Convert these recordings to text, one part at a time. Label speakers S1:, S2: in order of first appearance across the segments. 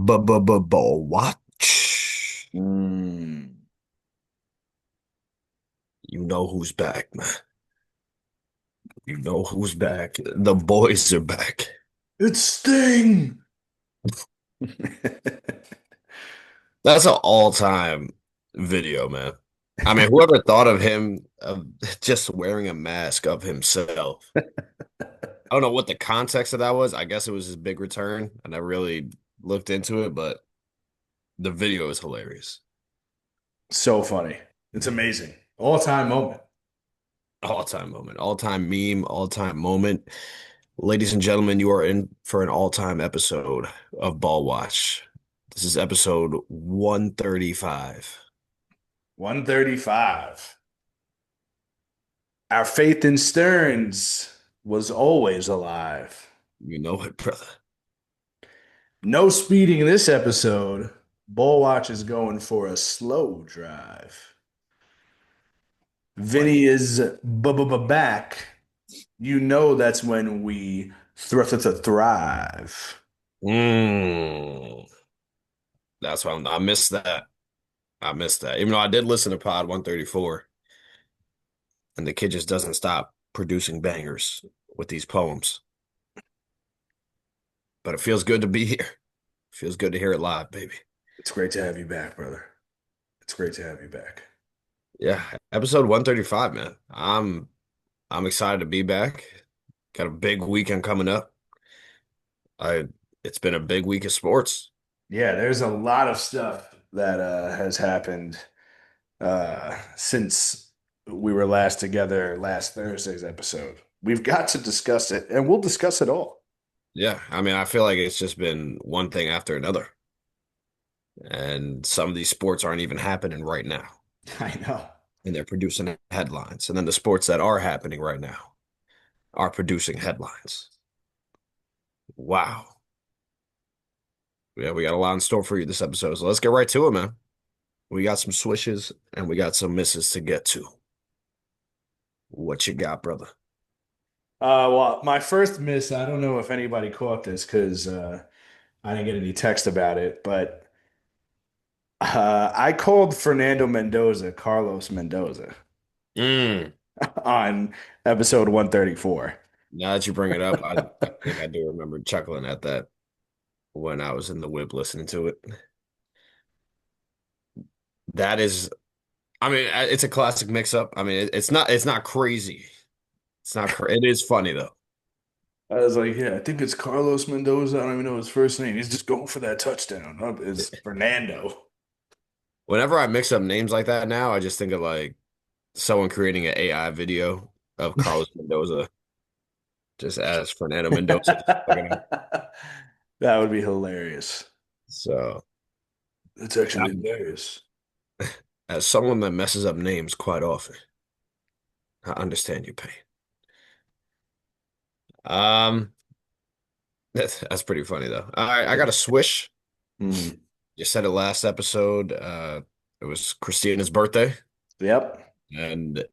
S1: Ball watch.
S2: Mm.
S1: You know who's back, man. You know who's back. The boys are back.
S2: It's Sting.
S1: That's an all-time video, man. I mean, whoever thought of him just wearing a mask of himself. I don't know what the context of that was. I guess it was his big return. I never really looked into it, but the video is hilarious.
S2: So funny. It's amazing. All-time moment.
S1: All-time moment, all-time meme, all-time moment. Ladies and gentlemen, you are in for an all-time episode of Ball Watch. This is episode 135.
S2: 135. Our faith in Stearns was always alive.
S1: You know it, brother.
S2: No speeding in this episode. Bullwatch is going for a slow drive.
S1: Like,
S2: Vinny is back. You know that's when we thrive.
S1: mm, that's why I missed that. I missed that. Even though I did listen to Pod 134, and the kid just doesn't stop producing bangers with these poems. But it feels good to be here. Feels good to hear it live, baby.
S2: It's great to have you back, brother. It's great to have you back.
S1: Yeah, episode 135, man. I'm excited to be back. Got a big weekend coming up. I It's been a big week of sports.
S2: Yeah, there's a lot of stuff that has happened since we were last together last Thursday's episode. We've got to discuss it, and we'll discuss it all.
S1: Yeah, I mean, I feel like it's just been one thing after another. And some of these sports aren't even happening right now.
S2: I know.
S1: And they're producing headlines. And then the sports that are happening right now are producing headlines. Wow. Yeah, we got a lot in store for you this episode. So let's get right to it, man. We got some swishes and we got some misses to get to. What you got, brother?
S2: Well, my first miss, I don't know if anybody caught this because I didn't get any text about it, but I called Fernando Mendoza Carlos Mendoza
S1: Mm.
S2: on episode 134.
S1: Now that you bring it up, I think I do remember chuckling at that when I was in the whip listening to it. That is, I mean, it's a classic mix-up. I mean, it's not crazy. It is funny though.
S2: I was like, yeah, I think it's Carlos Mendoza. I don't even know his first name. He's just going for that touchdown. It's Fernando.
S1: Whenever I mix up names like that now, I just think of like someone creating an AI video of Carlos Mendoza just as Fernando Mendoza.
S2: That would be hilarious.
S1: So,
S2: That's actually hilarious.
S1: as someone that messes up names quite often, I understand your pain. Um, that's pretty funny though. All right, I got a swish.
S2: Hmm.
S1: You said it last episode. It was Christina's birthday,
S2: Yep.
S1: and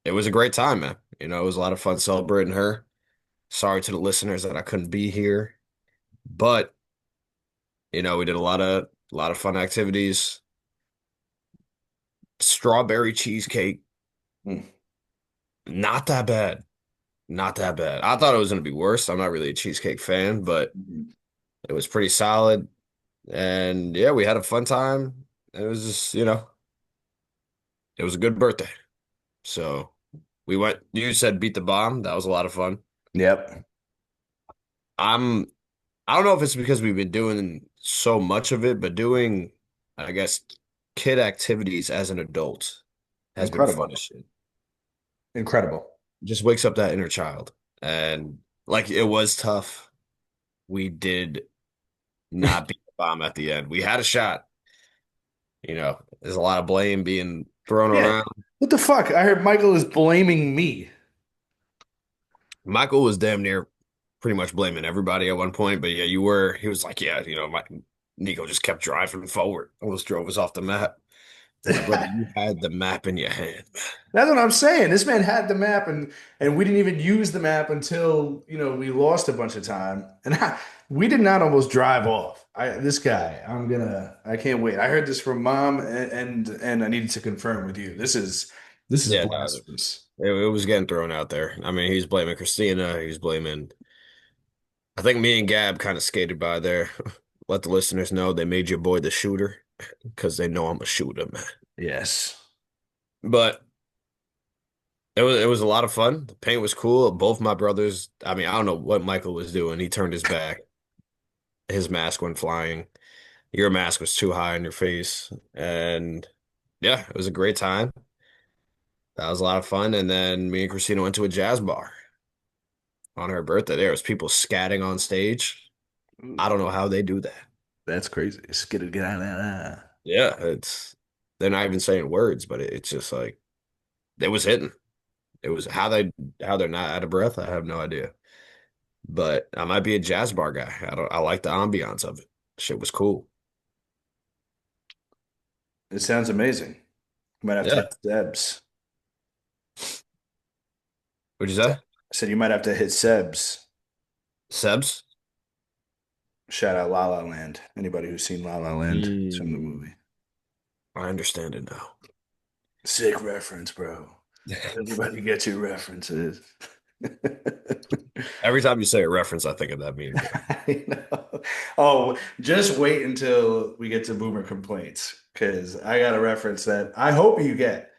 S1: it was a great time, man. It was a lot of fun celebrating her. Sorry to the listeners that I couldn't be here, but we did a lot of fun activities. Strawberry cheesecake,
S2: Hmm.
S1: not that bad. Not that bad. I thought it was going to be worse. I'm not really a cheesecake fan, but it was pretty solid. And yeah, we had a fun time. It was just, it was a good birthday. So you said beat the bomb. That was a lot of fun.
S2: Yep.
S1: I'm, I don't know if it's because we've been doing so much of it, but doing, I guess, kid activities as an adult has been fun
S2: Incredible.
S1: as shit.
S2: Incredible.
S1: Just wakes up that inner child. And like it was tough. We did not beat the bomb at the end. We had a shot. There's a lot of blame being thrown
S2: Yeah.
S1: around.
S2: What the fuck? I heard Michael is blaming me.
S1: Michael was damn near pretty much blaming everybody at one point, but yeah, he was like, yeah, Nico just kept driving forward, almost drove us off the map. My brother, you had the map in your hand, man.
S2: That's what I'm saying. This man had the map and we didn't even use the map until, we lost a bunch of time. And we did not almost drive off. This guy, I can't wait. I heard this from mom and I needed to confirm with you. This is
S1: Yeah, no,
S2: blasphemous.
S1: it was getting thrown out there. I mean, he's blaming Christina. He's blaming. I think me and Gab kind of skated by there. Let the listeners know they made your boy the shooter because they know I'm a shooter, man.
S2: Yes.
S1: But it was a lot of fun. The paint was cool. Both my brothers. I mean, I don't know what Michael was doing. He turned his back. His mask went flying. Your mask was too high on your face, and yeah, it was a great time. That was a lot of fun. And then me and Christina went to a jazz bar on her birthday. There was people scatting on stage. I don't know how they do that.
S2: That's crazy. Skittle get out of that.
S1: Yeah, it's they're not even saying words, but it's just like it was hitting. It was how they're not out of breath. I have no idea. But I might be a jazz bar guy. I like the ambiance of it. Shit was cool.
S2: It sounds amazing. You might have to
S1: Yeah.
S2: hit Sebs.
S1: What'd you say?
S2: I said you might have to hit Sebs.
S1: Sebs?
S2: Shout out La La Land. Anybody who's seen La La Land, it's from the
S1: Mm,
S2: movie.
S1: I understand it now.
S2: Sick reference, bro. Everybody gets your references.
S1: Every time you say a reference, I think of that meme, bro.
S2: I know. Oh, just wait until we get to boomer complaints, because I got a reference that I hope you get,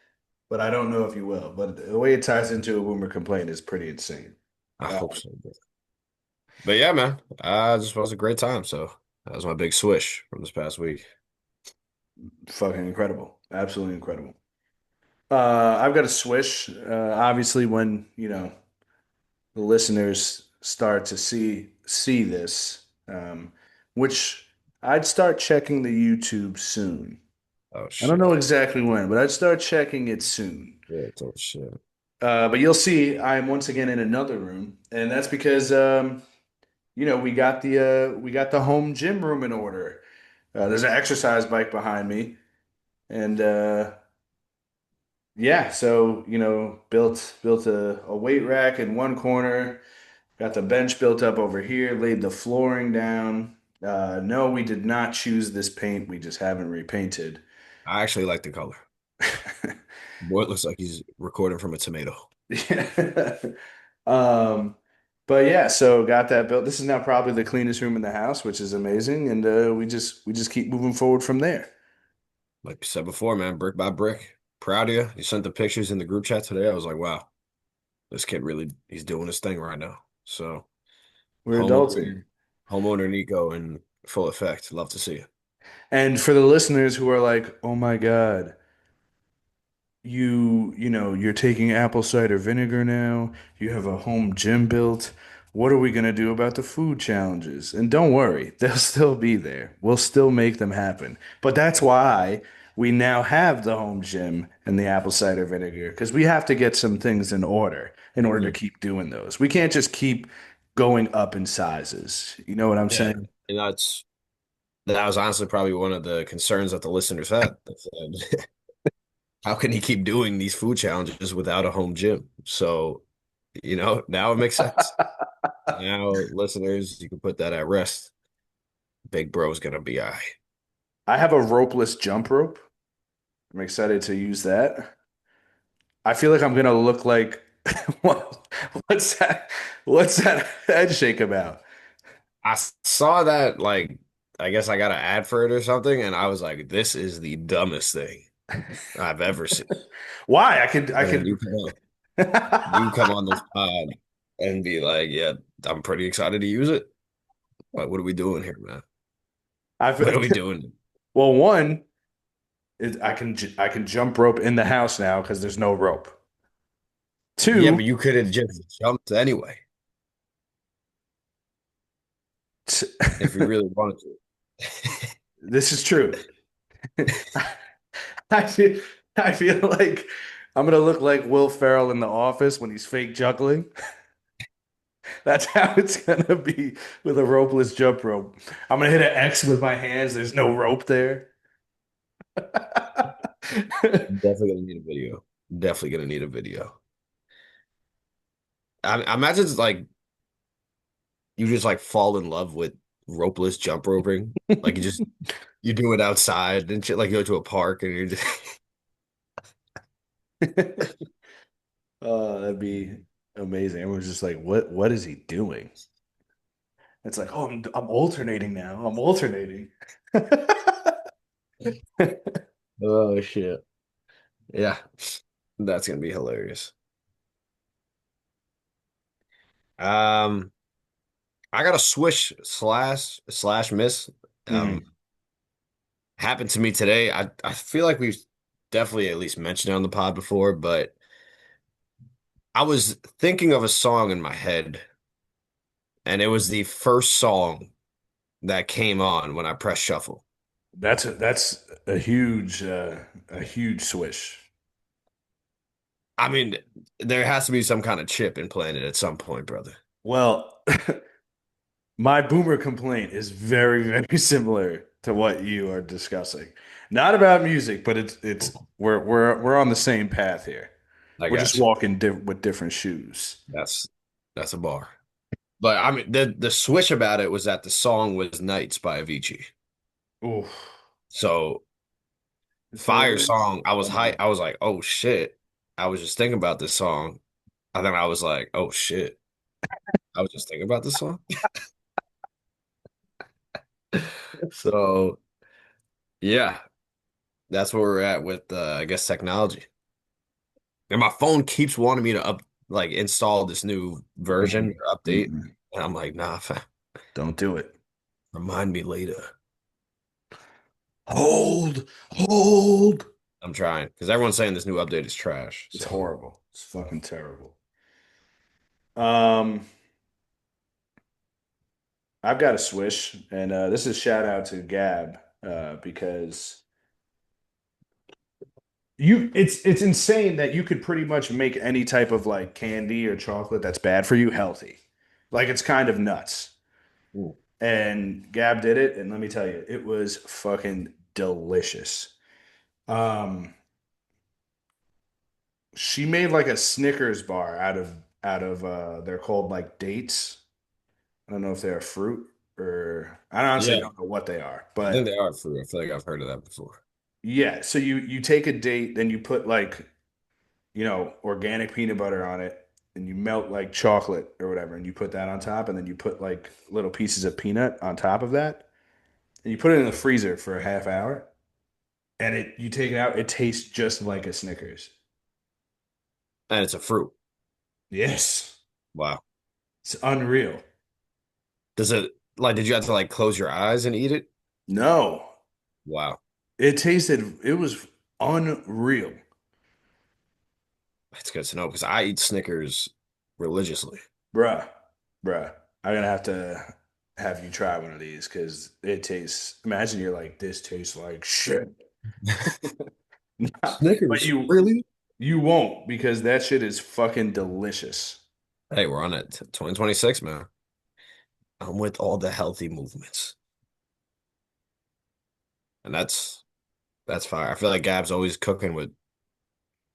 S2: but I don't know if you will. But the way it ties into a boomer complaint is pretty insane.
S1: I
S2: Uh,
S1: hope so, but yeah, man, just was a great time. So that was my big swish from this past week.
S2: Fucking incredible. Absolutely incredible. I've got a swish. Obviously, when the listeners start to see this, which I'd start checking the YouTube soon.
S1: Oh
S2: I don't know
S1: shit.
S2: exactly when, but I'd start checking it soon.
S1: Yeah, oh shit.
S2: But you'll see I'm once again in another room, and that's because we got the home gym room in order. There's an exercise bike behind me, and yeah, so built a weight rack in one corner, got the bench built up over here, laid the flooring down. No, we did not choose this paint. We just haven't repainted.
S1: I actually like the color. Boy, it looks like he's recording from a tomato.
S2: Yeah. Um, but yeah, so got that built. This is now probably the cleanest room in the house, which is amazing, and we just keep moving forward from there.
S1: Like you said before, man, brick by brick. Proud of you. You sent the pictures in the group chat today. I was like, wow, this kid really, he's doing his thing right now. So
S2: We're adulting.
S1: homeowner, homeowner Nico in full effect. Love to see it.
S2: And for the listeners who are like, "Oh my God, you're taking apple cider vinegar now. You have a home gym built. What are we going to do about the food challenges?" And don't worry, they'll still be there. We'll still make them happen. But that's why we now have the home gym and the apple cider vinegar, because we have to get some things in order to
S1: Mhm.
S2: keep doing those. We can't just keep going up in sizes. You know what I'm
S1: Yeah.
S2: saying?
S1: And that was honestly probably one of the concerns that the listeners had. They said, how can he keep doing these food challenges without a home gym? So, now it makes sense. Now, listeners, you can put that at rest. Big bro's gonna be all right.
S2: I have a ropeless jump rope. I'm excited to use that. I feel like I'm gonna look like what, what's that? What's that head shake about?
S1: Saw that, like, I guess I got an ad for it or something, and I was like, this is the dumbest thing I've ever seen.
S2: Why? I
S1: And then
S2: could.
S1: you come on this pod and be like, yeah, I'm pretty excited to use it. Like, what are we doing here, man? What are
S2: I've
S1: we doing?
S2: well, one is I can jump rope in the house now because there's no rope.
S1: Yeah,
S2: Two,
S1: but you could have just jumped anyway
S2: t-
S1: if you really wanted to.
S2: this is true. I feel I feel like I'm gonna look like Will Ferrell in The Office when he's fake juggling. That's how it's gonna be with a ropeless jump rope. I'm gonna hit an X with my hands. There's no rope there.
S1: Definitely gonna need a video. Definitely gonna need a video. I imagine it's like you just like fall in love with ropeless jump roping. Like you do it outside and shit. Like you go to a park and you're just
S2: Oh, that'd be amazing. Everyone's just like, what is he doing? It's like, oh, I'm alternating now. I'm alternating.
S1: oh shit. Yeah, that's gonna be hilarious. Um, I got a swish slash miss. Um,
S2: Mhm.
S1: happened to me today. I feel like we've definitely at least mentioned it on the pod before, but I was thinking of a song in my head, and it was the first song that came on when I pressed shuffle.
S2: That's a huge swish.
S1: I mean, there has to be some kind of chip implanted at some point, brother.
S2: Well, my boomer complaint is very, very similar to what you are discussing. Not about music, but it's we're on the same path here.
S1: I
S2: We're just
S1: got you.
S2: walking with different shoes.
S1: That's that's a bar. But I mean, the switch about it was that the song was "Nights" by Avicii.
S2: Oof.
S1: So
S2: If I
S1: fire
S2: were
S1: song. I was hype.
S2: someone.
S1: I was like, oh shit. I was just thinking about this song. And then I was like, oh shit. I was just thinking about this song. So yeah, that's where we're at with I guess technology. And my phone keeps wanting me to like install this new version
S2: Mm-mm,
S1: or update.
S2: mm-mm.
S1: And I'm like, nah, fam,
S2: Don't do it.
S1: remind me later.
S2: Hold, hold.
S1: I'm trying because everyone's saying this new update is trash.
S2: It's
S1: So
S2: horrible. It's fucking terrible. Um, I've got a swish, and this is shout out to Gab because it's insane that you could pretty much make any type of like candy or chocolate that's bad for you healthy. Like it's kind of nuts.
S1: ooh.
S2: And Gab did it, and let me tell you, it was fucking delicious. Um, she made like a Snickers bar out of they're called like dates. I don't know if they're a fruit or I honestly
S1: Yeah,
S2: don't know what they are,
S1: I think
S2: but
S1: they are fruit. I feel like I've heard of that before.
S2: yeah, so you take a date, then you put like, organic peanut butter on it, and you melt like chocolate or whatever, and you put that on top, and then you put like little pieces of peanut on top of that, and you put it in the freezer for a half hour, and it you take it out, it tastes just like a Snickers.
S1: And it's a fruit.
S2: Yes.
S1: Wow.
S2: It's unreal.
S1: Does it like did you have to like close your eyes and eat it?
S2: No,
S1: Wow.
S2: it was unreal.
S1: That's good to know because I eat Snickers religiously.
S2: Bruh, bruh. I'm gonna have to have you try one of these because it tastes. Imagine you're like, this tastes like shit. But
S1: Snickers,
S2: you
S1: really?
S2: you won't because that shit is fucking delicious.
S1: Hey, we're on it. 2026, man. I'm with all the healthy movements. And that's fire. I feel like Gab's always cooking with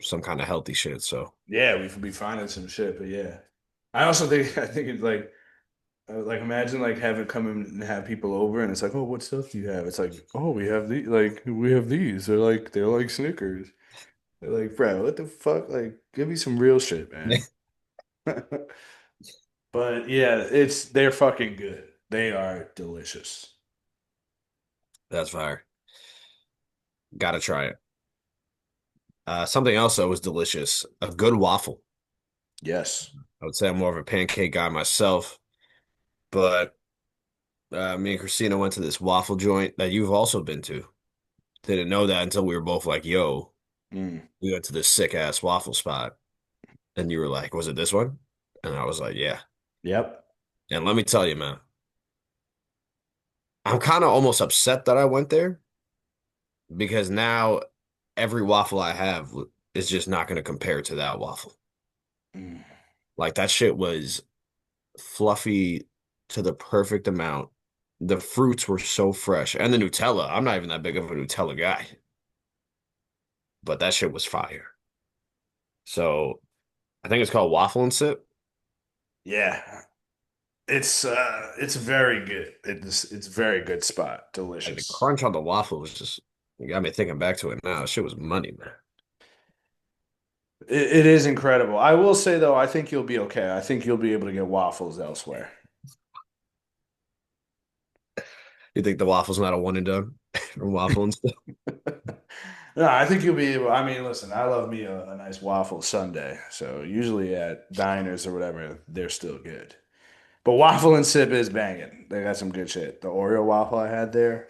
S1: some kind of healthy shit. So
S2: Yeah, we could be finding some shit, but yeah. I think it's like imagine like having come in and have people over and it's like, oh, what stuff do you have? It's like, oh, we have these. They're like Snickers. They're like, bro, what the fuck? Like, give me some real shit, man. But yeah, they're fucking good. They are delicious.
S1: that's fire. Gotta try it. Something else that was delicious, a good waffle.
S2: Yes.
S1: I would say I'm more of a pancake guy myself, but me and Christina went to this waffle joint that you've also been to. Didn't know that until we were both like, yo,
S2: Mm.
S1: we went to this sick ass waffle spot. And you were like, was it this one? And I was like, yeah.
S2: Yep.
S1: And let me tell you, man, I'm kind of almost upset that I went there because now every waffle I have is just not going to compare to that waffle.
S2: Mm.
S1: Like that shit was fluffy to the perfect amount. The fruits were so fresh. And the Nutella, I'm not even that big of a Nutella guy. but that shit was fire. So I think it's called Waffle and Sip.
S2: Yeah, it's very good. It's very good spot.
S1: Like the
S2: Delicious.
S1: crunch on the waffle was just, you got me thinking back to it now. Shit was money, man.
S2: It is incredible. I will say though, I think you'll be okay. I think you'll be able to get waffles elsewhere.
S1: You think the waffle's not a one and done from Waffle and Sip?
S2: No, I think you'll be able. I mean, listen, I love me a nice waffle sundae. So usually at diners or whatever, they're still good. But waffle and sip is banging. They got some good shit. The Oreo waffle I had there,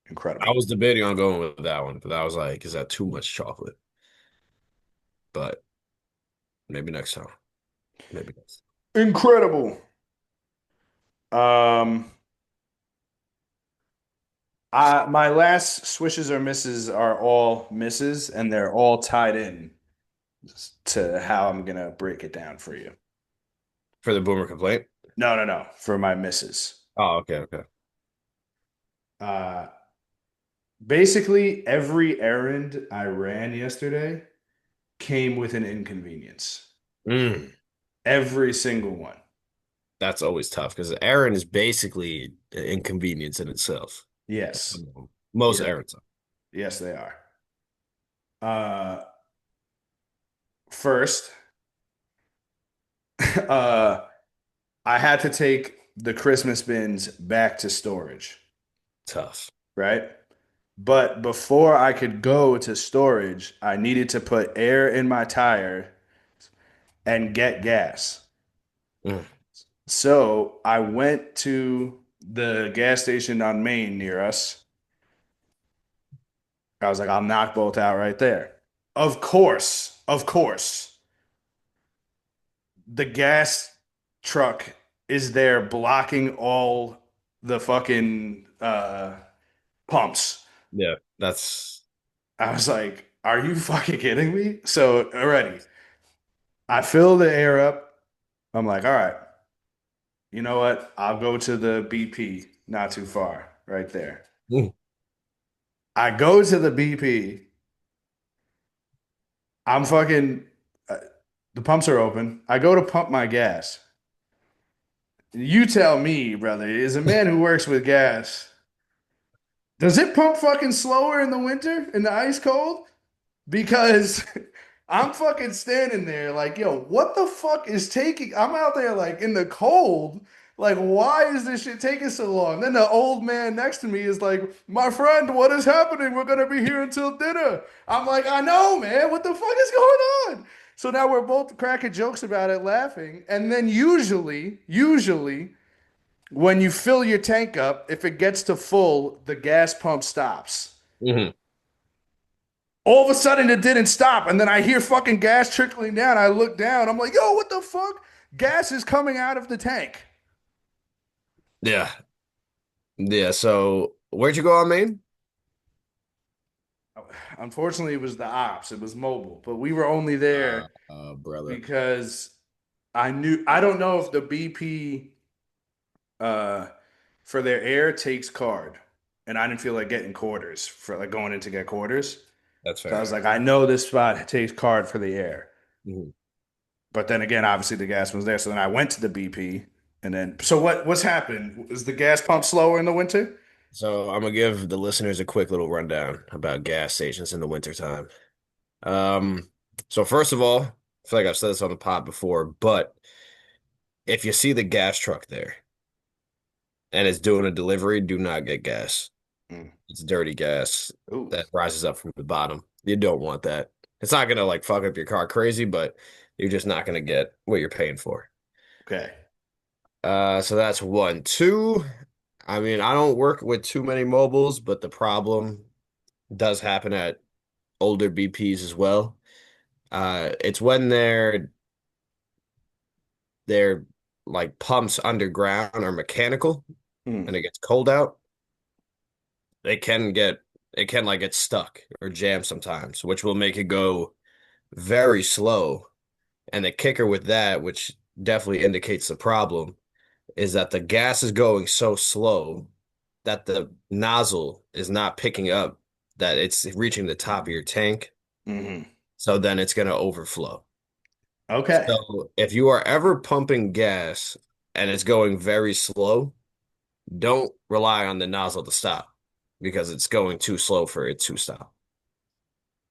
S1: I
S2: incredible.
S1: was debating on going with that one, but I was like, is that too much chocolate? But maybe next time. Maybe next
S2: Incredible. Um, my last swishes or misses are all misses, and they're all tied in to how I'm gonna break it down for you.
S1: for the boomer complaint.
S2: No, no, no, for my misses.
S1: Oh, okay, okay.
S2: Uh, Basically, every errand I ran yesterday came with an inconvenience.
S1: Mm,
S2: Every single one.
S1: that's always tough because Aaron is basically an inconvenience in itself.
S2: Yes.
S1: Most
S2: Yeah.
S1: errands.
S2: Yes, they are. Uh, First, uh, I had to take the Christmas bins back to storage,
S1: Tough.
S2: right? But before I could go to storage, I needed to put air in my tire and get gas.
S1: Mm,
S2: So I went to the gas station on Main near us. I was like, I'll knock both out right there. Of course, the gas truck is there blocking all the fucking pumps.
S1: yeah, that's
S2: I was like, are you fucking kidding me? So already, I fill the air up. I'm like, all right, you know what? I'll go to the BP, not too far, right there.
S1: mm,
S2: I go to the BP. I'm fucking, uh, the pumps are open. I go to pump my gas. You tell me, brother, as a man who works with gas, does it pump fucking slower in the winter in the ice cold? Because I'm fucking standing there like, yo, what the fuck is taking? I'm out there like in the cold. Like, why is this shit taking so long? Then the old man next to me is like, my friend, what is happening? We're gonna be here until dinner. I'm like, I know, man. What the fuck is going on? So now we're both cracking jokes about it, laughing. And then usually, when you fill your tank up, if it gets to full, the gas pump stops.
S1: mhm.
S2: All of a sudden, it didn't stop. And then I hear fucking gas trickling down. I look down. I'm like, yo, what the fuck? Gas is coming out of the tank.
S1: Yeah, yeah. So where'd you go on Main?
S2: Unfortunately, it was the ops. It was mobile, but we were only there
S1: Brother,
S2: because I don't know if the BP uh, for their air takes card. And I didn't feel like getting quarters for like going in to get quarters.
S1: that's
S2: So I
S1: fair.
S2: was like, I know this spot takes card for the air.
S1: Mhm.
S2: But then again, obviously the gas was there. So then I went to the BP, and then so what's happened? Is the gas pump slower in the winter?
S1: So I'm gonna give the listeners a quick little rundown about gas stations in the wintertime. Um, so first of all, I feel like I've said this on the pod before, but if you see the gas truck there and it's doing a delivery, do not get gas.
S2: Mm.
S1: It's dirty gas
S2: Ooh,
S1: that rises up from the bottom. You don't want that. It's not gonna like fuck up your car crazy, but you're just not gonna get what you're paying for.
S2: okay.
S1: So that's one. Two, I mean, I don't work with too many mobiles, but the problem does happen at older BPs as well. It's when they're like pumps underground or mechanical
S2: Mm.
S1: and it gets cold out, it can like get stuck or jam sometimes, which will make it go very slow. And the kicker with that, which definitely indicates the problem, is that the gas is going so slow that the nozzle is not picking up that it's reaching the top of your tank.
S2: Hmm.
S1: So then it's going to overflow.
S2: Okay.
S1: So if you are ever pumping gas and it's going very slow, don't rely on the nozzle to stop because it's going too slow for it to stop.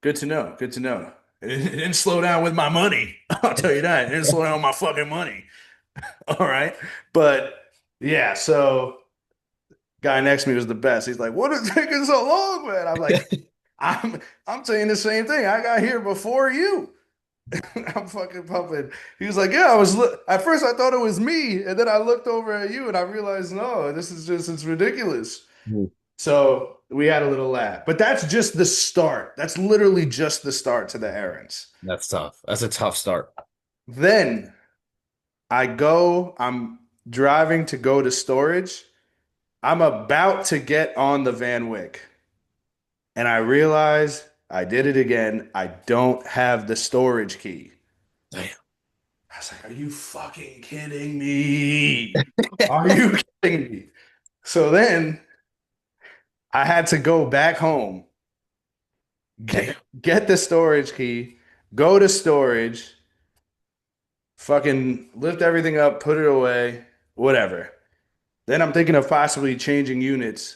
S2: Good to know. Good to know. It didn't slow down with my money. I'll tell you that. It didn't slow down with my fucking money. All right. But yeah, so guy next to me was the best. He's like, "What is taking so long, man?" I'm like, I'm saying the same thing. I got here before you. I'm fucking pumping. He was like, "Yeah, I was at first I thought it was me, and then I looked over at you and I realized no, this is just it's ridiculous."
S1: Mhm.
S2: So we had a little laugh. But that's just the start. That's literally just the start to the errands.
S1: That's tough. That's a tough start.
S2: Then I'm driving to go to storage. I'm about to get on the Van Wyck, and I realize I did it again. I don't have the storage key.
S1: Damn.
S2: I was like, are you fucking kidding me? Are you kidding me? So then I had to go back home,
S1: Damn.
S2: get the storage key, go to storage, fucking lift everything up, put it away, whatever. Then I'm thinking of possibly changing units.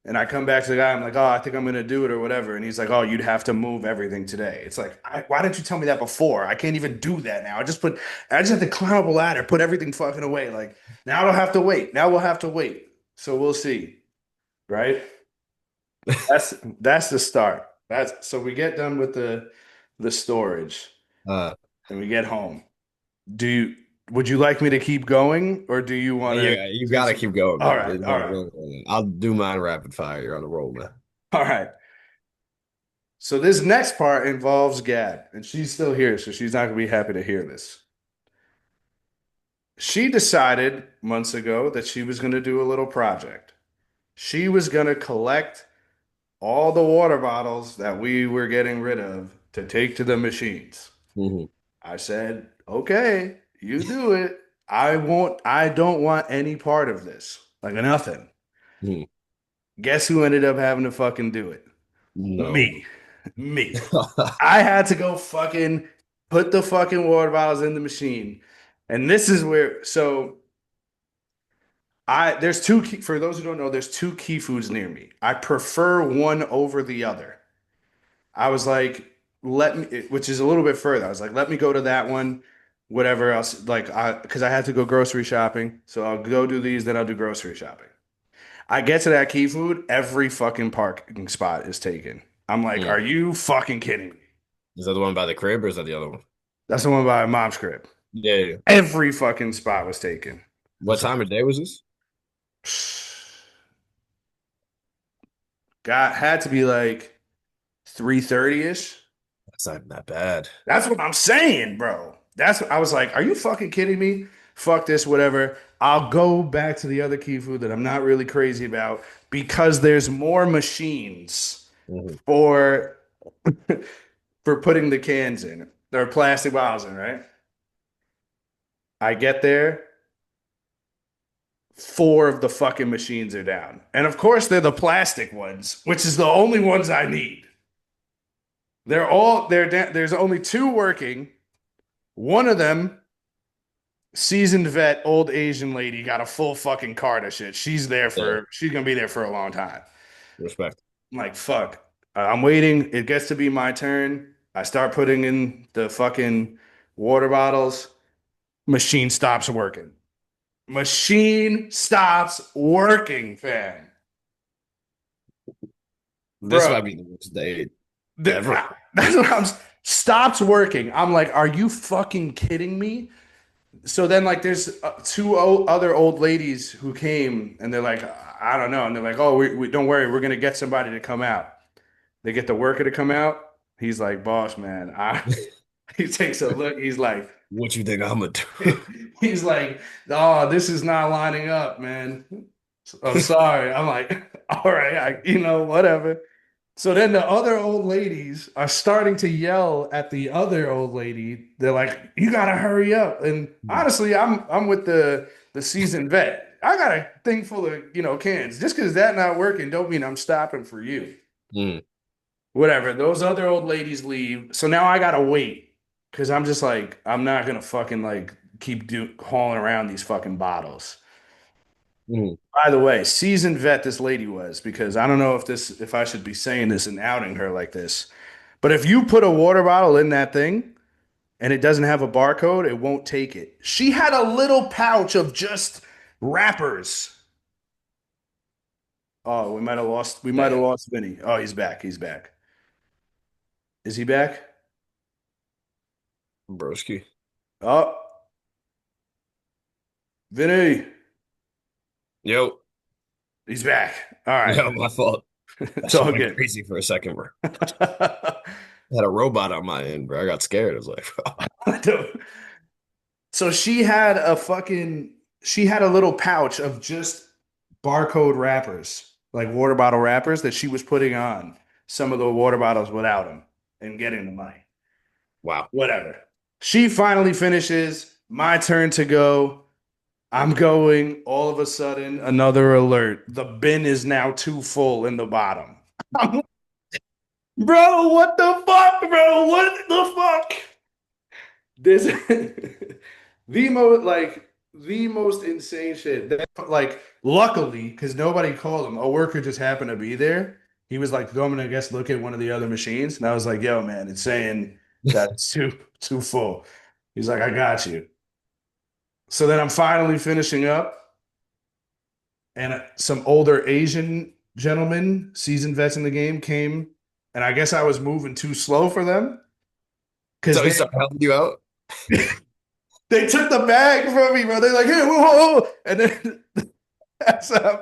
S2: And I come back to the guy, I'm like, oh, I think I'm going to do it or whatever. And he's like, oh, you'd have to move everything today. It's like, why didn't you tell me that before? I can't even do that now. I just have to climb up a ladder, put everything fucking away. Like, now I don't have to wait. Now we'll have to wait. So we'll see. Right? That's the start. So we get done with the storage
S1: Uh,
S2: and we get home. Do you, would you like me to keep going or do you want to
S1: yeah, you
S2: do
S1: got to
S2: some?
S1: keep going,
S2: All
S1: man.
S2: right.
S1: There's
S2: All
S1: no
S2: right.
S1: going. I'll do mine rapid fire. You're on the roll, man.
S2: All right. So this next part involves Gab, and she's still here, so she's not gonna be happy to hear this. She decided months ago that she was gonna do a little project. She was gonna collect all the water bottles that we were getting rid of to take to the machines.
S1: Hmm.
S2: I said, okay, you do it. I don't want any part of this. Like nothing.
S1: Hmm.
S2: Guess who ended up having to fucking do it?
S1: No.
S2: Me. Me. I had to go fucking put the fucking water bottles in the machine. And this is where, so there's two key, for those who don't know, there's two key foods near me. I prefer one over the other. I was like, let me, which is a little bit further. I was like, let me go to that one, whatever else. Because I had to go grocery shopping. So I'll go do these, then I'll do grocery shopping. I get to that key food, every fucking parking spot is taken. I'm like,
S1: Hmm.
S2: are you fucking kidding me?
S1: Is that the one by the crib or is that the other one?
S2: That's the one by mom's crib.
S1: Yeah, yeah.
S2: Every fucking spot was taken.
S1: What
S2: So
S1: time of day was this?
S2: got had to be like 3:30-ish.
S1: That's not that bad.
S2: That's what I'm saying, bro. I was like, are you fucking kidding me? Fuck this, whatever. I'll go back to the other key food that I'm not really crazy about because there's more machines
S1: Hmm.
S2: for for putting the cans in or plastic bottles in, right? I get there, four of the fucking machines are down. And of course, they're the plastic ones, which is the only ones I need. They're down. There's only two working. One of them, seasoned vet, old Asian lady, got a full fucking cart of shit.
S1: Yeah,
S2: She's gonna be there for a long time.
S1: respect.
S2: I'm like, fuck. I'm waiting. It gets to be my turn. I start putting in the fucking water bottles. Machine stops working. Machine stops working, fam.
S1: This
S2: Bro,
S1: might be the worst day ever.
S2: that's what I'm stops working. I'm like, are you fucking kidding me? So then, like, there's other old ladies who came, and they're like, I don't know, and they're like, oh, we don't worry, we're gonna get somebody to come out. They get the worker to come out. He's like, boss man, he takes a look. He's like,
S1: What you think I'm gonna do?
S2: he's like, oh, this is not lining up, man. I'm sorry. I'm like, all right, whatever. So then the other old ladies are starting to yell at the other old lady. They're like, "You gotta hurry up!" And honestly, I'm with the seasoned vet. I got a thing full of cans. Just because that not working, don't mean I'm stopping for you.
S1: Mm.
S2: Whatever. Those other old ladies leave. So now I gotta wait because I'm just like, I'm not gonna fucking like keep hauling around these fucking bottles.
S1: Mhm.
S2: By the way, seasoned vet this lady was because I don't know if I should be saying this and outing her like this. But if you put a water bottle in that thing and it doesn't have a barcode, it won't take it. She had a little pouch of just wrappers. Oh, we might have
S1: Damn,
S2: lost Vinny. Oh, he's back. He's back. Is he back?
S1: broski.
S2: Oh, Vinny.
S1: Yo,
S2: He's back. All right.
S1: yo, my fault. That
S2: It's
S1: shit
S2: all
S1: went
S2: good.
S1: crazy for a second, bro. I had a robot on my end, bro. I got scared. I was like,
S2: So she had a little pouch of just barcode wrappers, like water bottle wrappers that she was putting on some of the water bottles without them and getting the money.
S1: wow.
S2: Whatever. She finally finishes. My turn to go. I'm going. All of a sudden, another alert. The bin is now too full in the bottom. Bro, what the fuck, bro? What the fuck? This the most insane shit. Like, luckily, because nobody called him, a worker just happened to be there. He was like, "Going to guess look at one of the other machines," and I was like, "Yo, man, it's saying that it's too full." He's like, "I got you." So then I'm finally finishing up, and some older Asian gentlemen, seasoned vets in the game, came, and I guess I was moving too slow for them because
S1: So he started helping you out?
S2: they took the bag from me, bro. They're like, "Here, whoa, whoa, whoa." And then as I'm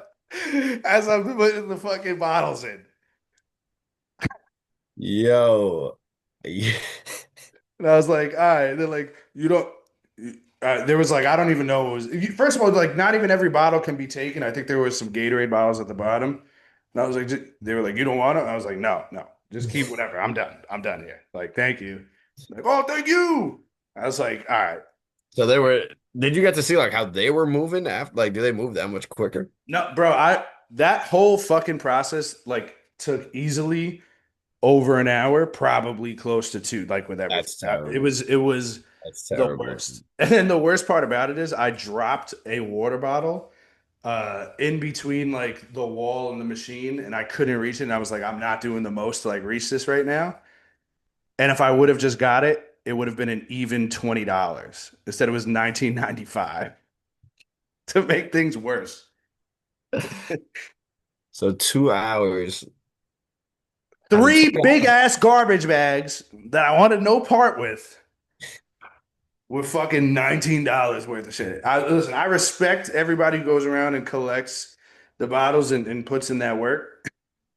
S2: as I'm putting the fucking bottles in,
S1: Yo. Yeah.
S2: and I was like, "All right." They're like, "You don't." There was like, I don't even know what was. First of all, like, not even every bottle can be taken. I think there was some Gatorade bottles at the bottom, and I was like, they were like, "You don't want it?" I was like, "No, no, just keep whatever. I'm done. I'm done here. Like, thank you." Like, "Oh, thank you." I was like, "All right."
S1: So did you get to see like how they were moving after, like, do they move that much quicker?
S2: No, bro, I that whole fucking process like took easily over an hour, probably close to two, like with everything.
S1: That's
S2: It
S1: terrible.
S2: was it was
S1: That's
S2: the
S1: terrible.
S2: worst. And then the worst part about it is I dropped a water bottle in between like the wall and the machine and I couldn't reach it. And I was like, I'm not doing the most to like reach this right now. And if I would have just got it, it would have been an even $20. Instead, it was 19.95 to make things worse.
S1: So 2 hours out of
S2: Three
S1: two
S2: big
S1: hours.
S2: ass garbage bags that I wanted no part with were fucking $19 worth of shit. Listen, I respect everybody who goes around and collects the bottles and puts in that work.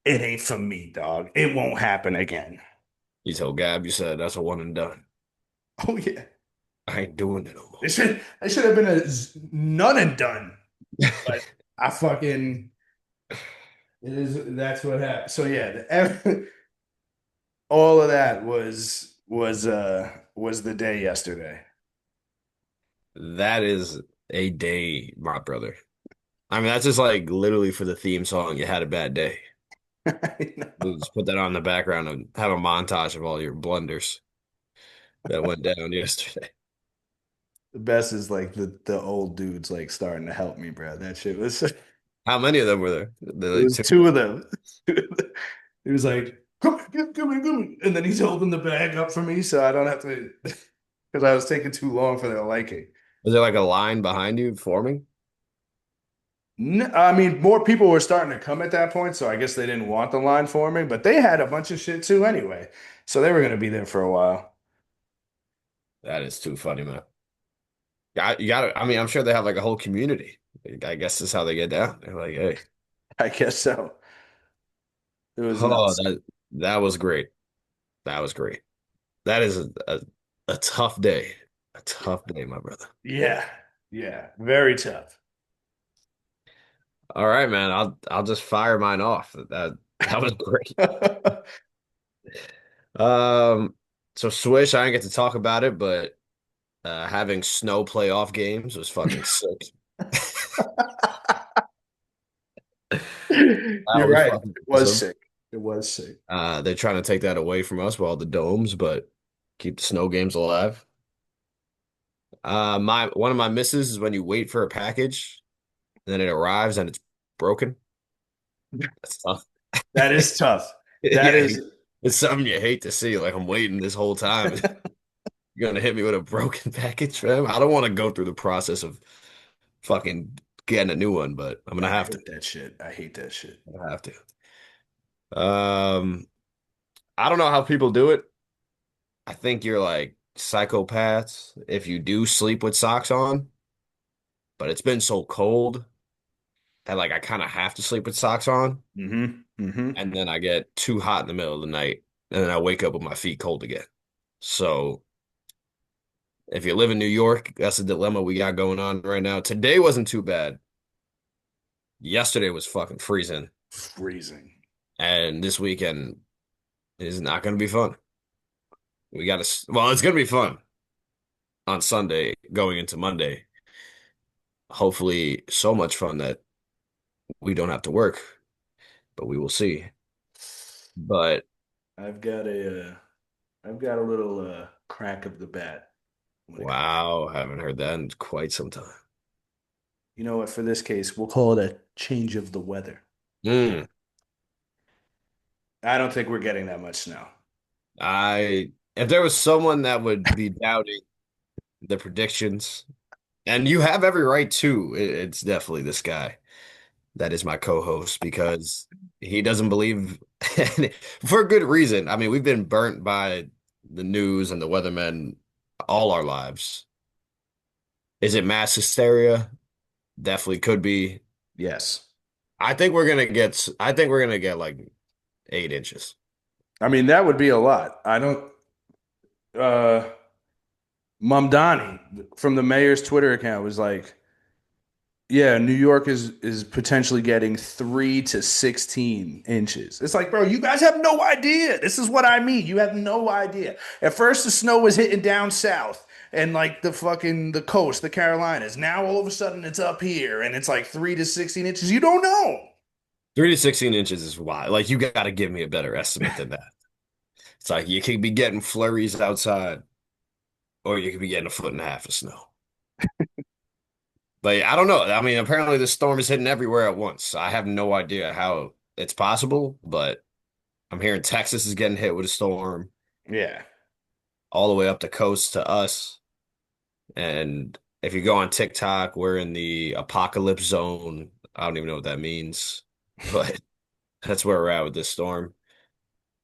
S2: It ain't for me, dog. It won't happen again.
S1: You told Gab, you said that's a one and done.
S2: Oh yeah.
S1: I ain't doing it no
S2: It should have been a none and done. But I fucking it is that's what happened. So yeah, all of that was the day yesterday.
S1: more. That is a day, my brother. I mean, that's just like literally for the theme song. You had a bad day.
S2: I know.
S1: We'll just put that on the background and have a montage of all your blunders that went down yesterday.
S2: The best is like the old dudes like starting to help me, bro. That shit was it
S1: How many of them were there? They're like
S2: was
S1: two.
S2: two of them. He was like, come, and then he's holding the bag up for me so I don't have to because I was taking too long for their liking.
S1: Was there like a line behind you forming?
S2: I mean, more people were starting to come at that point, so I guess they didn't want the line forming, but they had a bunch of shit too anyway. So they were gonna be there for a while.
S1: That is too funny, man. You got to, I mean, I'm sure they have like a whole community. I guess this is how they get down. They're like, hey,
S2: I guess so. It was
S1: oh,
S2: nuts.
S1: that was great. That was great. That is a tough day. A tough day, my brother.
S2: Yeah, yeah, very tough.
S1: All right, man. I'll just fire mine off. That was great. Um, so Swish, I didn't get to talk about it, but having snow playoff games was fucking sick. That
S2: You're
S1: was
S2: right.
S1: fucking
S2: It was
S1: awesome.
S2: sick. It was sick.
S1: They're trying to take that away from us with all the domes, but keep the snow games alive. My one of my misses is when you wait for a package and then it arrives and it's broken. That's tough.
S2: That is tough. That
S1: Yeah,
S2: is
S1: it's something you hate to see. Like I'm waiting this whole time. You're gonna hit me with a broken package, fam. I don't want to go through the process of fucking getting a new one, but I'm gonna
S2: I
S1: have to.
S2: hate that shit. I hate that shit.
S1: I have to. Um, I don't know how people do it. I think you're like psychopaths if you do sleep with socks on, but it's been so cold that like I kind of have to sleep with socks on,
S2: Mm-hmm.
S1: and then I get too hot in the middle of the night, and then I wake up with my feet cold again. So if you live in New York, that's a dilemma we got going on right now. Today wasn't too bad. Yesterday was fucking freezing,
S2: Freezing.
S1: and this weekend is not going to be fun. We got to, well, it's going to be fun on Sunday going into Monday. Hopefully, so much fun that we don't have to work, but we will see. But
S2: I've got I've got a little crack of the bat when it comes.
S1: wow, haven't heard that in quite some time.
S2: You know what? For this case, we'll call it a change of the weather.
S1: Mm,
S2: I don't think we're getting that much snow.
S1: if there was someone that would be doubting the predictions, and you have every right to, it's definitely this guy. That is my co-host because he doesn't believe for a good reason. I mean, we've been burnt by the news and the weathermen all our lives. Is it mass hysteria? Definitely could be.
S2: Yes.
S1: I think we're gonna get like 8 inches.
S2: I mean, that would be a lot. I don't uh Mamdani from the mayor's Twitter account was like, yeah, New York is potentially getting 3 to 16 inches. It's like, bro, you guys have no idea. This is what I mean. You have no idea. At first, the snow was hitting down south and like the coast, the Carolinas. Now all of a sudden it's up here and it's like 3 to 16 inches. You don't know.
S1: 3 to 16 inches is why. Like you got to give me a better estimate than that. It's like you could be getting flurries outside, or you could be getting a foot and a half of snow. But I don't know. I mean, apparently the storm is hitting everywhere at once. I have no idea how it's possible, but I'm hearing Texas is getting hit with a storm
S2: Yeah.
S1: all the way up the coast to us. And if you go on TikTok, we're in the apocalypse zone. I don't even know what that means, but that's where we're at with this storm.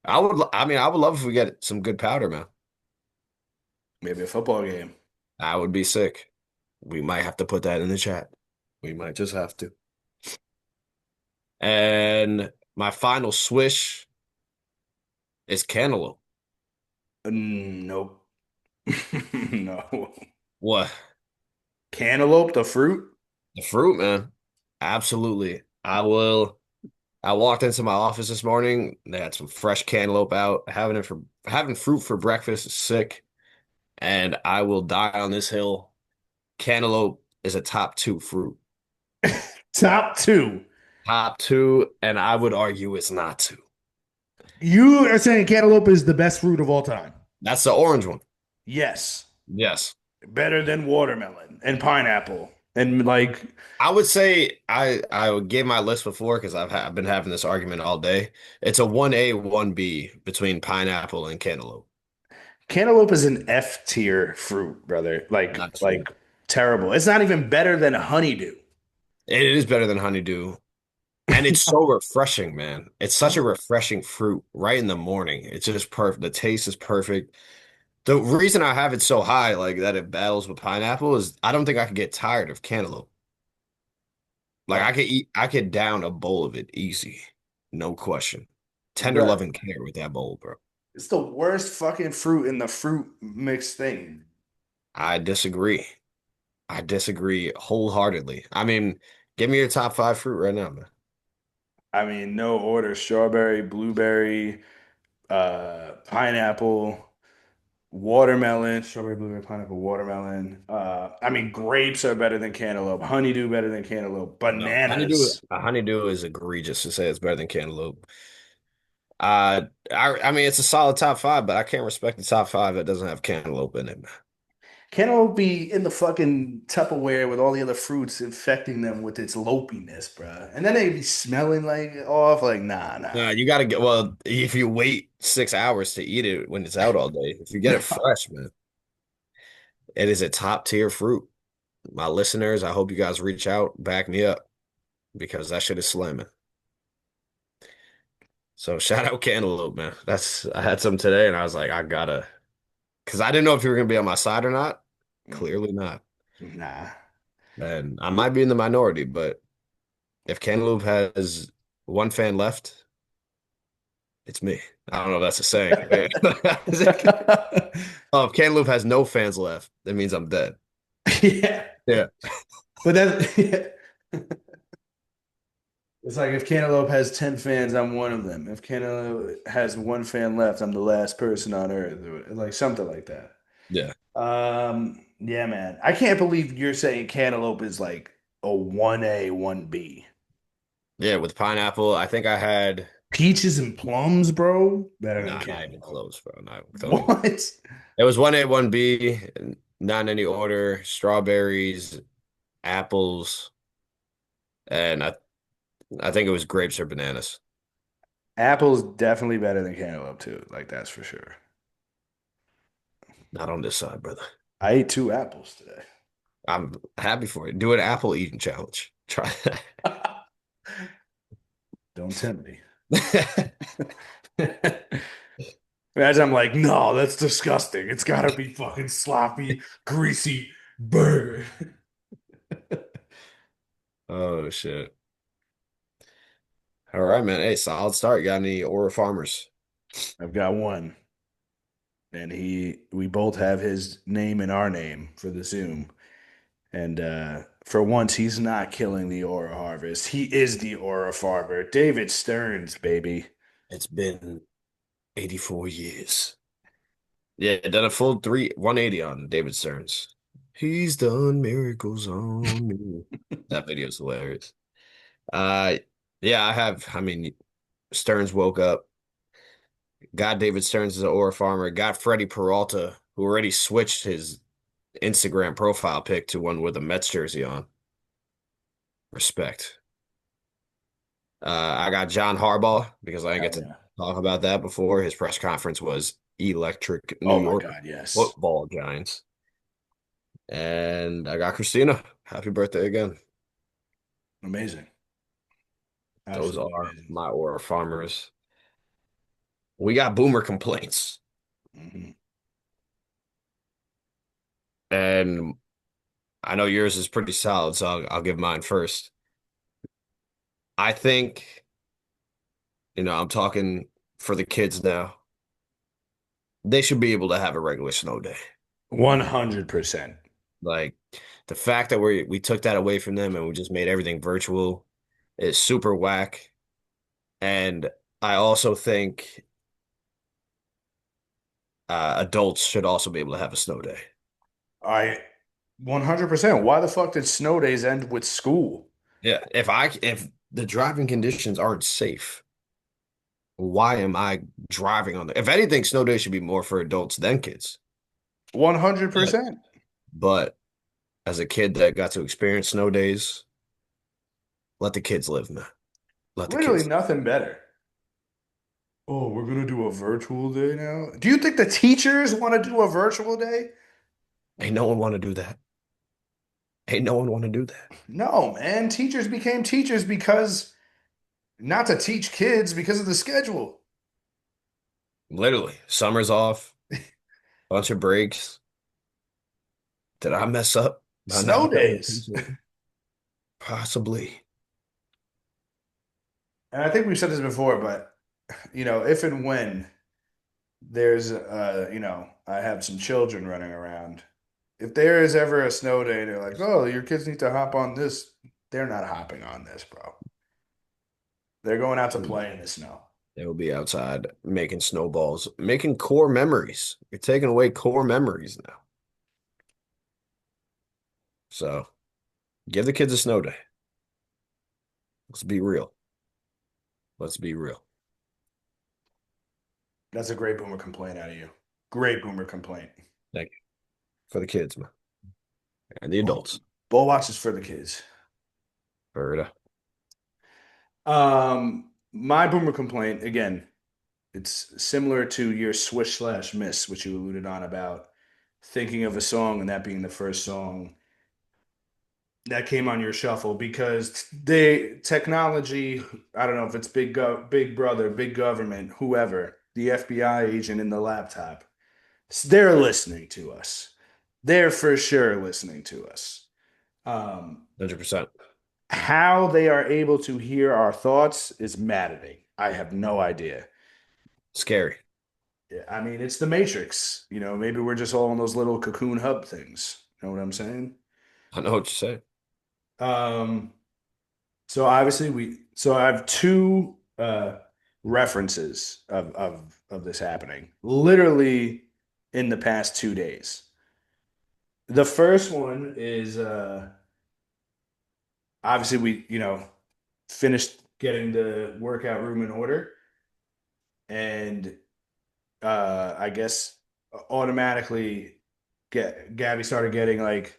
S1: I would love if we get some good powder, man.
S2: Maybe a football game.
S1: I would be sick. We might have to put that in the chat. We might just have to. And my final swish is cantaloupe.
S2: Nope. No.
S1: What?
S2: Cantaloupe, the fruit?
S1: The fruit, man. Absolutely. I walked into my office this morning. They had some fresh cantaloupe out. Having fruit for breakfast is sick, and I will die on this hill. Cantaloupe is a top two fruit.
S2: Top two.
S1: Top two, and I would argue it's not two.
S2: You are saying cantaloupe is the best fruit of all time?
S1: That's the orange one.
S2: Yes.
S1: Yes.
S2: Better than watermelon and pineapple. And like
S1: I would say I would give my list before because I've been having this argument all day. It's a 1A, 1B between pineapple and cantaloupe.
S2: cantaloupe is an F tier fruit, brother.
S1: Not
S2: Like
S1: true.
S2: terrible. It's not even better than honeydew.
S1: It is better than honeydew. And it's so refreshing, man. It's such a refreshing fruit right in the morning. It's just perfect. The taste is perfect. The reason I have it so high, like that it battles with pineapple, is I don't think I could get tired of cantaloupe. Like
S2: Uh,
S1: I could down a bowl of it easy. No question. Tender
S2: Bruh,
S1: love and care with that bowl, bro.
S2: it's the worst fucking fruit in the fruit mix thing.
S1: I disagree. I disagree wholeheartedly. I mean, give me your top five fruit right now, man.
S2: I mean, no order. Strawberry, blueberry, pineapple, watermelon, strawberry, blueberry, pineapple, watermelon. I mean, grapes are better than cantaloupe. Honeydew better than cantaloupe.
S1: No, honeydew,
S2: Bananas.
S1: honeydew is egregious to say it's better than cantaloupe. I mean, it's a solid top five, but I can't respect the top five that doesn't have cantaloupe in it, man.
S2: Cantaloupe be in the fucking Tupperware with all the other fruits infecting them with its lopiness, bruh. And then they be smelling like off, like, nah, nah.
S1: Nah, you gotta get, well, if you wait 6 hours to eat it when it's out all day, if you get it fresh, man, it is a top tier fruit. My listeners, I hope you guys reach out, back me up because that shit is slamming. So shout out Cantaloupe, man. I had some today and I was like, I gotta, because I didn't know if you were gonna be on my side or not.
S2: Mm,
S1: Clearly not.
S2: nah.
S1: And I might be in the minority, but if Cantaloupe has one fan left, it's me. I don't know if that's a saying. Oh, if Cantaloupe has no fans left, that means I'm dead.
S2: Yeah.
S1: Yeah.
S2: But that it's like if Cantaloupe has 10 fans, I'm one of them. If Cantaloupe has one fan left, I'm the last person on earth, or like something like that.
S1: Yeah.
S2: Yeah, man. I can't believe you're saying Cantaloupe is like a 1A, 1B.
S1: Yeah, with pineapple, I think I had
S2: Peaches and plums, bro, better than
S1: nah, not even
S2: cantaloupe.
S1: close, bro. Not, don't even.
S2: What?
S1: It was 1A, 1B, not in any order. Strawberries, apples, and I think it was grapes or bananas.
S2: Apple's definitely better than cantaloupe too. Like that's for sure.
S1: Not on this side, brother.
S2: I ate two apples today.
S1: I'm happy for it. Do an apple eating challenge. Try
S2: Don't tempt me.
S1: that.
S2: As I'm like, no, that's disgusting. It's gotta be fucking sloppy, greasy burger.
S1: Oh shit. All right, man. Hey, solid start. You got any Aura farmers?
S2: I've got one. And we both have his name in our name for the Zoom. And for once, he's not killing the aura harvest. He is the aura farmer. David Stearns, baby.
S1: It's been 84 years. Yeah, done a full 180 on David Stearns. He's done miracles on me. That video's hilarious. Uh yeah, I mean, Stearns woke up, got David Stearns as an Aura farmer, got Freddie Peralta, who already switched his Instagram profile pic to one with a Mets jersey on. Respect. I got John Harbaugh because I didn't get
S2: Hell
S1: to
S2: yeah.
S1: talk about that before. His press conference was electric New
S2: Oh my
S1: York
S2: God, yes.
S1: football giants. And I got Christina. Happy birthday again.
S2: Amazing.
S1: Those
S2: Absolutely
S1: are
S2: amazing.
S1: my Aura farmers. We got boomer complaints.
S2: Mhm.
S1: And I know yours is pretty solid, so I'll give mine first. I think, I'm talking for the kids now. They should be able to have a regular snow day.
S2: 100%.
S1: Like the fact that we took that away from them and we just made everything virtual is super whack. And I also think adults should also be able to have a snow day.
S2: I 100%. Why the fuck did snow days end with school?
S1: Yeah, if the driving conditions aren't safe, why am I driving on the? If anything, snow day should be more for adults than kids. But
S2: 100%.
S1: but as a kid that got to experience snow days, let the kids live, man. Let the
S2: Literally
S1: kids.
S2: nothing better. Oh, we're gonna do a virtual day now. Do you think the teachers want to do a virtual day?
S1: Ain't no one want to do that. Ain't no one want to do that.
S2: No, man. Teachers became teachers because not to teach kids because of the schedule.
S1: Literally, summer's off, bunch of breaks. Did I mess up by
S2: Snow
S1: not paying
S2: days.
S1: attention? Possibly.
S2: And I think we've said this before, but if and when there's I have some children running around. If there is ever a snow day, they're like, "Oh, your kids need to hop on this." They're not hopping on this, bro. They're going out to play in the snow.
S1: They will be outside making snowballs, making core memories. You're taking away core memories now. So give the kids a snow day. Let's be real. Let's be real.
S2: That's a great boomer complaint out of you. Great boomer complaint.
S1: Thank you for the kids, man, and the
S2: Bull,
S1: adults.
S2: Bull watches for the kids.
S1: Berta.
S2: My boomer complaint, again, it's similar to your Swish slash miss, which you alluded on about thinking of a song and that being the first song that came on your shuffle because they technology, I don't know if it's big brother, big government, whoever, the FBI agent in the laptop, they're listening to us. They're for sure listening to us. Um,
S1: 100%.
S2: how they are able to hear our thoughts is maddening. I have no idea.
S1: Scary.
S2: Yeah, I mean, it's the Matrix. Maybe we're just all in those little cocoon hub things. You know what I'm saying?
S1: I know what you say.
S2: Um, so obviously so I have two references of this happening literally in the past 2 days. The first one is obviously we finished getting the workout room in order and I guess automatically Gabby started getting like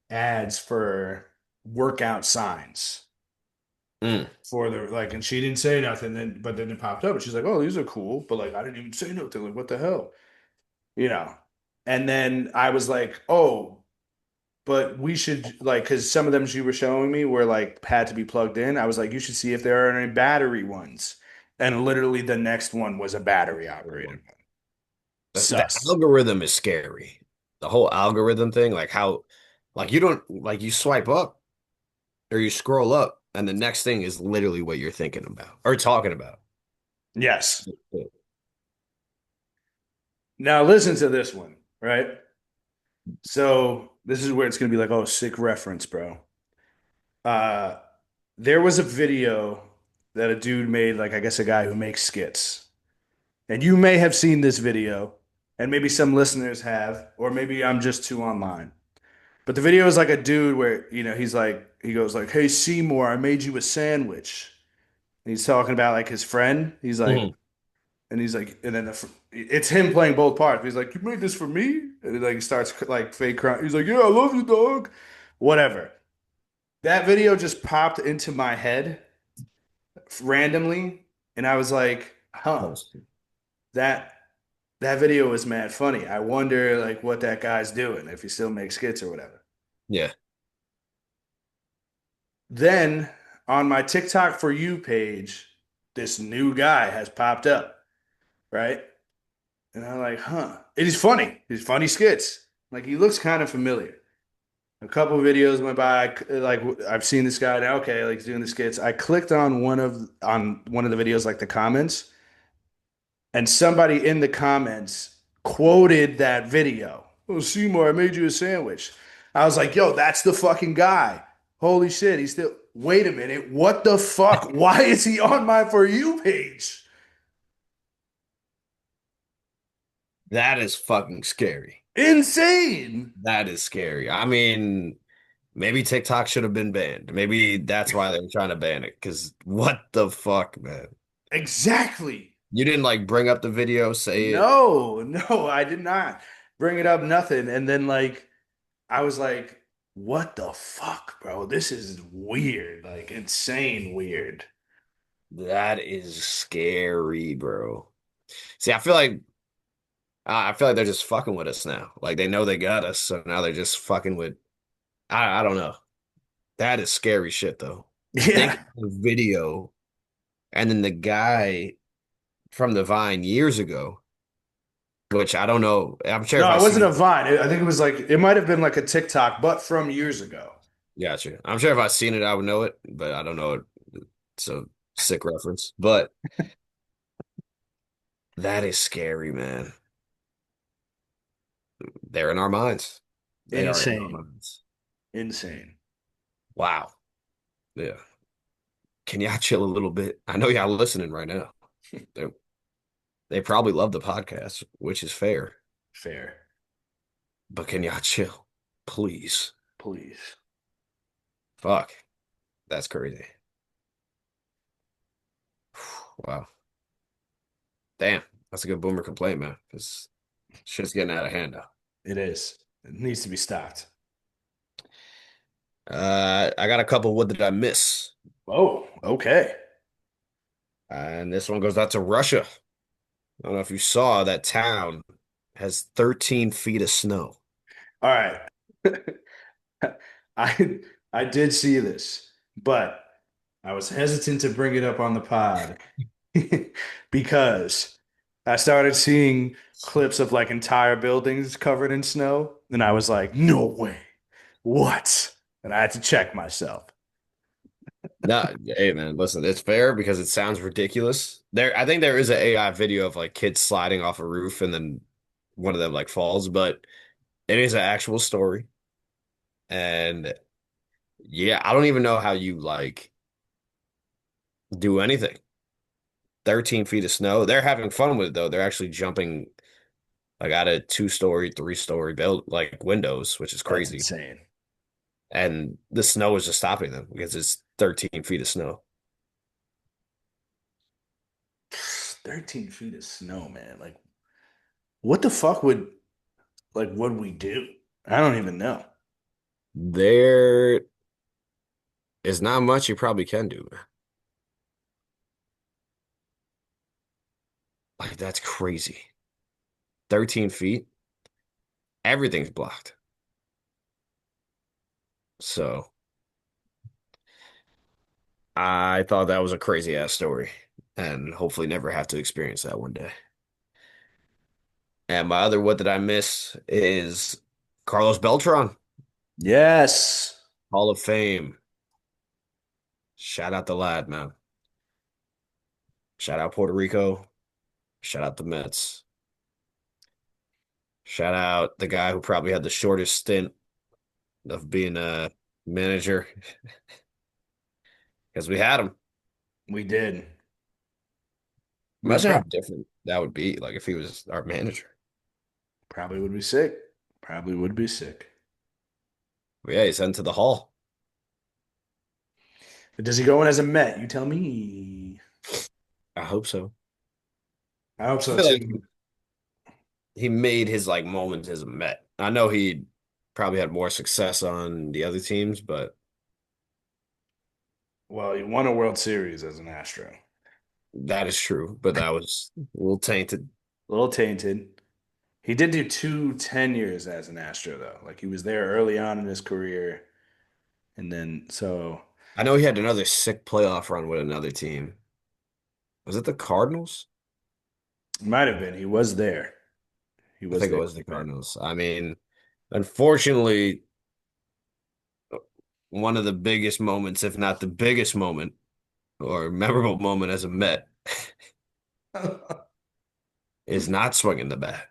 S2: ads for workout signs
S1: Mm.
S2: for the like, and she didn't say nothing. Then it popped up, and she's like, "Oh, these are cool," but like I didn't even say nothing. Like, what the hell, you know? And then I was like, "Oh, but we should like," because some of them she was showing me were like had to be plugged in. I was like, "You should see if there are any battery ones." And literally, the next one was a battery operated one.
S1: The
S2: Sus.
S1: algorithm is scary. The whole algorithm thing, like how, like you don't, like you swipe up or you scroll up, and the next thing is literally what you're thinking about or talking about.
S2: Yes. Now listen to this one, right? So this is where it's gonna be like, oh, sick reference, bro. Uh, there was a video that a dude made, like I guess a guy who makes skits, and you may have seen this video, and maybe some listeners have, or maybe I'm just too online. But the video is like a dude where he goes like, "Hey Seymour, I made you a sandwich." And he's talking about like his friend.
S1: Mhm.
S2: And then it's him playing both parts. He's like, "You made this for me," and then like he starts like fake crying. He's like, "Yeah, I love you, dog." Whatever. That video just popped into my head randomly, and I was like, "Huh, that that video was mad funny. I wonder like what that guy's doing if he still makes skits or whatever."
S1: Yeah.
S2: Then on my TikTok for you page, this new guy has popped up, right? And I'm like, huh. It is funny. He's funny skits. Like he looks kind of familiar. A couple of videos went by. Like I've seen this guy now. Okay, like he's doing the skits. I clicked on one of the videos, like the comments, and somebody in the comments quoted that video. Oh, Seymour, I made you a sandwich. I was like, yo, that's the fucking guy. Holy shit, he's still. Wait a minute. What the fuck? Why is he on my For You page?
S1: That is fucking scary.
S2: Insane.
S1: That is scary. I mean, maybe TikTok should have been banned. Maybe that's why they were trying to ban it. Because what the fuck, man?
S2: Exactly.
S1: You didn't like bring up the video, say it.
S2: No, no, I did not bring it up, nothing. And then, like, I was like, what the fuck, bro? This is weird, like, insane weird.
S1: That is scary, bro. See, I feel like they're just fucking with us now. Like they know they got us, so now they're just fucking with. I don't know. That is scary shit, though. Think
S2: Yeah.
S1: of the video, and then the guy from the Vine years ago, which I don't know. I'm sure if
S2: No,
S1: I
S2: it wasn't
S1: see,
S2: a Vine. I think it was like, it might have been like a TikTok, but from years ago.
S1: gotcha. I'm sure if I seen it, I would know it, but I don't know it. It's a sick reference, but that is scary, man. They're in our minds. They are in our
S2: Insane.
S1: minds.
S2: Insane.
S1: Wow. Yeah. Can y'all chill a little bit? I know y'all listening right now. They, they probably love the podcast, which is fair,
S2: Fair.
S1: but can y'all chill? Please.
S2: Please.
S1: Fuck. That's crazy. Wow. Damn. That's a good boomer complaint, man. Because shit's getting out of hand now.
S2: It is. It needs to be stopped.
S1: I got a couple. What did I miss?
S2: Oh, okay.
S1: And this one goes out to Russia. I don't know if you saw that town has 13 feet of snow.
S2: All right. I I did see this, but I was hesitant to bring it up on the pod because I started seeing clips of like entire buildings covered in snow, and I was like, no way. What? And I had to check myself.
S1: No, hey man, listen, it's fair because it sounds ridiculous. I think there is an AI video of like kids sliding off a roof and then one of them like falls, but it is an actual story. And yeah, I don't even know how you like do anything. 13 feet of snow. They're having fun with it though. They're actually jumping like out of 2-story, 3-story build like windows, which is
S2: That's
S1: crazy.
S2: insane.
S1: And the snow is just stopping them because it's 13 feet of snow.
S2: 13 feet of snow, man. Like, what the fuck would we do? I don't even know.
S1: There is not much you probably can do. Like that's crazy. 13 feet, everything's blocked. So I thought that was a crazy ass story and hopefully never have to experience that one day. And my other what did I miss is Carlos Beltran,
S2: Yes.
S1: Hall of Fame. Shout out the lad, man. Shout out Puerto Rico. Shout out the Mets. Shout out the guy who probably had the shortest stint of being a manager because we had him.
S2: We did. We
S1: Imagine how different that would be, like if he was our manager.
S2: probably would be sick. Probably would be sick.
S1: But yeah, he's heading to the Hall.
S2: But does he go in as a Met? You tell me.
S1: I hope so.
S2: I hope
S1: I
S2: so
S1: feel like
S2: too.
S1: he made his like moments as a Met. I know he probably had more success on the other teams, but
S2: Well, he won a World Series as an Astro.
S1: that is true. But that was a little tainted.
S2: A little tainted. He did do two tenures as an Astro though. Like he was there early on in his career, and then so
S1: I know he had another sick playoff run with another team. Was it the Cardinals?
S2: might have been. He was there. He
S1: I
S2: was
S1: think it
S2: there.
S1: was the Cardinals. I mean, unfortunately, one of the biggest moments, if not the biggest moment or memorable moment as a Met, is not swinging the bat.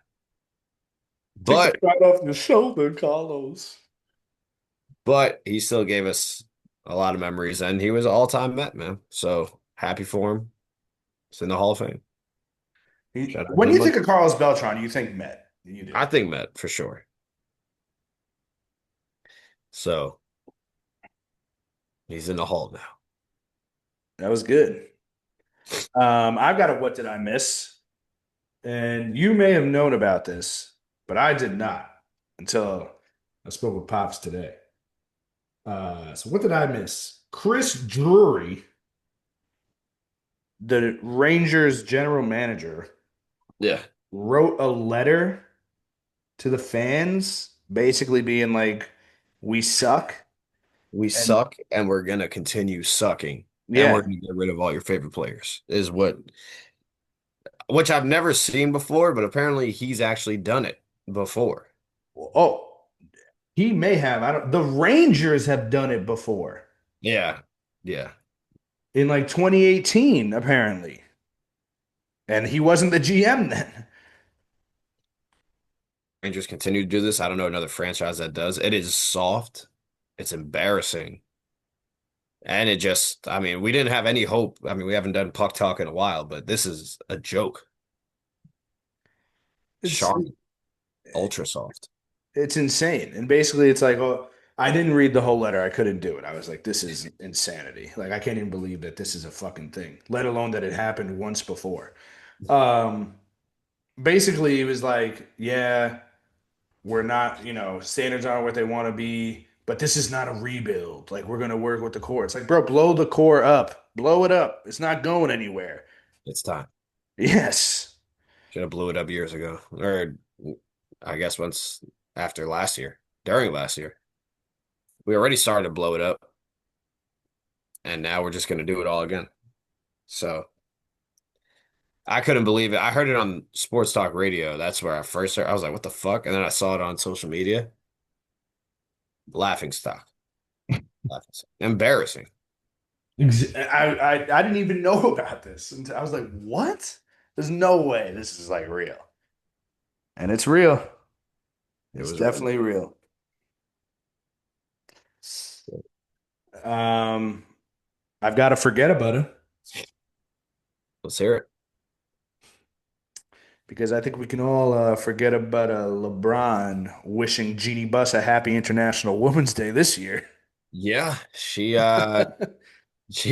S2: Take the
S1: But
S2: shot off your shoulder, Carlos.
S1: he still gave us a lot of memories, and he was an all-time Met, man. So happy for him. It's in the Hall of Fame. Shout out
S2: When
S1: Jim
S2: you think
S1: Money.
S2: of Carlos Beltran, you think Met. You do.
S1: I think Met for sure. So he's in the Hall now.
S2: That was good. I've got a what did I miss? And you may have known about this, but I did not until I spoke with Pops today. So what did I miss? Chris Drury, the Rangers general manager,
S1: Yeah,
S2: wrote a letter to the fans, basically being like, "We suck,"
S1: we
S2: and
S1: suck, and we're gonna continue sucking, and we're
S2: yeah,
S1: gonna get rid of all your favorite players. Is what, which I've never seen before, but apparently he's actually done it before.
S2: oh, he may have. I don't. The Rangers have done it before
S1: Yeah, yeah.
S2: in like 2018, apparently, and he wasn't the GM then.
S1: Rangers continue to do this. I don't know another franchise that does. It is soft. It's embarrassing. And it just, I mean, we didn't have any hope. I mean, we haven't done puck talk in a while, but this is a joke.
S2: It's
S1: Sharp, ultra soft.
S2: it's insane. And basically it's like, oh, I didn't read the whole letter. I couldn't do it. I was like, this is insanity. Like I can't even believe that this is a fucking thing, let alone that it happened once before. Um, basically he was like, yeah, we're not, standards aren't what they want to be, but this is not a rebuild. Like we're gonna work with the core. It's like, bro, blow the core up. Blow it up. It's not going anywhere.
S1: It's time.
S2: Yes.
S1: Should have blew it up years ago, or I guess once after last year, during last year, we already started to blow it up, and now we're just gonna do it all again. So I couldn't believe it. I heard it on Sports Talk Radio. That's where I first heard. I was like, "What the fuck?" And then I saw it on social media. Laughing stock. Laughing stock. Embarrassing.
S2: I didn't even know about this. And I was like, what? There's no way this is like real. And it's real.
S1: It
S2: It's
S1: was real.
S2: definitely real. Um, I've got to forget about it
S1: Let's hear it.
S2: because I think we can all forget about LeBron wishing Jeanie Buss a happy International Women's Day this year.
S1: Yeah, she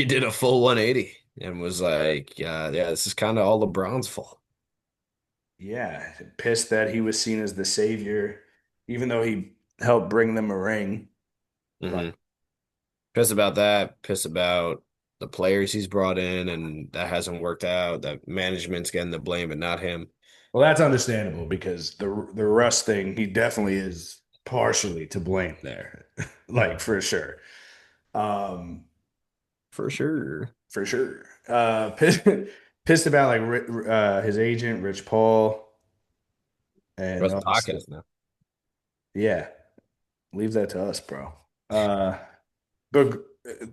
S1: did a full 180 and was like, yeah, this is kind of all LeBron's fault."
S2: Yeah, pissed that he was seen as the savior, even though he helped bring them a ring. Like,
S1: Hmm. Pissed about that. Pissed about the players he's brought in, and that hasn't worked out. That management's getting the blame and not him.
S2: well, that's understandable because the Russ thing, he definitely is partially to blame there, like for sure, um,
S1: For sure.
S2: for sure. Pissed about like his agent, Rich Paul, and
S1: What's
S2: all
S1: the
S2: this stuff.
S1: podcast now?
S2: Yeah, leave that to us, bro. But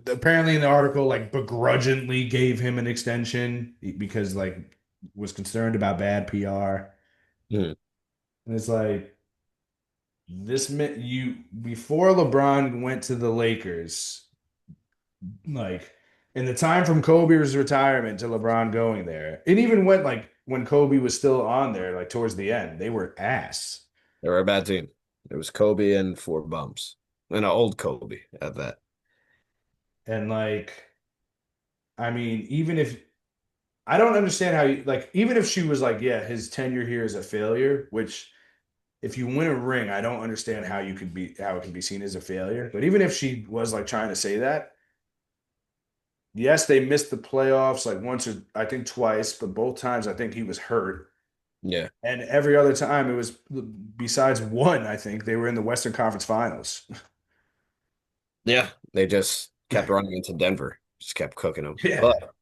S2: apparently in the article, like begrudgingly gave him an extension because like was concerned about bad PR.
S1: Hmm.
S2: And it's like this meant you before LeBron went to the Lakers, like in the time from Kobe's retirement to LeBron going there, it even went like when Kobe was still on there, like towards the end, they were ass.
S1: They were a bad team. It was Kobe and four bumps. And an old Kobe at that.
S2: And like, I mean, even if I don't understand how you like, even if she was like, yeah, his tenure here is a failure, which if you win a ring, I don't understand how it can be seen as a failure. But even if she was like trying to say that, yes, they missed the playoffs like once or I think twice, but both times I think he was hurt.
S1: Yeah.
S2: And every other time it was besides one, I think they were in the Western Conference Finals.
S1: Yeah. They just kept running into Denver. Just kept cooking them.
S2: Yeah.
S1: But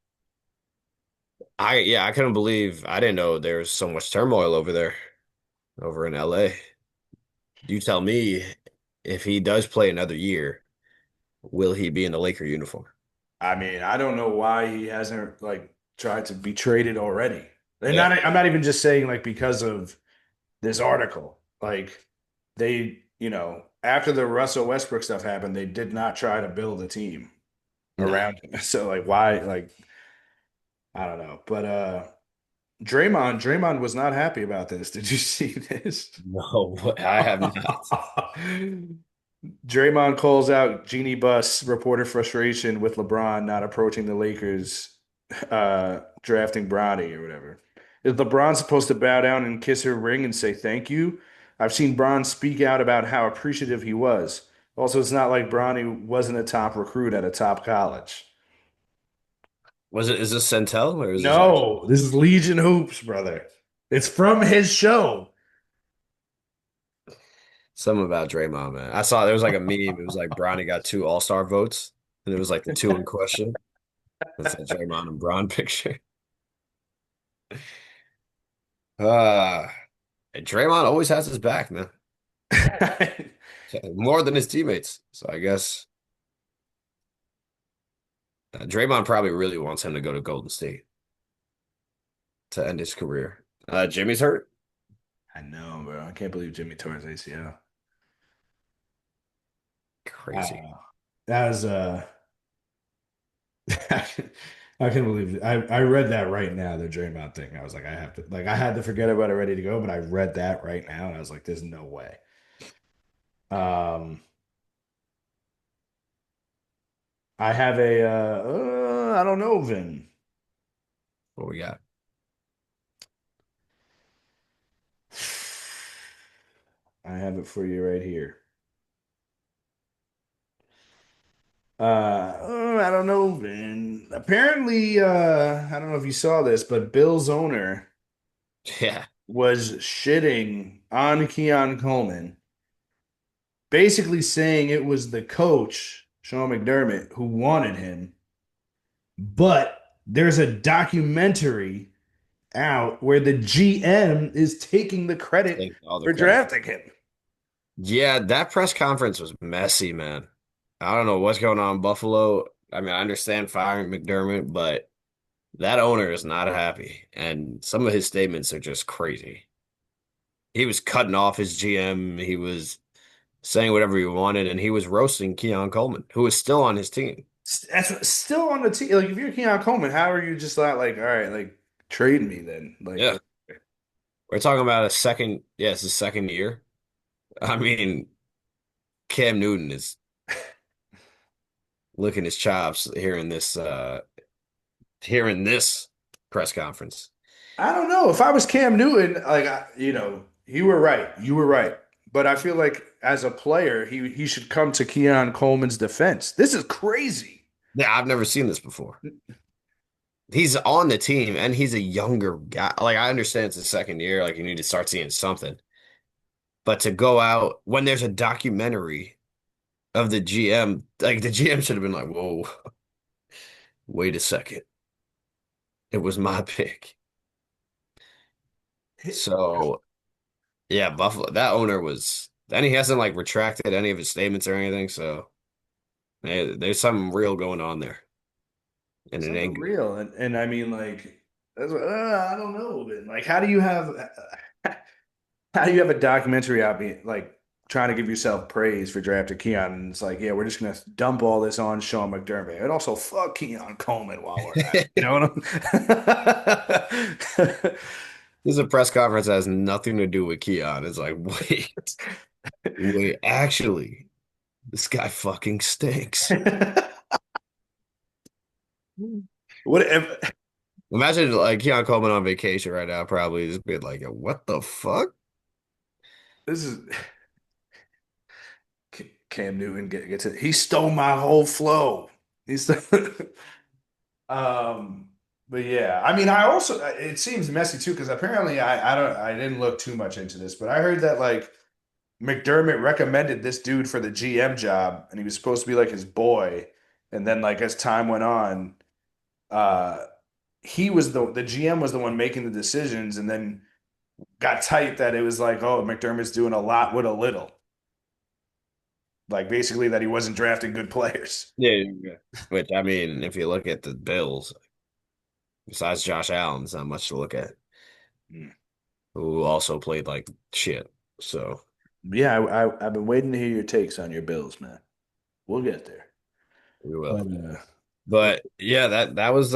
S1: I couldn't believe I didn't know there was so much turmoil over there, over in LA. You tell me if he does play another year, will he be in the Laker uniform?
S2: I mean, I don't know why he hasn't like tried to be traded already. And
S1: Yeah.
S2: I'm not even just saying like because of this article. Like they, after the Russell Westbrook stuff happened, they did not try to build a team
S1: No.
S2: around him. So like why like I don't know. But Draymond was not happy about this. Did you see this?
S1: No, I have not.
S2: Draymond calls out Jeanie Buss reported frustration with LeBron not approaching the Lakers drafting Bronny or whatever. Is LeBron supposed to bow down and kiss her ring and say thank you? I've seen Bron speak out about how appreciative he was. Also, it's not like Bronny wasn't a top recruit at a top college.
S1: Is this Centel or is this actually
S2: No, this is Legion Hoops, brother. It's from his show.
S1: something about Draymond, man? I saw there was like a meme. It was like Bronny got two All-Star votes, and it was like the two in question. It's a Draymond and Bron picture. Uh, Draymond always has his back, man. More than his teammates. So I guess Draymond probably really wants him to go to Golden State to end his career. Jimmy's hurt.
S2: I know, bro. I can't believe Jimmy tore his ACL. I don't
S1: Crazy.
S2: know. That was I can't believe it. I read that right now, the Draymond thing. I was like, I have to like I had to forget about it ready to go, but I read that right now and I was like, there's no way. Um I have I don't know, Vin.
S1: What we got?
S2: I have it for you right here. I don't know, man. Apparently, I don't know if you saw this, but Bill's owner
S1: Yeah,
S2: was shitting on Keon Coleman, basically saying it was the coach, Sean McDermott, who wanted him. But there's a documentary out where the GM is taking the credit
S1: take all the
S2: for
S1: credit.
S2: drafting him.
S1: Yeah, that press conference was messy, man. I don't know what's going on in Buffalo. I mean, I understand firing McDermott, but that owner is not happy, and some of his statements are just crazy. He was cutting off his GM. He was saying whatever he wanted, and he was roasting Keon Coleman, who is still on his team.
S2: Still on the team. Like, if you're Keon Coleman, how are you just not like, all right, like, trade me then? Like,
S1: Yeah, we're talking about a second. Yeah, it's his second year. I mean, Cam Newton is licking his chops hearing this press conference.
S2: I don't know. If I was Cam Newton, like, you were right. You were right. But I feel like as a player, he should come to Keon Coleman's defense. This is crazy.
S1: Yeah, I've never seen this before. He's on the team and he's a younger guy. Like I understand it's his second year, like you need to start seeing something. But to go out when there's a documentary of the GM, like the GM should have been like, "Whoa, wait a second. It was my pick." So, yeah, Buffalo, that owner was, and he hasn't like retracted any of his statements or anything, so there's something real going on there, and it
S2: Something
S1: ain't good.
S2: real. And I mean, like, that's what, I don't know. Man. Like, how do you have a documentary out being like trying to give yourself praise for drafting Keon? And it's like, yeah, we're just gonna dump all this on Sean McDermott and also fuck Keon Coleman while we're at it. You know what I'm?
S1: This is a press conference that has nothing to do with Keon. It's like, wait, actually, this guy fucking stinks.
S2: What if
S1: Imagine like Keon Coleman on vacation right now, probably just be like, what the fuck?
S2: this is Cam Newton gets it? He stole my whole flow. He's um, but yeah, I mean, I also it seems messy too because apparently I didn't look too much into this, but I heard that like McDermott recommended this dude for the GM job, and he was supposed to be like his boy, and then like as time went on, uh, he was the GM was the one making the decisions, and then got tight that it was like, oh, McDermott's doing a lot with a little, like basically that he wasn't drafting good players.
S1: Yeah, yeah. Which I mean, if you look at the Bills, besides Josh Allen, there's not much to look at.
S2: Mm.
S1: Who also played like shit. So
S2: Yeah, I've been waiting to hear your takes on your Bills, man. We'll get there.
S1: we will.
S2: But
S1: But yeah, that was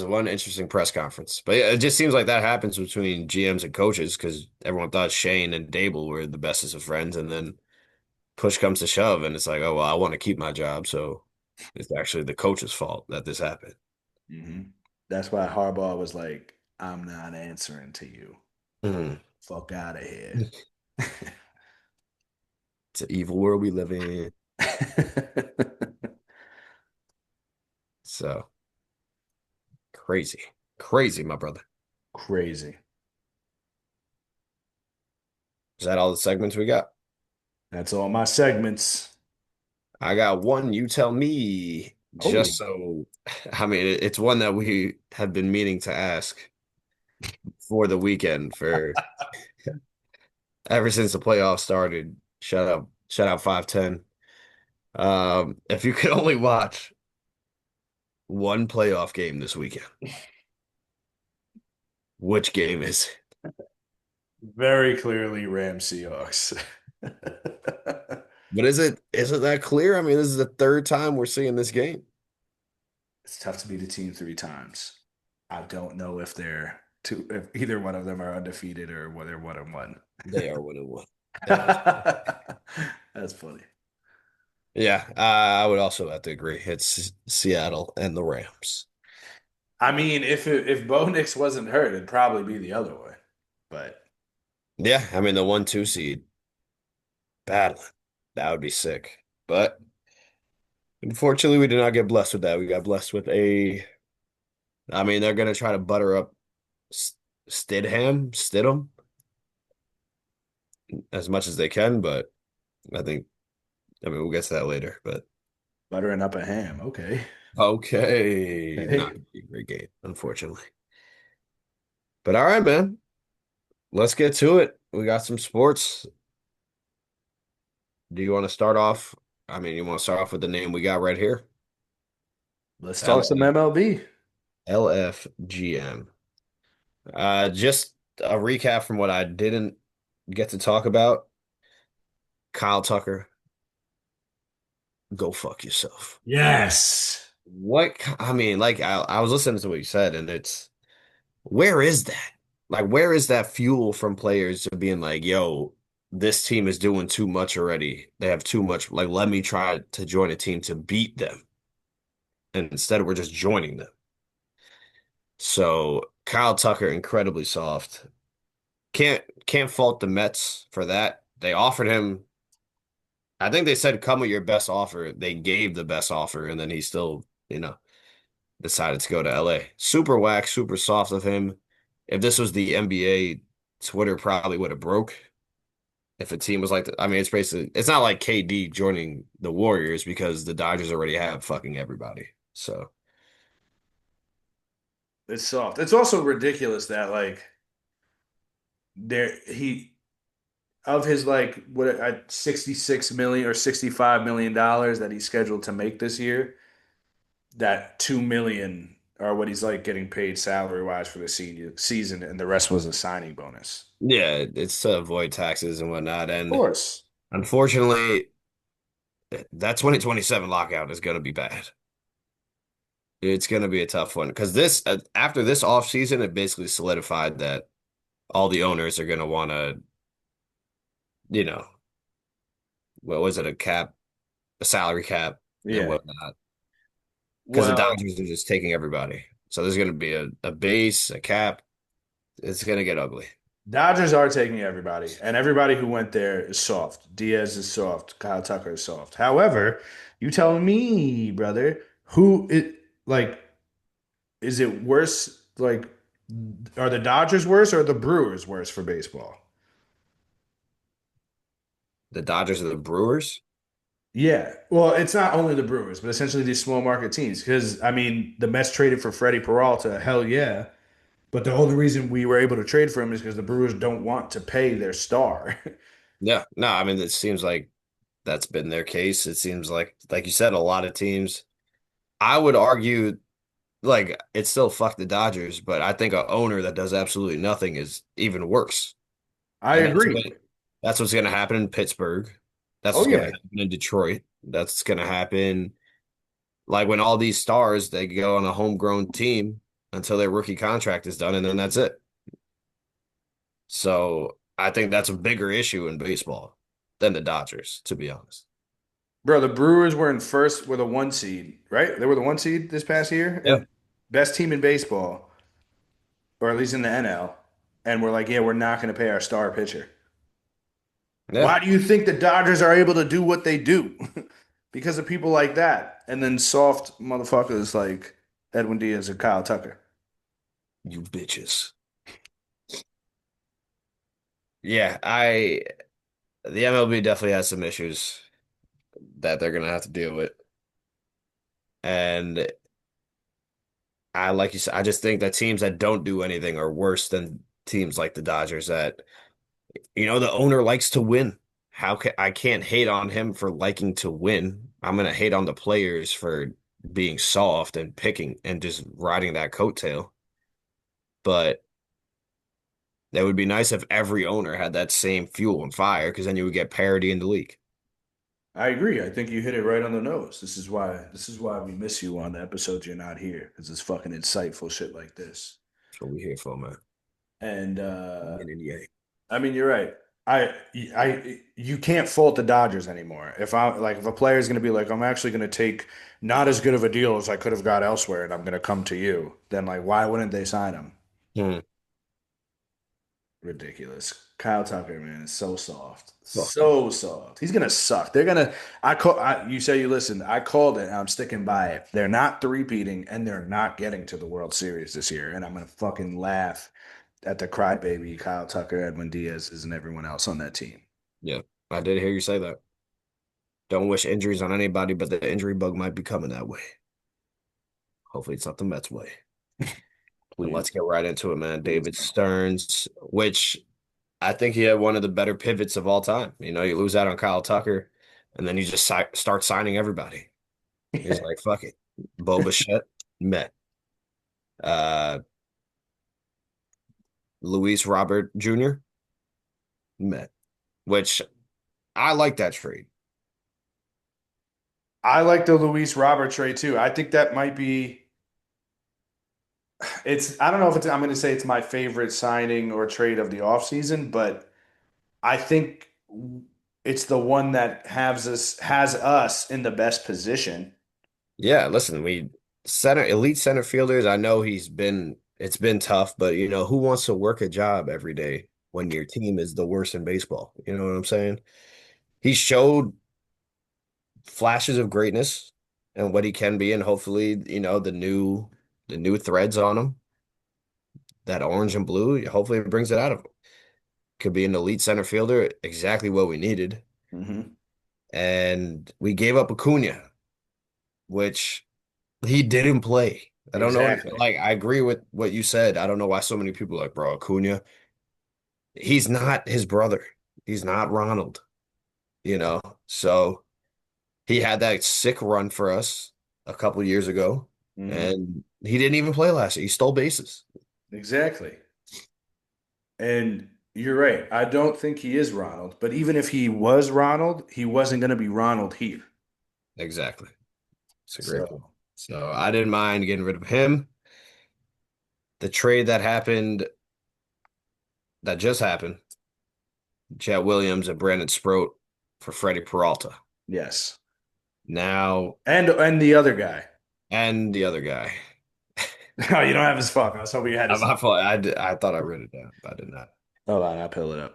S1: one interesting press conference. But yeah, it just seems like that happens between GMs and coaches because everyone thought Shane and Dable were the bestest of friends, and then push comes to shove, and it's like, oh well, I want to keep my job, so it's actually the coach's fault that this happened.
S2: that's why Harbaugh was like, I'm not answering to you.
S1: Mhm.
S2: Fuck out of here.
S1: It's an evil world we live in. So crazy, crazy, my brother.
S2: Crazy.
S1: Is that all the segments we got?
S2: That's all my segments.
S1: I got one. You tell me,
S2: Oh,
S1: just so. I mean, it's one that we have been meaning to ask for the weekend for ever since the playoffs started. Shut out 510. If you could only watch one playoff game this weekend, which game is it?
S2: very clearly Rams Seahawks.
S1: But is it that clear? I mean, this is the third time we're seeing this game.
S2: It's tough to beat a team three times. I don't know if either one of them are undefeated or whether one and one.
S1: They are 1-1. That is,
S2: That's funny.
S1: yeah, I would also have to agree. It's Seattle and the Rams.
S2: I mean, if Bo Nix wasn't hurt, it'd probably be the other way. But
S1: Yeah, I mean the 1-2 seed battling. That would be sick. But unfortunately, we did not get blessed with that. We got blessed with I mean, they're gonna try to butter up S- Stidham as much as they can, but I think I mean we'll get to that later. But
S2: Buttering up a ham. Okay.
S1: okay, not
S2: Okay.
S1: gonna be a great game, unfortunately. But all right, man. Let's get to it. We got some sports. Do you want to start off? I mean, you want to start off with the name we got right here?
S2: Let's talk some
S1: LF,
S2: MLB.
S1: LFGM. Just a recap from what I didn't get to talk about. Kyle Tucker, go fuck yourself.
S2: Yes.
S1: I mean, like I was listening to what you said, and it's where is that? Like, where is that fuel from players to being like, yo, this team is doing too much already. They have too much. Like, let me try to join a team to beat them. And instead, we're just joining them. So Kyle Tucker, incredibly soft. Can't fault the Mets for that. They offered him, I think they said, come with your best offer. They gave the best offer, and then he still, decided to go to LA. Super whack, super soft of him. If this was the NBA, Twitter probably would have broke. If a team was like, I mean, it's not like KD joining the Warriors because the Dodgers already have fucking everybody. So,
S2: It's soft. It's also ridiculous that like there he of his like what 66 million or 65 million dollars that he's scheduled to make this year, that 2 million are what he's like getting paid salary wise for the season, and the rest was a signing bonus.
S1: yeah, it's to avoid taxes and whatnot.
S2: Of
S1: And
S2: course.
S1: unfortunately, that 2027 lockout is going to be bad. It's going to be a tough one because after this offseason, it basically solidified that all the owners are going to want to, you know, what was it, a salary cap and
S2: Yeah.
S1: whatnot. Because the
S2: Well,
S1: Dodgers are just taking everybody. So there's going to be a base, a cap. It's going to get ugly.
S2: Dodgers are taking everybody, and everybody who went there is soft. Diaz is soft. Kyle Tucker is soft. However, you tell me, brother, who it like is it worse? Like, are the Dodgers worse or are the Brewers worse for baseball?
S1: The Dodgers are the Brewers.
S2: Yeah. Well, it's not only the Brewers, but essentially these small market teams. Because I mean, the Mets traded for Freddie Peralta. Hell yeah. But the only reason we were able to trade for him is because the Brewers don't want to pay their star.
S1: Yeah, no, I mean, it seems like that's been their case. It seems like you said, a lot of teams. I would argue, like, it's still fuck the Dodgers, but I think a owner that does absolutely nothing is even worse.
S2: I
S1: And
S2: agree.
S1: that's what's going to happen in Pittsburgh. That's
S2: Oh
S1: what's going to
S2: yeah.
S1: happen in Detroit. That's going to happen like when all these stars they go on a homegrown team until their rookie contract is done, and then that's it. So I think that's a bigger issue in baseball than the Dodgers, to be honest.
S2: Bro, the Brewers were in first with a 1 seed, right? They were the 1 seed this past year
S1: Yeah.
S2: and best team in baseball, or at least in the NL. And we're like, yeah, we're not going to pay our star pitcher.
S1: Yeah.
S2: Why do you think the Dodgers are able to do what they do? Because of people like that. And then soft motherfuckers like Edwin Diaz and Kyle Tucker.
S1: You bitches. Yeah, the MLB definitely has some issues that they're gonna have to deal with. And I like you said, I just think that teams that don't do anything are worse than teams like the Dodgers that, the owner likes to win. I can't hate on him for liking to win. I'm gonna hate on the players for being soft and picking and just riding that coattail. But that would be nice if every owner had that same fuel and fire, because then you would get parity in the league.
S2: I agree. I think you hit it right on the nose. This is why we miss you on the episodes you're not here, because it's fucking insightful shit like this.
S1: That's what we here for, man.
S2: And
S1: Yin and yang.
S2: I mean, you're right. You can't fault the Dodgers anymore. If a player is going to be like, I'm actually going to take not as good of a deal as I could have got elsewhere, and I'm going to come to you, then like, why wouldn't they sign him?
S1: Hmm.
S2: Ridiculous. Kyle Tucker, man, is so soft.
S1: Fuck.
S2: So soft. He's gonna suck. They're gonna you say you listened. I called it and I'm sticking by it. They're not three-peating and they're not getting to the World Series this year. And I'm gonna fucking laugh at the crybaby Kyle Tucker, Edwin Diaz, and everyone else on that team.
S1: Yeah, I did hear you say that. Don't wish injuries on anybody, but the injury bug might be coming that way. Hopefully, it's not the Mets way. And
S2: Please,
S1: let's get right into it, man.
S2: please
S1: David
S2: no.
S1: Stearns, which I think he had one of the better pivots of all time. You lose out on Kyle Tucker, and then you just start signing everybody. He's like, fuck it. Boba Fett, Met. Uh, Luis Robert Jr., Met. Which I like that trade.
S2: I like the Luis Robert trade too. I think that might be I don't know if I'm gonna say it's my favorite signing or trade of the offseason, but I think it's the one that has us in the best position.
S1: Yeah, listen, we elite center fielders. I know it's been tough, but who wants to work a job every day when your team is the worst in baseball? You know what I'm saying? He showed flashes of greatness and what he can be, and hopefully, the new threads on him, that orange and blue, hopefully it brings it out of him. Could be an elite center fielder, exactly what we needed.
S2: Hmm.
S1: And we gave up Acuna, which he didn't play. I don't know.
S2: Exactly.
S1: Like, I agree with what you said. I don't know why so many people are like, bro, Acuna, he's not his brother. He's not Ronald, you know? So he had that sick run for us a couple years ago,
S2: Hmm.
S1: and he didn't even play last year. He stole bases.
S2: Exactly. And you're right. I don't think he is Ronald, but even if he was Ronald, he wasn't going to be Ronald here.
S1: Exactly. It's a great point.
S2: So,
S1: So I didn't mind getting rid of him. The trade that just happened, Jet Williams and Brandon Sproat for Freddie Peralta.
S2: yes.
S1: Now,
S2: And the other guy.
S1: and the other guy.
S2: Oh, you don't have his phone. I was hoping you had his
S1: My
S2: name.
S1: fault. I thought I wrote it down, but I did not.
S2: Hold on, I'll pull it up.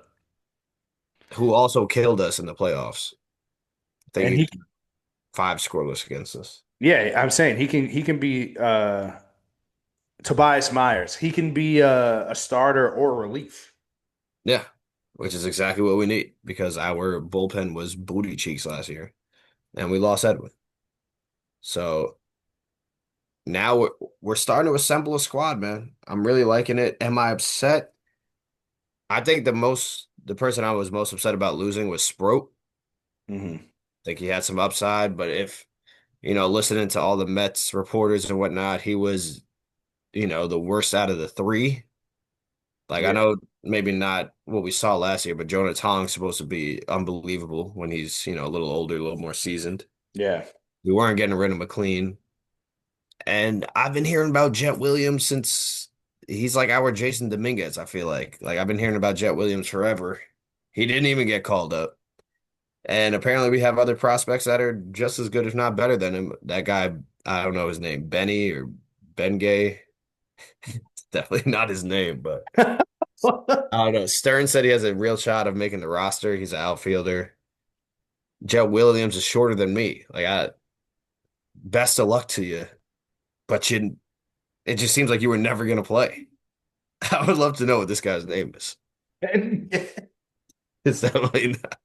S1: Who also killed us in the playoffs. I think
S2: And
S1: he
S2: he,
S1: five scoreless against us.
S2: yeah, I'm saying he can be Tobias Myers. He can be a starter or relief.
S1: Yeah, which is exactly what we need because our bullpen was booty cheeks last year, and we lost Edwin. So now we're starting to assemble a squad, man. I'm really liking it. Am I upset? I think the person I was most upset about losing was Sproat.
S2: Hmm.
S1: I think he had some upside, but if listening to all the Mets reporters and whatnot, he was the worst out of the three. Like I
S2: Yeah.
S1: know maybe not what we saw last year, but Jonah Tong's supposed to be unbelievable when he's a little older, a little more seasoned.
S2: Yeah.
S1: We weren't getting rid of McLean. And I've been hearing about Jet Williams since he's like our Jason Dominguez, I feel like. Like I've been hearing about Jet Williams forever. He didn't even get called up. And apparently we have other prospects that are just as good, if not better than him. That guy, I don't know his name, Benny or Ben Gay. It's definitely not his name, but I don't know. Stern said he has a real shot of making the roster. He's an outfielder. Jet Williams is shorter than me. Best of luck to you. But it just seems like you were never gonna play. I would love to know what this guy's name is. It's definitely not.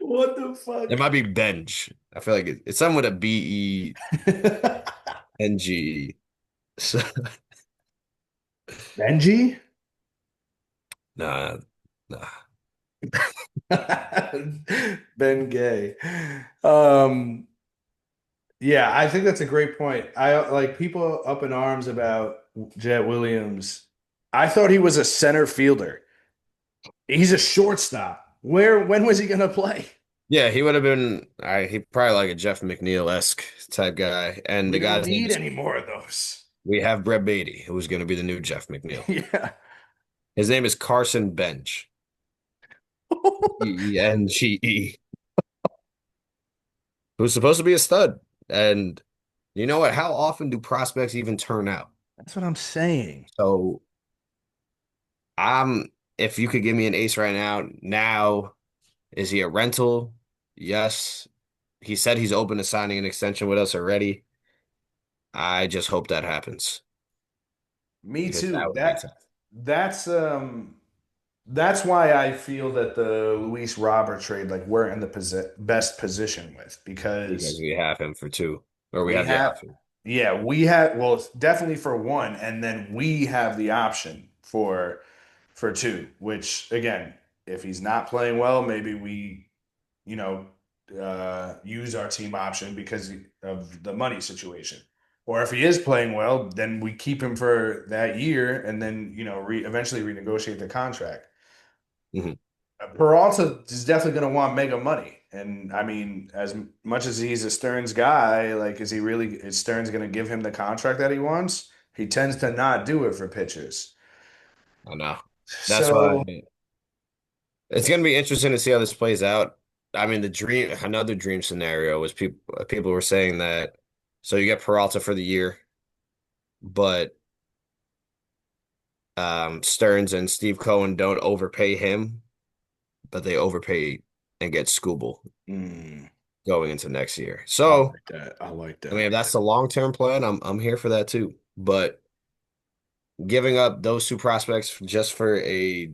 S2: What the
S1: It
S2: fuck?
S1: might be Benj. I feel like it's something with a Benge. So,
S2: Benji?
S1: nah, nah.
S2: Ben Gay. Um, yeah, I think that's a great point. I like people up in arms about Jet Williams. I thought he was a center fielder. He's a shortstop. When was he gonna play?
S1: Yeah, he would have been. He probably like a Jeff McNeil-esque type guy. And
S2: We
S1: the
S2: don't
S1: guy's name
S2: need
S1: is.
S2: any more of those.
S1: We have Brett Beatty, who's going to be the new Jeff McNeil.
S2: Yeah.
S1: His name is Carson Bench. Benge. Who's supposed to be a stud. And you know what? How often do prospects even turn out?
S2: That's what I'm saying.
S1: So if you could give me an ace right now, is he a rental? Yes. He said he's open to signing an extension with us already. I just hope that happens
S2: Me
S1: because that
S2: too.
S1: would be tough.
S2: That's why I feel that the Luis Robert trade, like we're in the best position with
S1: Because
S2: because
S1: we have him for two, or we
S2: we
S1: have the
S2: have,
S1: option.
S2: yeah, we have, well, definitely for one, and then we have the option for two, which again, if he's not playing well, maybe we, you know, use our team option because of the money situation. Or if he is playing well, then we keep him for that year and then, eventually renegotiate the contract.
S1: Mhm.
S2: Peralta is definitely going to want mega money. And I mean, as much as he's a Stearns guy, like, is Stearns going to give him the contract that he wants? He tends to not do it for pitchers.
S1: I know. That's why
S2: So,
S1: it's going to be interesting to see how this plays out. I mean, another dream scenario was people were saying that. So you get Peralta for the year, but Stearns and Steve Cohen don't overpay him, but they overpay and get Scooble
S2: mm,
S1: going into next year.
S2: I
S1: So,
S2: like that. I like
S1: I mean,
S2: that.
S1: if that's the long-term plan, I'm here for that too. But giving up those two prospects just for a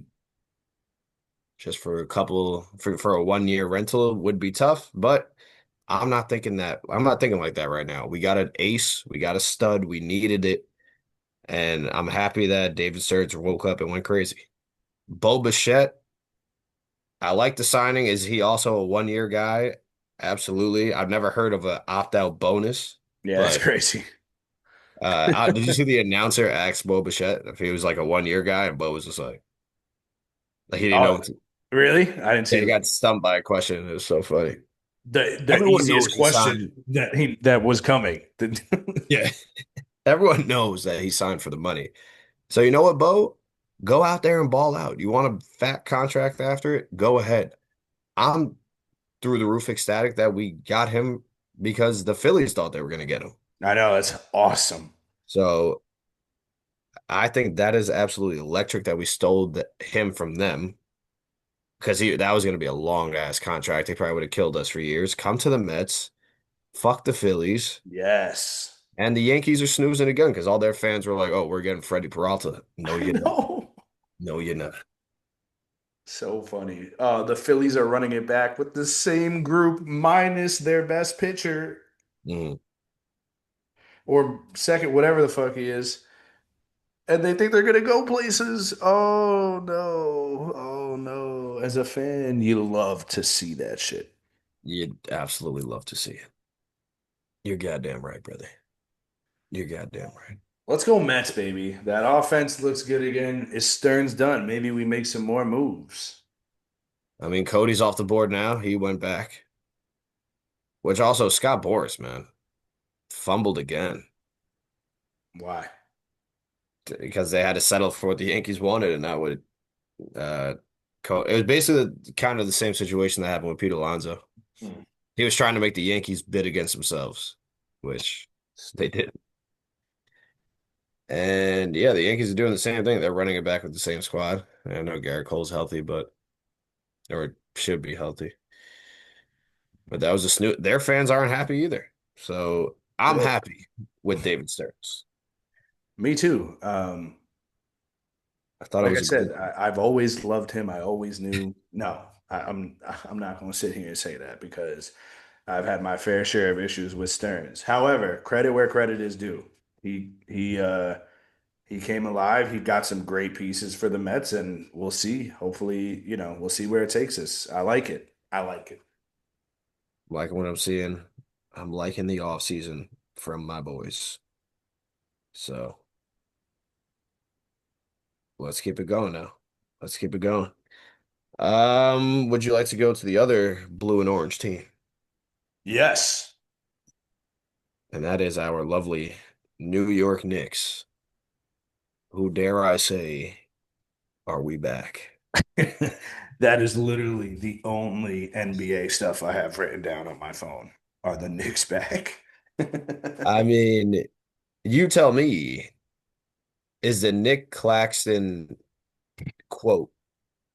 S1: couple for a 1 year rental would be tough, but I'm not thinking like that right now. We got an ace, we got a stud, we needed it, and I'm happy that David Stearns woke up and went crazy. Bo Bichette, I like the signing. Is he also a 1 year guy? Absolutely. I've never heard of an opt-out bonus,
S2: Yeah, that's
S1: but
S2: crazy.
S1: did you see the announcer ask Bo Bichette if he was like a 1 year guy? And Bo was just like he didn't
S2: Oh,
S1: know.
S2: really? I didn't
S1: Yeah,
S2: see
S1: he
S2: that.
S1: got stumped by a question. It was so funny.
S2: The
S1: Everyone
S2: easiest
S1: knows he signed.
S2: question that was coming.
S1: Yeah, everyone knows that he signed for the money. So you know what, Bo? Go out there and ball out. You want a fat contract after it? Go ahead. I'm through the roof ecstatic that we got him because the Phillies thought they were going to get him.
S2: I know, that's awesome.
S1: So I think that is absolutely electric that we stole him from them because that was going to be a long ass contract. They probably would have killed us for years. Come to the Mets, fuck the Phillies,
S2: Yes.
S1: and the Yankees are snoozing again because all their fans were like, "Oh, we're getting Freddie Peralta." No,
S2: I
S1: you're not.
S2: know.
S1: No, you're not.
S2: So funny. The Phillies are running it back with the same group minus their best pitcher
S1: Mm.
S2: or second, whatever the fuck he is. And they think they're gonna go places. Oh no. Oh no. As a fan, you love to see that shit.
S1: You'd absolutely love to see it. You're goddamn right, brother. You're goddamn right.
S2: Let's go Mets, baby. That offense looks good again. Is Stearns done? Maybe we make some more moves.
S1: I mean, Cody's off the board now. He went back, which also Scott Boras, man, fumbled again
S2: Why?
S1: because they had to settle for what the Yankees wanted, and that would uh, it was basically kind of the same situation that happened with Pete Alonso.
S2: Hmm.
S1: He was trying to make the Yankees bid against themselves, which they did. And yeah, the Yankees are doing the same thing. They're running it back with the same squad. I know Garrett Cole's healthy, but or should be healthy. But that was a snooze. Their fans aren't happy either. So I'm
S2: Well,
S1: happy with David Stearns.
S2: me too.
S1: I thought it
S2: Like I
S1: was a good
S2: said, I've always loved him. I always knew. No, I'm not going to sit here and say that because I've had my fair share of issues with Stearns. However, credit where credit is due. He came alive. He got some great pieces for the Mets, and we'll see. Hopefully, we'll see where it takes us. I like it. I like it.
S1: like what I'm seeing. I'm liking the off season from my boys. So let's keep it going now. Let's keep it going. Would you like to go to the other blue and orange team?
S2: Yes.
S1: And that is our lovely New York Knicks. Who dare I say, are we back?
S2: That is literally the only NBA stuff I have written down on my phone are the Knicks back.
S1: I mean, you tell me, is the Nick Claxton quote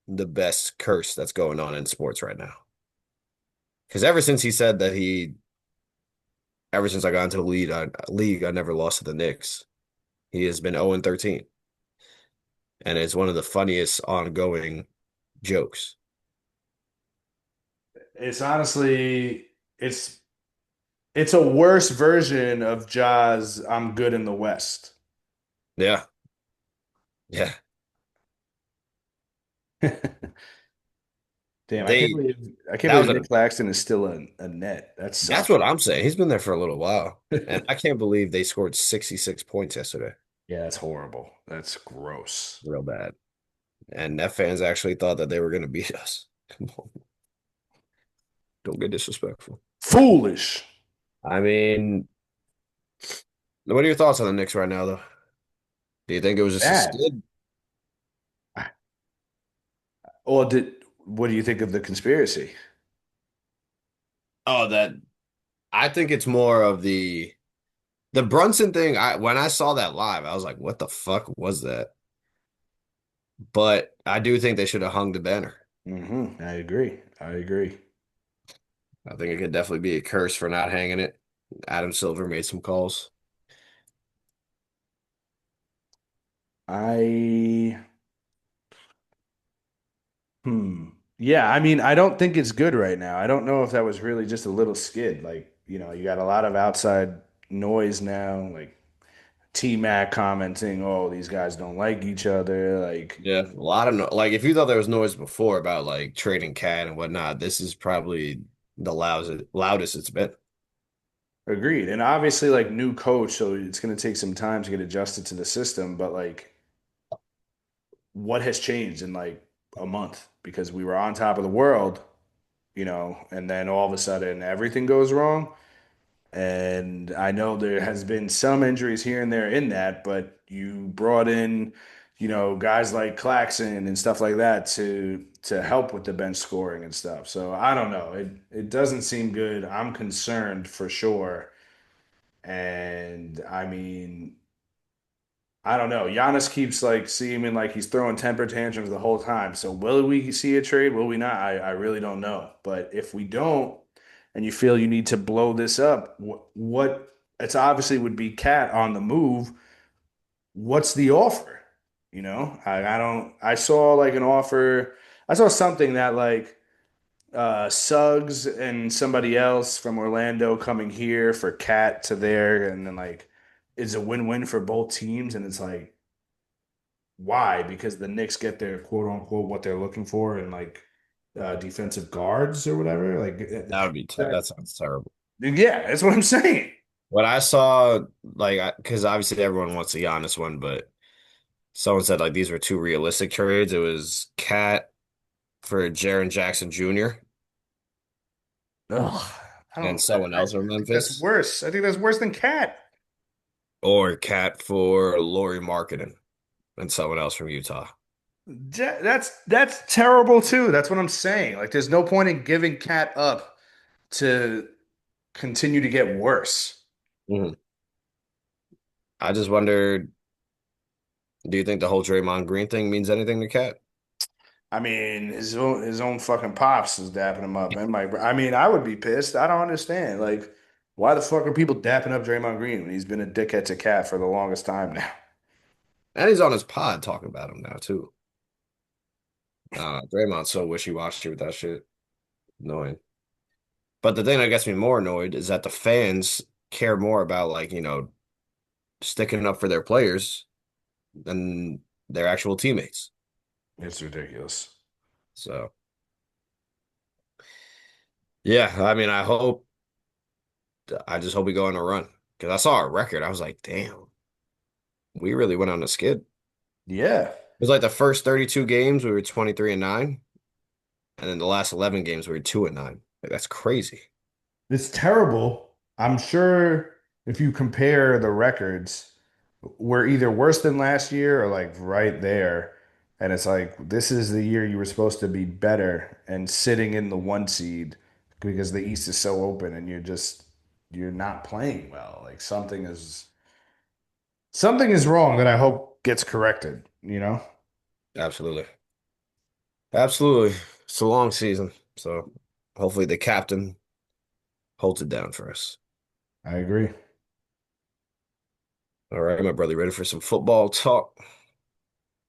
S1: the best curse that's going on in sports right now. Because ever since he said that ever since I got into the league, I never lost to the Knicks. He has been 0 and 13, and it's one of the funniest ongoing jokes.
S2: It's honestly, it's it's a worse version of Ja's I'm good in the West.
S1: Yeah, yeah.
S2: Damn,
S1: They
S2: I can't
S1: that
S2: believe
S1: was
S2: Nick
S1: a
S2: Claxton is still a net. That
S1: That's
S2: sucks.
S1: what I'm saying. He's been there for a little while, and I can't believe they scored 66 points yesterday.
S2: Yeah, that's horrible. That's gross.
S1: Real bad. And Net fans actually thought that they were going to beat us. Come on, don't get disrespectful.
S2: Foolish.
S1: I mean, what are your thoughts on the Knicks right now, though? Do you think it was just a
S2: Bad.
S1: skid?
S2: Or what do you think of the conspiracy?
S1: Oh, that I think it's more of the Brunson thing. I When I saw that live, I was like, "What the fuck was that?" But I do think they should have hung the banner.
S2: I agree. I agree.
S1: I think it could definitely be a curse for not hanging it. Adam Silver made some calls.
S2: I Hmm. Yeah, I mean, I don't think it's good right now. I don't know if that was really just a little skid. Like, you got a lot of outside noise now, like T-Mac commenting, "Oh, these guys don't like each other." Like,
S1: Yeah, a lot of like if you thought there was noise before about like trading Cat and whatnot, this is probably the loudest it's been.
S2: agreed. And obviously, like new coach, so it's going to take some time to get adjusted to the system. But like, what has changed in like a month? Because we were on top of the world, and then all of a sudden everything goes wrong. And I know there has been some injuries here and there in that, but you brought in, guys like Claxton and stuff like that to help with the bench scoring and stuff. So I don't know. It doesn't seem good. I'm concerned for sure. And I mean, I don't know. Giannis keeps like seeming like he's throwing temper tantrums the whole time. So will we see a trade? Will we not? I really don't know. But if we don't, and you feel you need to blow this up, what it's obviously would be Cat on the move. What's the offer? I don't. I saw like an offer. I saw something that like Suggs and somebody else from Orlando coming here for Cat to there, and then like it's a win-win for both teams, and it's like why? Because the Knicks get their quote unquote what they're looking for and like defensive guards or whatever.
S1: That would be that sounds terrible.
S2: Yeah, that's what I'm saying.
S1: What I saw, like, because obviously everyone wants the Giannis one, but someone said like these were two realistic trades. It was Cat for Jaren Jackson Jr.
S2: Ugh, I
S1: and
S2: don't.
S1: someone else from
S2: I think that's
S1: Memphis,
S2: worse. I think that's worse than Cat.
S1: or Cat for Laurie Marketing and someone else from Utah.
S2: That's terrible too. That's what I'm saying. Like, there's no point in giving Cat up to continue to get worse.
S1: Mhm. I just wondered, do you think the whole Draymond Green thing means anything to Cat?
S2: I mean, his own fucking pops is dapping him up, and I mean, I would be pissed. I don't understand. Like, why the fuck are people dapping up Draymond Green when he's been a dickhead to Cat for the longest time now?
S1: And he's on his pod talking about him now too. Draymond's so wishy-washy with that shit. Annoying. But the thing that gets me more annoyed is that the fans care more about like, sticking up for their players than their actual teammates.
S2: It's ridiculous.
S1: So yeah, I mean, I just hope we go on a run. Because I saw our record. I was like, damn, we really went on a skid. It
S2: Yeah.
S1: was like the first 32 games, we were 23-9. And then the last 11 games, we were 2-9. Like, that's crazy.
S2: It's terrible. I'm sure if you compare the records, we're either worse than last year or like right there. And it's like this is the year you were supposed to be better and sitting in the one seed because the East is so open and you're not playing well. Like something is wrong that I hope gets corrected.
S1: Absolutely. Absolutely. It's a long season, so hopefully the captain holds it down for us.
S2: I agree.
S1: All right, my brother, ready for some football talk?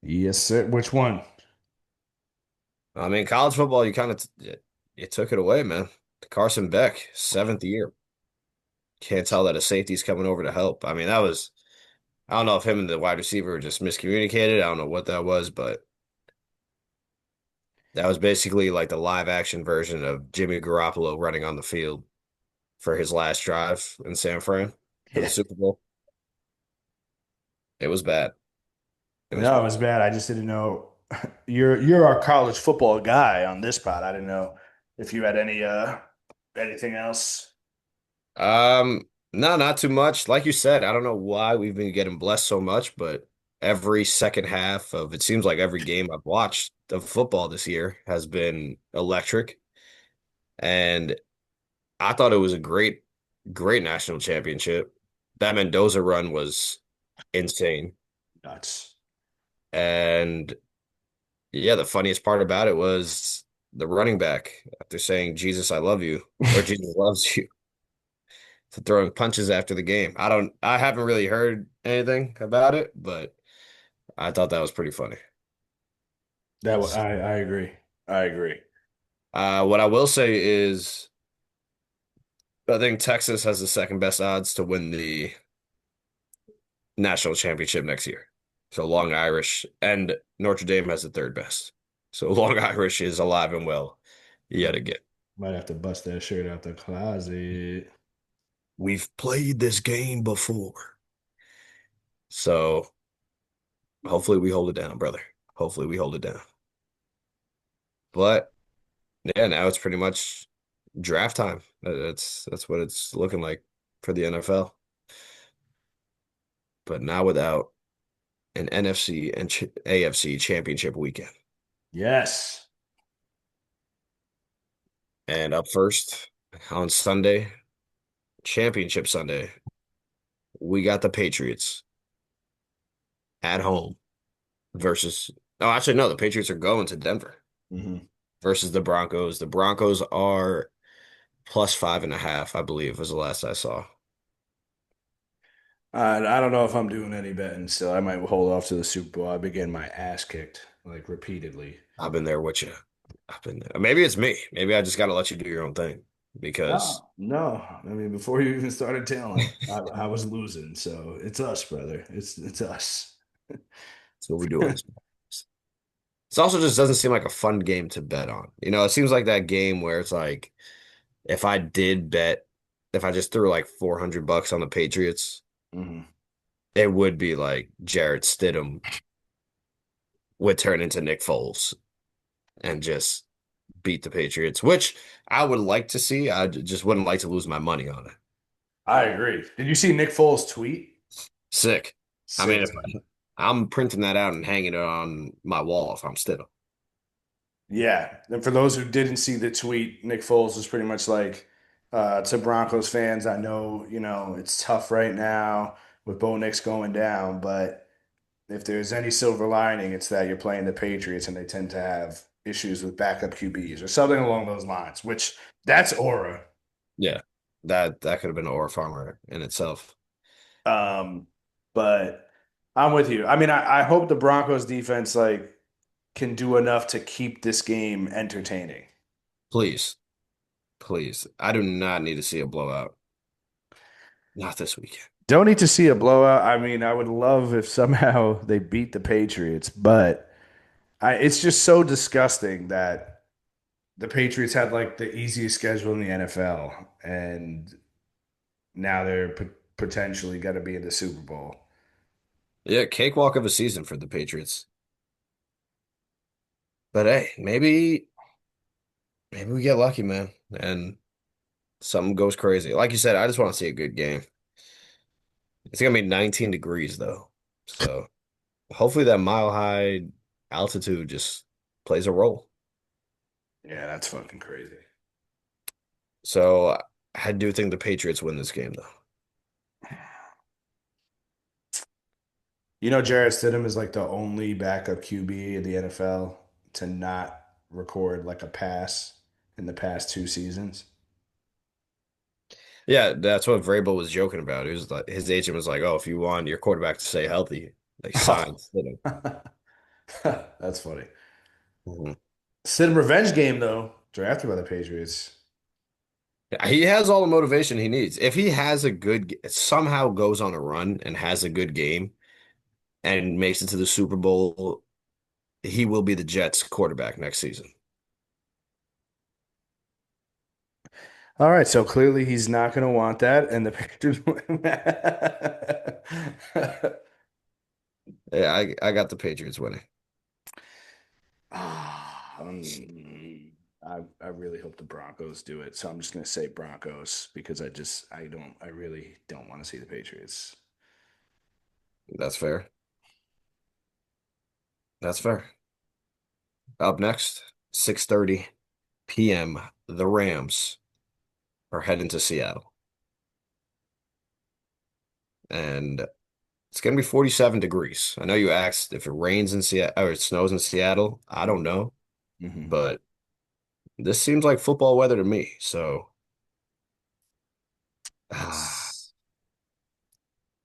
S2: Yes, sir. Which one?
S1: I mean, college football, you kind of you took it away, man. Carson Beck, seventh year. Can't tell that a safety's coming over to help. I mean, that was I don't know if him and the wide receiver were just miscommunicated. I don't know what that was, but that was basically like the live action version of Jimmy Garoppolo running on the field for his last drive in San Fran for the
S2: Yeah.
S1: Super Bowl. It was bad. It was
S2: No, it
S1: bad.
S2: was bad. I just didn't know. You're our college football guy on this pod. I didn't know if you had anything else.
S1: No, not too much. Like you said, I don't know why we've been getting blessed so much, but every second half of it seems like every game I've watched of football this year has been electric. And I thought it was a great national championship. That Mendoza run was insane.
S2: Nuts.
S1: And yeah, the funniest part about it was the running back after saying, Jesus, I love you, or Jesus loves you, to throwing punches after the game. I haven't really heard anything about it, but I thought that was pretty funny.
S2: I agree. I agree.
S1: What I will say is I think Texas has the second best odds to win the national championship next year. So Long Irish and Notre Dame has the third best. So Long Irish is alive and well yet again.
S2: Might have to bust that shirt out the closet.
S1: We've played this game before. So hopefully we hold it down, brother. Hopefully we hold it down. But yeah, now it's pretty much draft time. That's what it's looking like for the NFL. But now without an NFC and ch AFC championship weekend.
S2: Yes.
S1: And up first on Sunday, championship Sunday, we got the Patriots at home versus, oh, actually, no, the Patriots are going to Denver
S2: Hmm.
S1: versus the Broncos. The Broncos are plus 5.5, I believe, was the last I saw.
S2: I don't know if I'm doing any betting still. I might hold off to the Super Bowl. I've been getting my ass kicked like repeatedly.
S1: I've been there with you. I've been there. Maybe it's me. Maybe I just got to let you do your own thing because
S2: No, no. I mean, before you even started telling, I was losing. So it's us, brother. It's us.
S1: that's what we do on this. It also just doesn't seem like a fun game to bet on. It seems like that game where it's like, if I did bet, if I just threw like 400 bucks on the Patriots,
S2: Hmm.
S1: it would be like Jarrett Stidham would turn into Nick Foles and just beat the Patriots, which I would like to see. Just wouldn't like to lose my money on it.
S2: I agree. Did you see Nick Foles' tweet?
S1: Sick. I mean,
S2: Sick,
S1: if
S2: man.
S1: I'm printing that out and hanging it on my wall if I'm Stidham.
S2: Yeah. And for those who didn't see the tweet, Nick Foles was pretty much like, to Broncos fans, I know, it's tough right now with Bo Nix going down, but if there's any silver lining, it's that you're playing the Patriots and they tend to have issues with backup QBs or something along those lines, which that's aura.
S1: Yeah, that could have been an Aura Farmer in itself.
S2: Um, but I'm with you. I mean, I hope the Broncos defense can do enough to keep this game entertaining.
S1: Please, please. I do not need to see a blowout. Not this weekend.
S2: Don't need to see a blowout. I mean, I would love if somehow they beat the Patriots, but it's just so disgusting that the Patriots had like the easiest schedule in the NFL, and now they're potentially going to be in the Super Bowl.
S1: Yeah, cakewalk of a season for the Patriots. But hey, maybe we get lucky, man, and something goes crazy. Like you said, I just want to see a good game. It's gonna be 19 degrees though. So hopefully that mile high altitude just plays a role.
S2: Yeah, that's fucking crazy.
S1: So I do think the Patriots win this game though.
S2: Jarrett Stidham is like the only backup QB in the NFL to not. record like a pass in the past 2 seasons.
S1: Yeah, that's what Vrabel was joking about. He was like, his agent was like, "Oh, if you want your quarterback to stay healthy, like sign
S2: Oh,
S1: Stidham."
S2: that's funny.
S1: Mhm.
S2: Sid revenge game though, drafted by the Patriots.
S1: He has all the motivation he needs. If he has a somehow goes on a run and has a good game and makes it to the Super Bowl, he will be the Jets quarterback next season.
S2: All right, so clearly he's not going to want that, and the Patriots.
S1: Yeah, I got the Patriots winning.
S2: Ah, I really hope the Broncos do it. So I'm just gonna say Broncos because I really don't want to see the Patriots.
S1: That's fair. That's fair. Up next, 6:30 p.m. The Rams are heading to Seattle. And it's going to be 47 degrees. I know you asked if it rains in Seattle or it snows in Seattle. I don't know,
S2: Hmm.
S1: but this seems like football weather to me. So ah,
S2: It's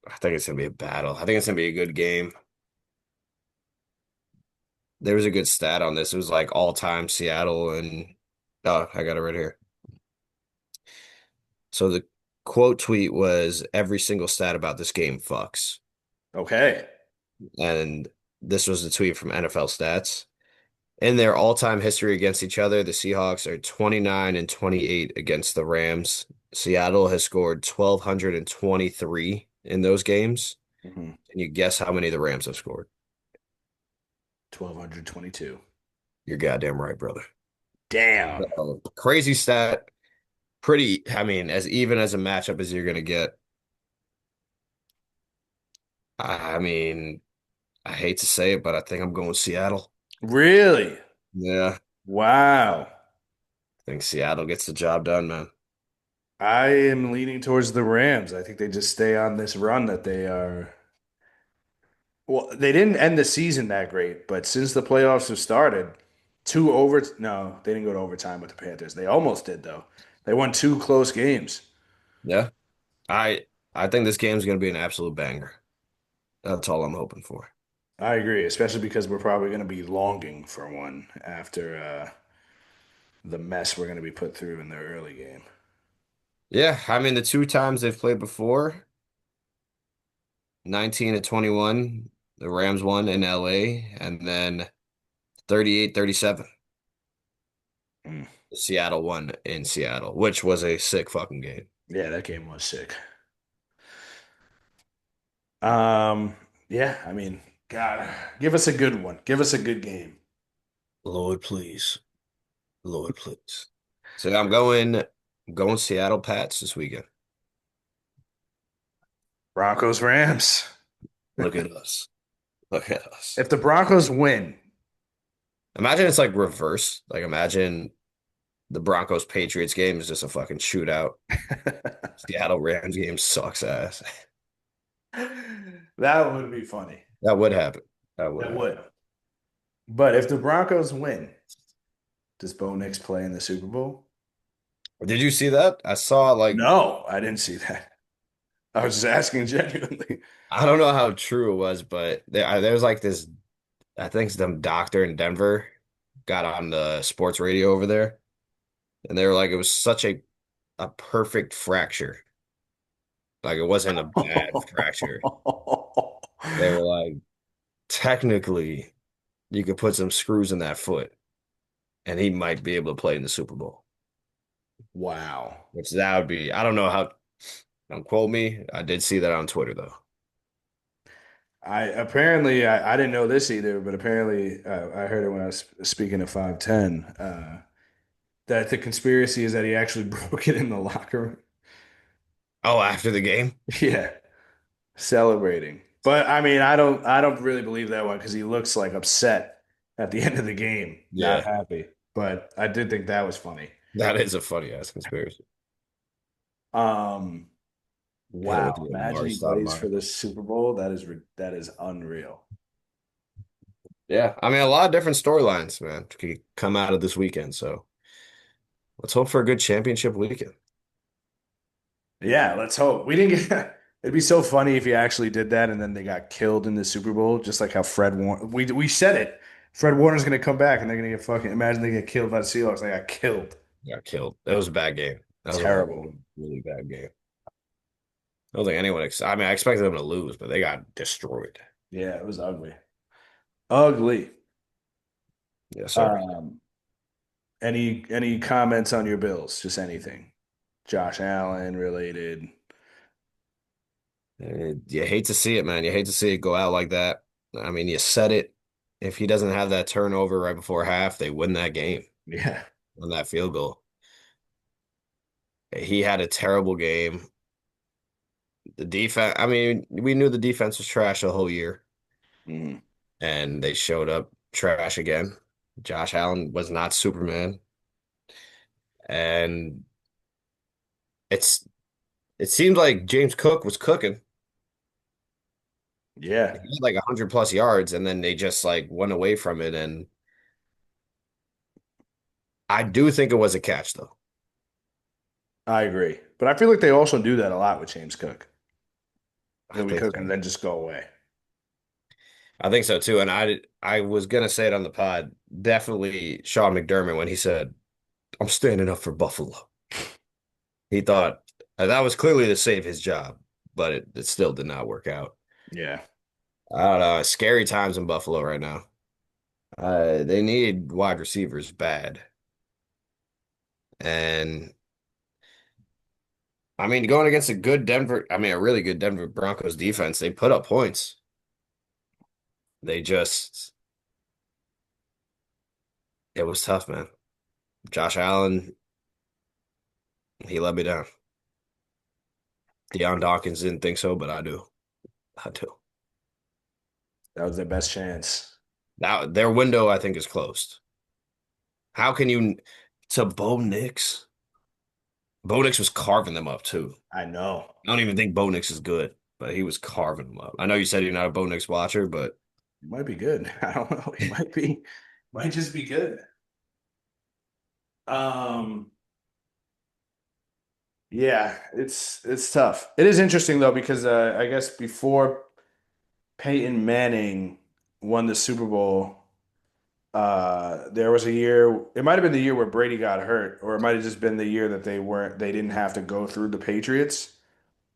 S1: I think it's going to be a battle. I think it's going to be a good game. There was a good stat on this. It was like all-time Seattle and oh, I got it right here. So the quote tweet was every single stat about this game fucks.
S2: okay.
S1: And this was the tweet from NFL Stats. In their all-time history against each other, the Seahawks are 29 and 28 against the Rams. Seattle has scored 1,223 in those games.
S2: Hmm.
S1: Can you guess how many the Rams have scored?
S2: 1,222.
S1: You're goddamn right, brother.
S2: Damn.
S1: Crazy stat. Pretty, I mean, as even as a matchup as you're gonna get. I mean, I hate to say it, but I think I'm going Seattle.
S2: Really?
S1: Yeah,
S2: Wow.
S1: I think Seattle gets the job done, man.
S2: I am leaning towards the Rams. I think they just stay on this run that they are. Well, they didn't end the season that great, but since the playoffs have started, no, they didn't go to overtime with the Panthers. They almost did though. They won two close games.
S1: Yeah, I I think this game's gonna be an absolute banger. That's all I'm hoping for.
S2: I agree, especially because we're probably going to be longing for one after the mess we're going to be put through in the early game.
S1: Yeah, I mean the two times they've played before, 19 to 21, the Rams won in LA, and then 38-37,
S2: Mm.
S1: Seattle won in Seattle, which was a sick fucking game.
S2: Yeah, that game was sick. Um, yeah, I mean, God, give us a good one. Give us a good game.
S1: Lord, please. Lord, please. So I'm going Seattle Pats this weekend.
S2: Broncos Rams.
S1: Look at us. Look at us.
S2: If the Broncos win,
S1: Imagine it's like reverse. Like imagine the Broncos Patriots game is just a fucking shootout. Seattle Rams game sucks ass.
S2: that would be funny.
S1: That would happen. That would
S2: That
S1: happen.
S2: would. But if the Broncos win, does Bo Nix play in the Super Bowl?
S1: Did you see that? I saw like
S2: No, I didn't see that. I was just asking genuinely.
S1: I don't know how true it was, but there was like this I think some doctor in Denver got on the sports radio over there, and they were like it was such a perfect fracture. Like it wasn't a bad fracture. They were like technically you could put some screws in that foot, and he might be able to play in the Super Bowl.
S2: Wow.
S1: Which that would be I don't know how don't quote me. I did see that on Twitter though.
S2: I didn't know this either, but apparently I heard it when I was speaking at 5'10", that the conspiracy is that he actually broke it in the locker room.
S1: Oh, after the game?
S2: Yeah, celebrating. But I mean, I don't really believe that one because he looks like upset at the end of the game, not
S1: Yeah,
S2: happy. But I did think that was funny.
S1: that is a funny ass conspiracy.
S2: Um,
S1: Hit him with
S2: wow.
S1: the
S2: Imagine
S1: Amari
S2: he plays
S1: Stoudemire.
S2: for the Super Bowl. That is unreal.
S1: Yeah, I mean, a lot of different storylines, man, could come out of this weekend. So let's hope for a good championship weekend.
S2: Yeah, let's hope. We didn't get It'd be so funny if he actually did that and then they got killed in the Super Bowl, just like how Fred Warner we said it. Fred Warner's gonna come back and they're gonna get fucking imagine they get killed by the Seahawks. They got killed.
S1: Got killed. That was a bad game. That was a
S2: Terrible.
S1: really, really bad game. I don't think anyone. I mean, I expected them to lose, but they got destroyed.
S2: Yeah, it was ugly. Ugly.
S1: Yes, sir.
S2: Um, any comments on your Bills? Just anything. Josh Allen related.
S1: You hate to see it, man. You hate to see it go out like that. I mean, you said it. If he doesn't have that turnover right before half, they win that game
S2: Yeah.
S1: on that field goal. He had a terrible game. The defense, I mean, we knew the defense was trash the whole year,
S2: Mhm.
S1: and they showed up trash again. Josh Allen was not Superman, and it's it seemed like James Cook was cooking. He
S2: Yeah,
S1: had like 100 plus yards, and then they just like went away from it. And I do think it was a catch, though.
S2: I agree. But I feel like they also do that a lot with James Cook.
S1: I
S2: He'll be
S1: think
S2: cooking
S1: so.
S2: and then just go away.
S1: I think so too. And I was gonna say it on the pod. Definitely Sean McDermott when he said, "I'm standing up for Buffalo." He thought that was clearly to save his job, but it still did not work out.
S2: Yeah,
S1: I don't know. Scary times in Buffalo right now. They need wide receivers bad. And I mean, going against a good Denver, I mean, a really good Denver Broncos defense, they put up points. They just, it was tough, man. Josh Allen, he let me down. Deion Dawkins didn't think so, but I do. I do.
S2: that was their best chance.
S1: Now their window, I think, is closed. How can you to Bo Nix? Bo Nix was carving them up too.
S2: I know.
S1: I don't even think Bo Nix is good, but he was carving them up. I know you said you're not a Bo Nix watcher, but
S2: He might be good. I don't know. He might be. Might just be good. Um, yeah, it's tough. It is interesting though because I guess before Peyton Manning won the Super Bowl, there was a year. It might have been the year where Brady got hurt, or it might have just been the year that they didn't have to go through the Patriots.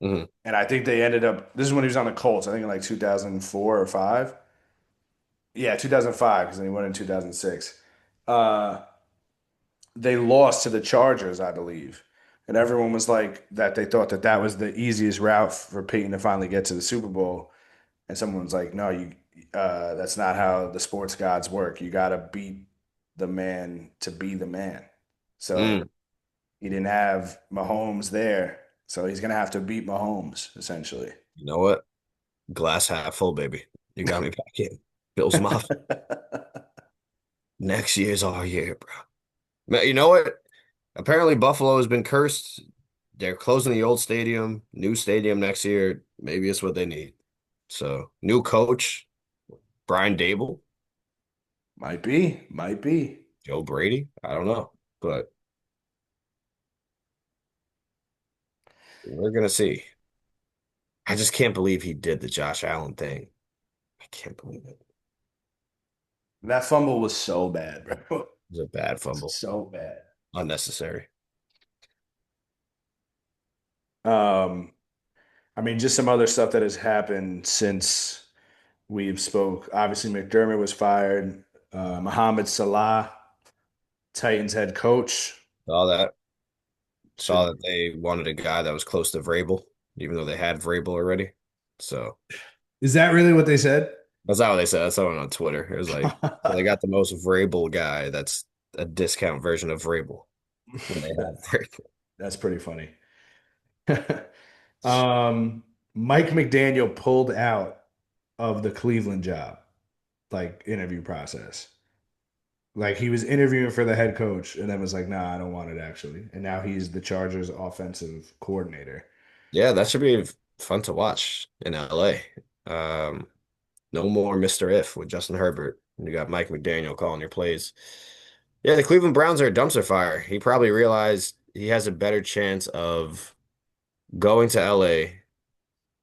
S1: mhm.
S2: And I think they ended up. This is when he was on the Colts. I think in like 2004 or five. Yeah, 2005 because then he went in 2006. Uh, they lost to the Chargers, I believe, and everyone was like that. They thought that that was the easiest route for Peyton to finally get to the Super Bowl. And someone's like, "No, you. That's not how the sports gods work. You got to beat the man to be the man." So
S1: Mm.
S2: he didn't have Mahomes there, so he's gonna have to beat Mahomes essentially.
S1: You know what? Glass half full, baby. You got me back in. Bills Mafia. Next year's our year, bro. Man, you know what? Apparently Buffalo has been cursed. They're closing the old stadium, new stadium next year. Maybe it's what they need. So, new coach, Brian Dable,
S2: Might be.
S1: Joe Brady. I don't know, but we're gonna see. I just can't believe he did the Josh Allen thing. I can't believe it.
S2: That fumble was so bad, bro.
S1: It was a bad fumble,
S2: So bad.
S1: unnecessary.
S2: Um, I mean, just some other stuff that has happened since we've spoke. Obviously, McDermott was fired. Mohamed Salah, Titans head coach,
S1: Saw that. Saw
S2: should.
S1: that they wanted a guy that was close to Vrabel, even though they had Vrabel already. So
S2: Is that really what they said?
S1: that's not what they said. I saw it on Twitter. It was like, so they got the most Vrabel guy that's a discount version of Vrabel when they had Vrabel.
S2: That's pretty funny. Um, Mike McDaniel pulled out of the Cleveland job, like interview process. Like he was interviewing for the head coach and then was like, nah, I don't want it actually. And now he's the Chargers offensive coordinator.
S1: Yeah, that should be fun to watch in LA. Um, no more Mr. If with Justin Herbert. You got Mike McDaniel calling your plays. Yeah, the Cleveland Browns are a dumpster fire. He probably realized he has a better chance of going to LA,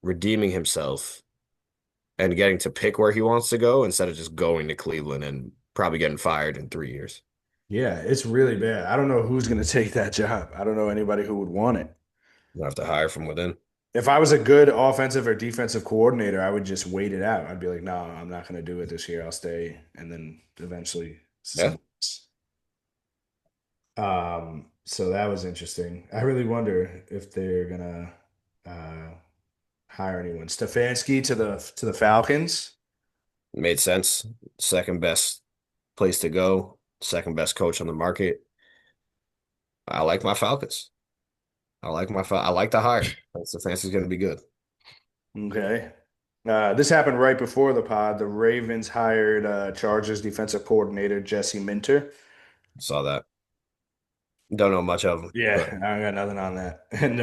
S1: redeeming himself, and getting to pick where he wants to go instead of just going to Cleveland and probably getting fired in 3 years.
S2: Yeah, it's really bad. I don't know who's going to take that job. I don't know anybody who would want it.
S1: You have to hire from within.
S2: If I was a good offensive or defensive coordinator, I would just wait it out. I'd be like, no, I'm not going to do it this year. I'll stay. And then eventually
S1: Yeah,
S2: someone else. So that was interesting. I really wonder if they're gonna hire anyone. Stefanski to the Falcons.
S1: made sense. Second best place to go, second best coach on the market. I like my Falcons. I like the hire. Stefanski's going to be good.
S2: Okay. This happened right before the pod. The Ravens hired Chargers defensive coordinator Jesse Minter.
S1: Saw that. Don't know much of him,
S2: Yeah,
S1: but
S2: I got nothing on that. And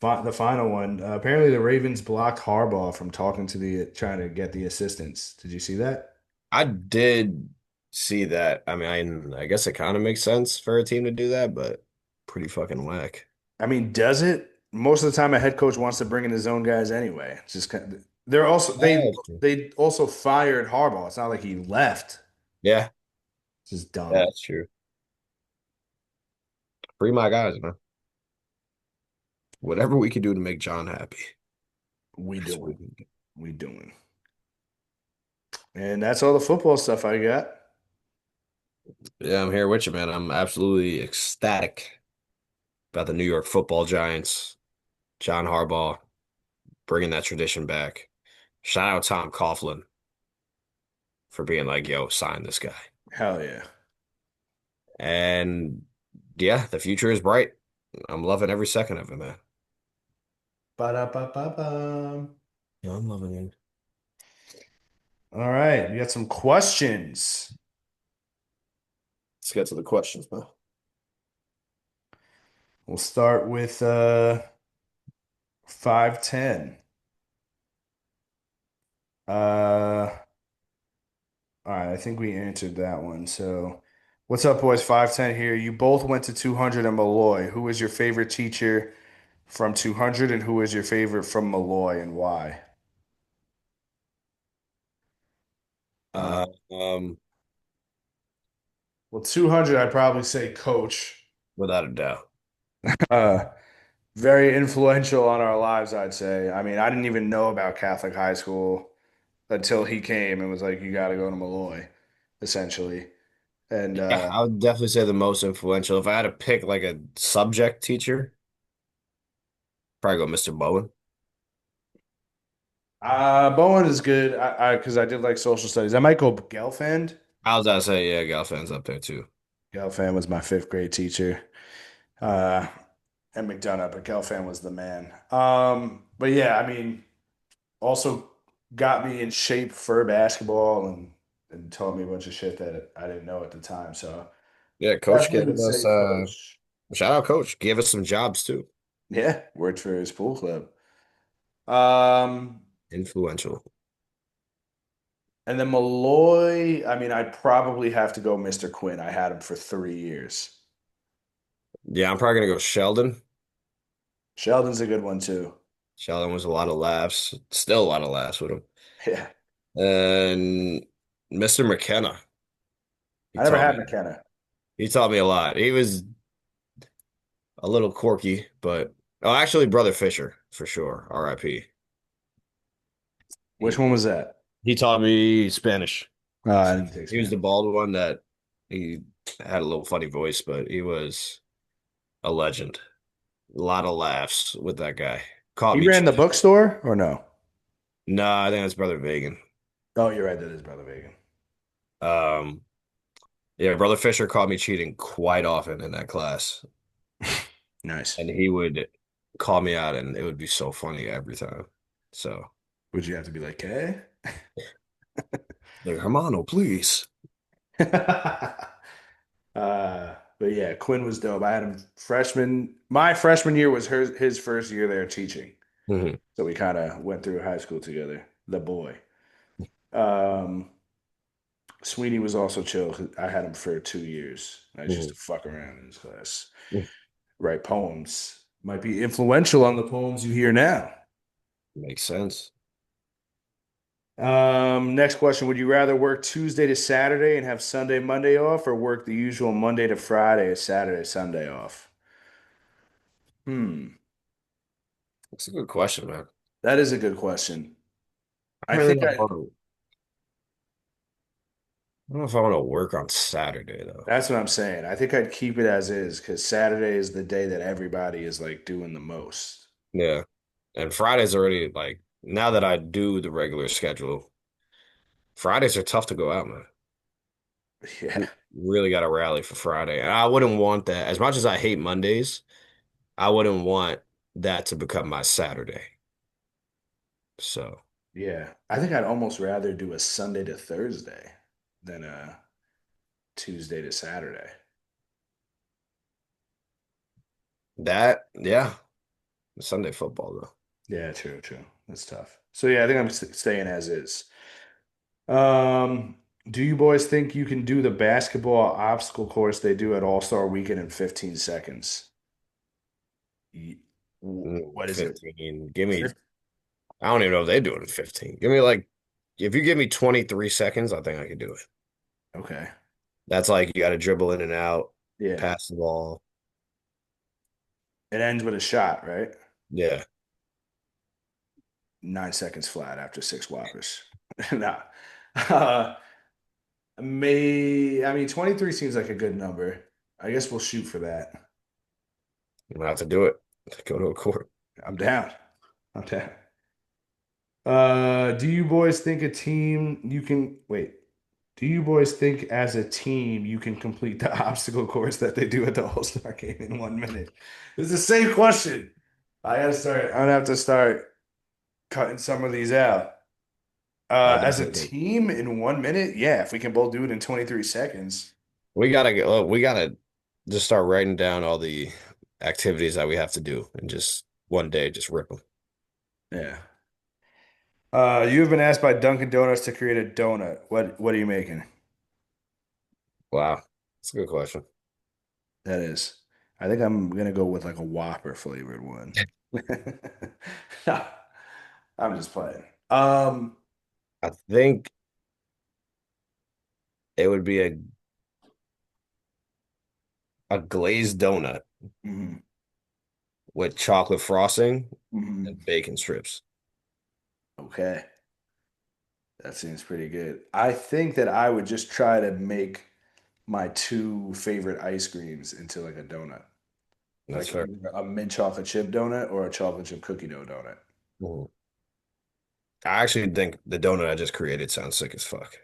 S2: the final one. Apparently, the Ravens blocked Harbaugh from talking to the trying to get the assistants. Did you see that?
S1: I did see that. I mean, I guess it kind of makes sense for a team to do that, but pretty fucking whack.
S2: I mean, does it? Most of the time, a head coach wants to bring in his own guys anyway. It's just kind of, they're also
S1: Yeah, that's true.
S2: they also fired Harbaugh. It's not like he left.
S1: Yeah,
S2: It's just
S1: yeah,
S2: dumb.
S1: that's true. Free my guys, man. Whatever we can do to make John happy.
S2: We
S1: That's what we
S2: doing,
S1: can do.
S2: we doing, and that's all the football stuff I got.
S1: Yeah, I'm here with you, man. I'm absolutely ecstatic about the New York Football Giants, John Harbaugh bringing that tradition back. Shout out Tom Coughlin for being like, yo, sign this guy.
S2: Hell yeah.
S1: And yeah, the future is bright. I'm loving every second of it, man.
S2: Ba-da-ba-ba-ba.
S1: Yeah, I'm loving it.
S2: All right, we got some questions.
S1: Let's get to the questions, man.
S2: We'll start with 510. All right, I think we answered that one. So, what's up, boys? 510 here. You both went to 200 in Malloy. Who was your favorite teacher from 200 and who was your favorite from Malloy and why? Uh,
S1: Uh, um,
S2: well, 200, I'd probably say coach.
S1: Without a doubt.
S2: Uh, very influential on our lives, I'd say. I mean, I didn't even know about Catholic high school until he came and was like, you got to go to Malloy, essentially. And
S1: Yeah, I would definitely say the most influential. If I had to pick like a subject teacher, probably go Mr. Bowen.
S2: Bowen is good. Because I did like social studies. I might go Gelfand.
S1: I was gonna say, yeah, Galfan's up there too.
S2: Gelfand was my fifth grade teacher. Uh, and McDonough, but Gelfand was the man. But yeah, I mean, also got me in shape for basketball and taught me a bunch of shit that I didn't know at the time. So
S1: Yeah, Coach
S2: definitely
S1: gave
S2: would
S1: us
S2: say coach.
S1: shout out Coach. Gave us some jobs too.
S2: Yeah, worked for his pool club. Um,
S1: Influential.
S2: and then Malloy, I mean, I'd probably have to go Mr. Quinn. I had him for 3 years.
S1: Yeah, I'm probably gonna go Sheldon.
S2: Sheldon's a good one too.
S1: Sheldon was a lot of laughs. Still a lot of laughs with him.
S2: Yeah,
S1: And Mr. McKenna. He
S2: I never
S1: taught
S2: had
S1: me
S2: McKenna.
S1: he taught me a lot. He was a little quirky, but oh, actually, Brother Fisher for sure. R.I.P.
S2: Which
S1: He
S2: one was that?
S1: he taught me Spanish.
S2: I didn't take
S1: He was the
S2: Spanish.
S1: bald one that he had a little funny voice, but he was a legend. A lot of laughs with that guy. Caught
S2: He
S1: me
S2: ran the
S1: cheating.
S2: bookstore or no?
S1: No, I think that's Brother Vegan.
S2: Oh, you're right. That is Brother Vegan.
S1: Um, yeah, Brother Fisher caught me cheating quite often in that class,
S2: Nice.
S1: and he would call me out, and it would be so funny every time. So,
S2: Would you have to be like, hey?
S1: like, Hermano, please.
S2: But yeah, Quinn was dope. I had him freshman. My freshman year was his first year there teaching.
S1: Mhm.
S2: So we kind of went through high school together. The boy. Um, Sweeney was also chill. 'Cause I had him for 2 years. I just used
S1: Mhm.
S2: to fuck around in his class.
S1: Mm.
S2: Write poems. Might be influential on the poems you hear now.
S1: Makes sense.
S2: Next question. Would you rather work Tuesday to Saturday and have Sunday, Monday off, or work the usual Monday to Friday, Saturday, Sunday off? Hmm.
S1: That's a good question, man.
S2: That is a good question.
S1: I
S2: I
S1: don't really
S2: think
S1: know. I don't know if I want to work on Saturday though.
S2: that's what I'm saying. I think I'd keep it as is because Saturday is the day that everybody is like doing the most.
S1: Yeah. And Friday's already like now that I do the regular schedule, Fridays are tough to go out, man.
S2: Yeah.
S1: Really got to rally for Friday. And I wouldn't want that. As much as I hate Mondays, I wouldn't want that to become my Saturday. So
S2: Yeah. I think I'd almost rather do a Sunday to Thursday than a Tuesday to Saturday.
S1: that, yeah, Sunday football though.
S2: Yeah, true, true. That's tough. So yeah, I think I'm staying as is. Um, do you boys think you can do the basketball obstacle course they do at All-Star Weekend in 15 seconds? Ye- What is it?
S1: 15. Give me, I don't even know if they do it in 15. Give me like, if you give me 23 seconds, I think I can do it.
S2: Okay.
S1: That's like you got to dribble in and out,
S2: Yeah.
S1: pass the ball.
S2: It ends with a shot, right?
S1: Yeah.
S2: 9 seconds flat after six whoppers. Nah. Uh, I mean, 23 seems like a good number. I guess we'll shoot for that.
S1: I'm gonna have to do it. Go to a court.
S2: I'm down. I'm down. Do you boys think a team you can wait? Do you boys think as a team you can complete the obstacle course that they do at the All-Star game in 1 minute? It's the same question. I'm gonna have to start cutting some of these out.
S1: I
S2: As a
S1: definitely think
S2: team in 1 minute, yeah, if we can both do it in 23 seconds.
S1: we gotta go. We gotta just start writing down all the activities that we have to do and just one day just rip them.
S2: Yeah. You have been asked by Dunkin' Donuts to create a donut. What are you making?
S1: Wow. That's a good question.
S2: That is. I think I'm gonna go with like a Whopper flavored one. I'm just playing.
S1: I think it would be a glazed donut
S2: Mhm,
S1: with chocolate frosting
S2: mhm.
S1: and bacon strips.
S2: Okay, that seems pretty good. I think that I would just try to make my two favorite ice creams into like a donut,
S1: That's
S2: like
S1: fair.
S2: either a mint chocolate chip donut or a chocolate chip cookie dough donut.
S1: Mhm. I actually think the donut I just created sounds sick as fuck.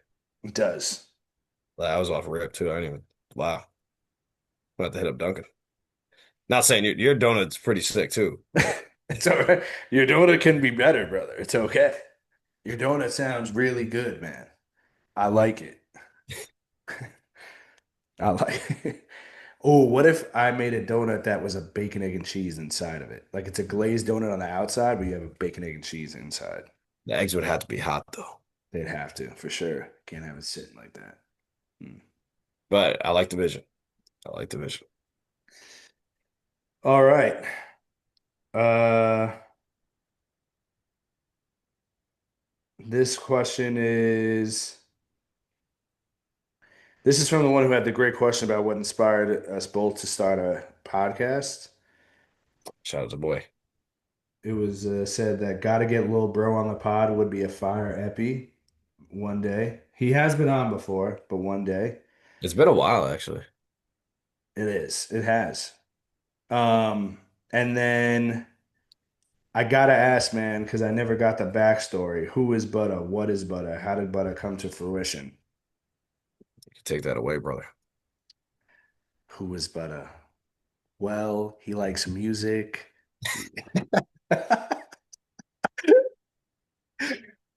S2: It does.
S1: Like, I was off rip too. I didn't even, wow. I'm about to hit up Dunkin'. Not saying your donut's pretty sick too, but
S2: It's all right. Your donut can be better, brother. It's okay. Your donut sounds really good, man. I like it. I like it. Oh, what if I made a donut that was a bacon, egg, and cheese inside of it? Like it's a glazed donut on the outside, but you have a bacon, egg, and cheese inside.
S1: the eggs would have to be hot though.
S2: They'd have to, for sure. Can't have it sitting like that. Hmm.
S1: But I like the vision. I like the vision.
S2: All right. Uh, this question is this is from the one who had the great question about what inspired us both to start a podcast.
S1: Shout out to boy.
S2: It was said that gotta get Lil Bro on the pod would be a fire epi one day. He has been on before, but one day.
S1: It's been a while actually.
S2: It is. It has. Um, and then I gotta ask, man, because I never got the backstory. Who is Buttah? What is Buttah? How did Buttah come to fruition?
S1: You can take that away, brother.
S2: Who is Buttah? Well, he likes music.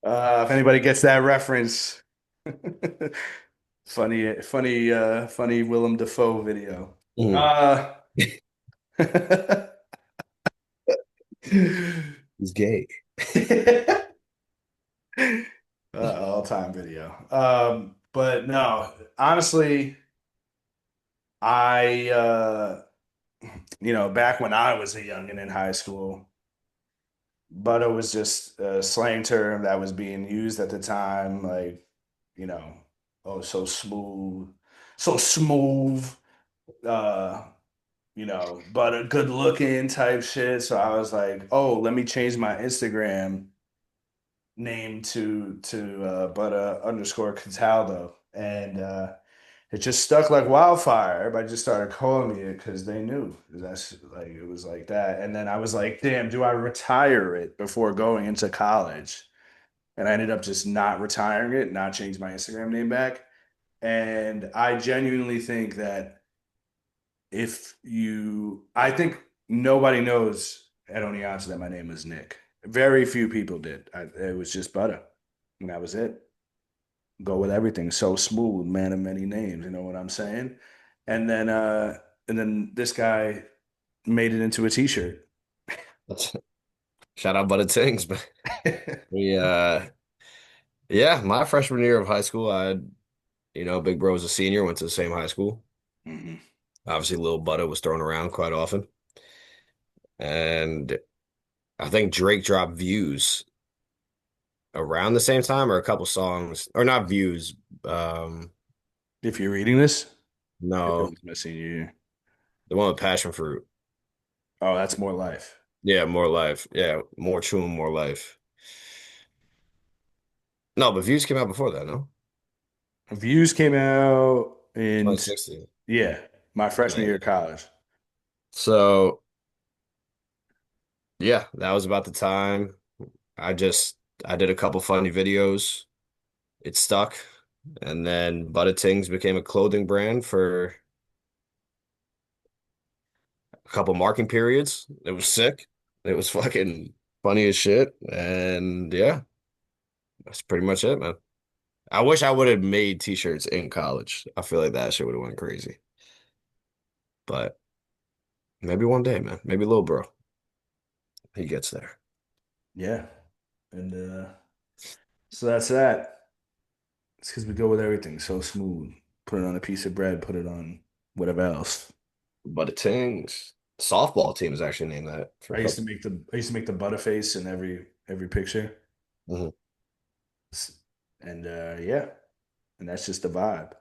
S2: If anybody gets that reference, funny Willem Dafoe video.
S1: Mhm.
S2: Uh,
S1: He's gay.
S2: all-time video. But no, honestly, I back when I was a youngin' in high school, butter was just a slang term that was being used at the time, like, you know, oh, so smooth, uh, but a good looking type shit. So I was like, oh, let me change my Instagram name to butter underscore Cataldo. And it just stuck like wildfire. Everybody just started calling me it because they knew that's like it was like that. And then I was like, damn, do I retire it before going into college? And I ended up just not retiring it, not change my Instagram name back. And I genuinely think that I think nobody knows at Oneonta that my name is Nick. Very few people did. It was just butter, and that was it. Go with everything. So smooth, man of many names. You know what I'm saying? And then, uh, and then this guy made it into a T-shirt.
S1: Shout out Butter Tings, man. We yeah, my freshman year of high school, I had, Big Bro was a senior, went to the same high school.
S2: Mhm.
S1: Obviously, Lil Butter was thrown around quite often. And I think Drake dropped Views around the same time or a couple songs, or not Views. Um,
S2: If you're reading this, it
S1: no,
S2: was my senior year.
S1: the one with Passion Fruit.
S2: Oh, that's more life.
S1: Yeah, More Life. Yeah, More True and More Life. No, but Views came out before that, no?
S2: Views came out in
S1: 2016.
S2: yeah, my freshman year of
S1: Yeah.
S2: college.
S1: So, yeah, that was about the time. I just I did a couple funny videos. It stuck. And then Butter Tings became a clothing brand for a couple marking periods. It was sick. It was fucking funny as shit. And yeah, that's pretty much it, man. I wish I would have made t-shirts in college. I feel like that shit would have went crazy. But maybe one day, man. Maybe little bro. He gets there.
S2: Yeah, and so that's that. It's because we go with everything so smooth. Put it on a piece of bread. Put it on whatever else.
S1: Butter Tings. Softball team is actually named that for a couple.
S2: I used to make the butterface in every picture,
S1: Mhm.
S2: and yeah, and that's just the vibe.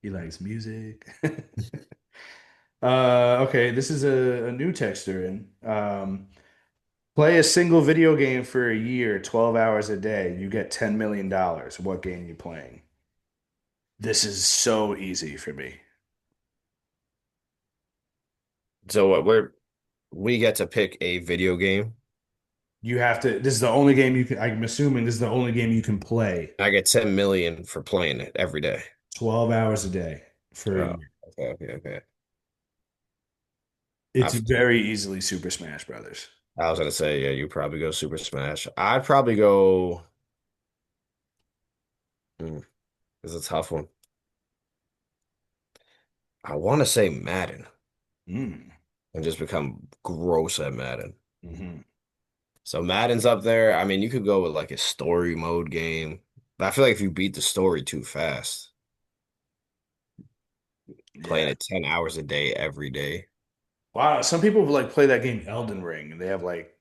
S2: He likes music. Okay, this is a new texter in. Play a single video game for a year, 12 hours a day. You get $10 million. What game you playing? This is so easy for me.
S1: So what we get to pick a video game.
S2: You have to, this is the only game you can, I'm assuming this is the only game you can play
S1: I get 10 million for playing it every day.
S2: 12 hours a day for a
S1: Oh,
S2: year.
S1: okay.
S2: It's
S1: I
S2: very easily Super Smash Brothers.
S1: I was gonna say, yeah, you probably go Super Smash. I'd probably go. Hmm, it's a tough one. I want to say Madden
S2: Mm.
S1: and just become gross at Madden.
S2: Hmm.
S1: So Madden's up there. I mean, you could go with like a story mode game, but I feel like if you beat the story too fast, playing
S2: Yeah.
S1: it 10 hours a day every day.
S2: Wow. Some people like play that game Elden Ring and they have like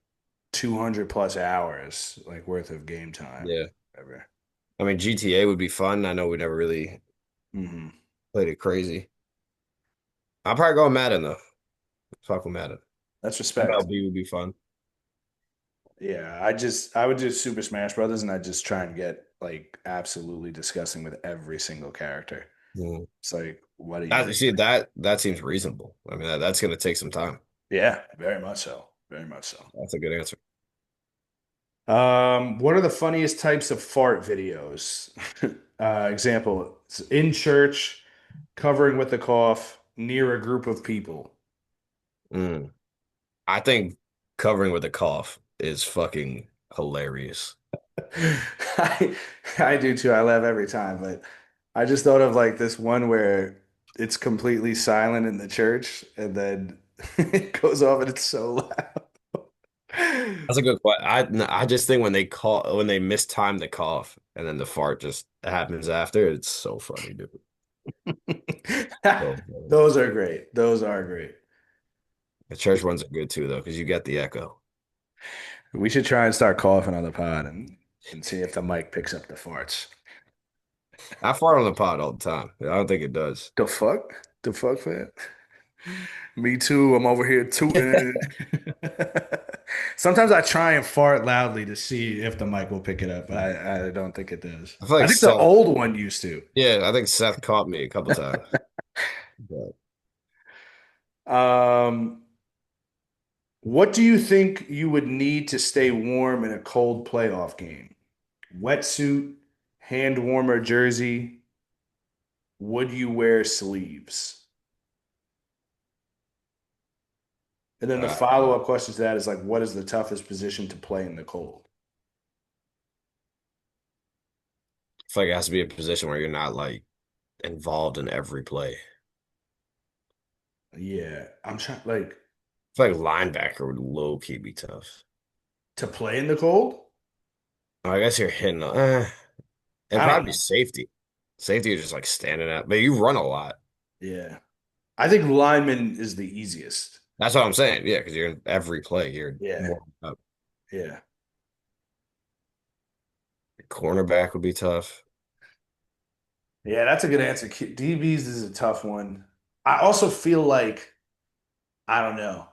S2: 200 plus hours like worth of game time.
S1: Yeah.
S2: Ever.
S1: I mean, GTA would be fun. I know we never really
S2: Hmm.
S1: played it crazy. I'll probably go with Madden though. Fuck with Madden.
S2: That's respect.
S1: MLB would be fun.
S2: Yeah, I would do Super Smash Brothers and I just try and get like absolutely disgusting with every single character.
S1: Mhm.
S2: It's like, what are you
S1: That,
S2: doing?
S1: see, that seems reasonable. I mean, that's gonna take some time.
S2: Yeah, very much so. Very much so.
S1: That's a good answer.
S2: What are the funniest types of fart videos? Example, it's in church, covering with the cough, near a group of people.
S1: Mm. I think covering with a cough is fucking hilarious.
S2: I I do too. I laugh every time, but I just thought of like this one where it's completely silent in the church and then it goes off and it's so loud.
S1: That's a good question. I just think when they mistime the cough and then the fart just happens after. It's so funny, dude. So funny.
S2: Those are great. Those are great.
S1: The church ones are good too, though, because you get the echo.
S2: We should try and start coughing on the pod and see if the mic picks up the farts.
S1: I fart on the pod all the time. I don't think it does.
S2: The fuck? The fuck, man? Me too. I'm over here tooting. Sometimes I try and fart loudly to see if the mic will pick it up, but I don't think it does.
S1: I feel
S2: I
S1: like
S2: think the
S1: Seth.
S2: old one used to.
S1: Yeah, I think Seth caught me a couple times. But
S2: Um, what do you think you would need to stay warm in a cold playoff game? Wetsuit, hand warmer jersey, would you wear sleeves? And then the
S1: I
S2: follow-up question to that is like, what is the toughest position to play in the cold?
S1: feel like it has to be a position where you're not like involved in every play.
S2: Yeah, I'm trying like
S1: I feel like linebacker would low key be tough.
S2: to play in the cold?
S1: I guess you're hitting. It'd
S2: I don't
S1: probably be
S2: know.
S1: safety. Safety is just like standing out, but you run a lot.
S2: Yeah. I think lineman is the easiest.
S1: That's what I'm saying. Yeah, because you're in every play. You're
S2: Yeah.
S1: warming up.
S2: Yeah.
S1: Cornerback would be tough.
S2: Yeah, that's a good answer. DBs is a tough one. I also feel like, I don't know.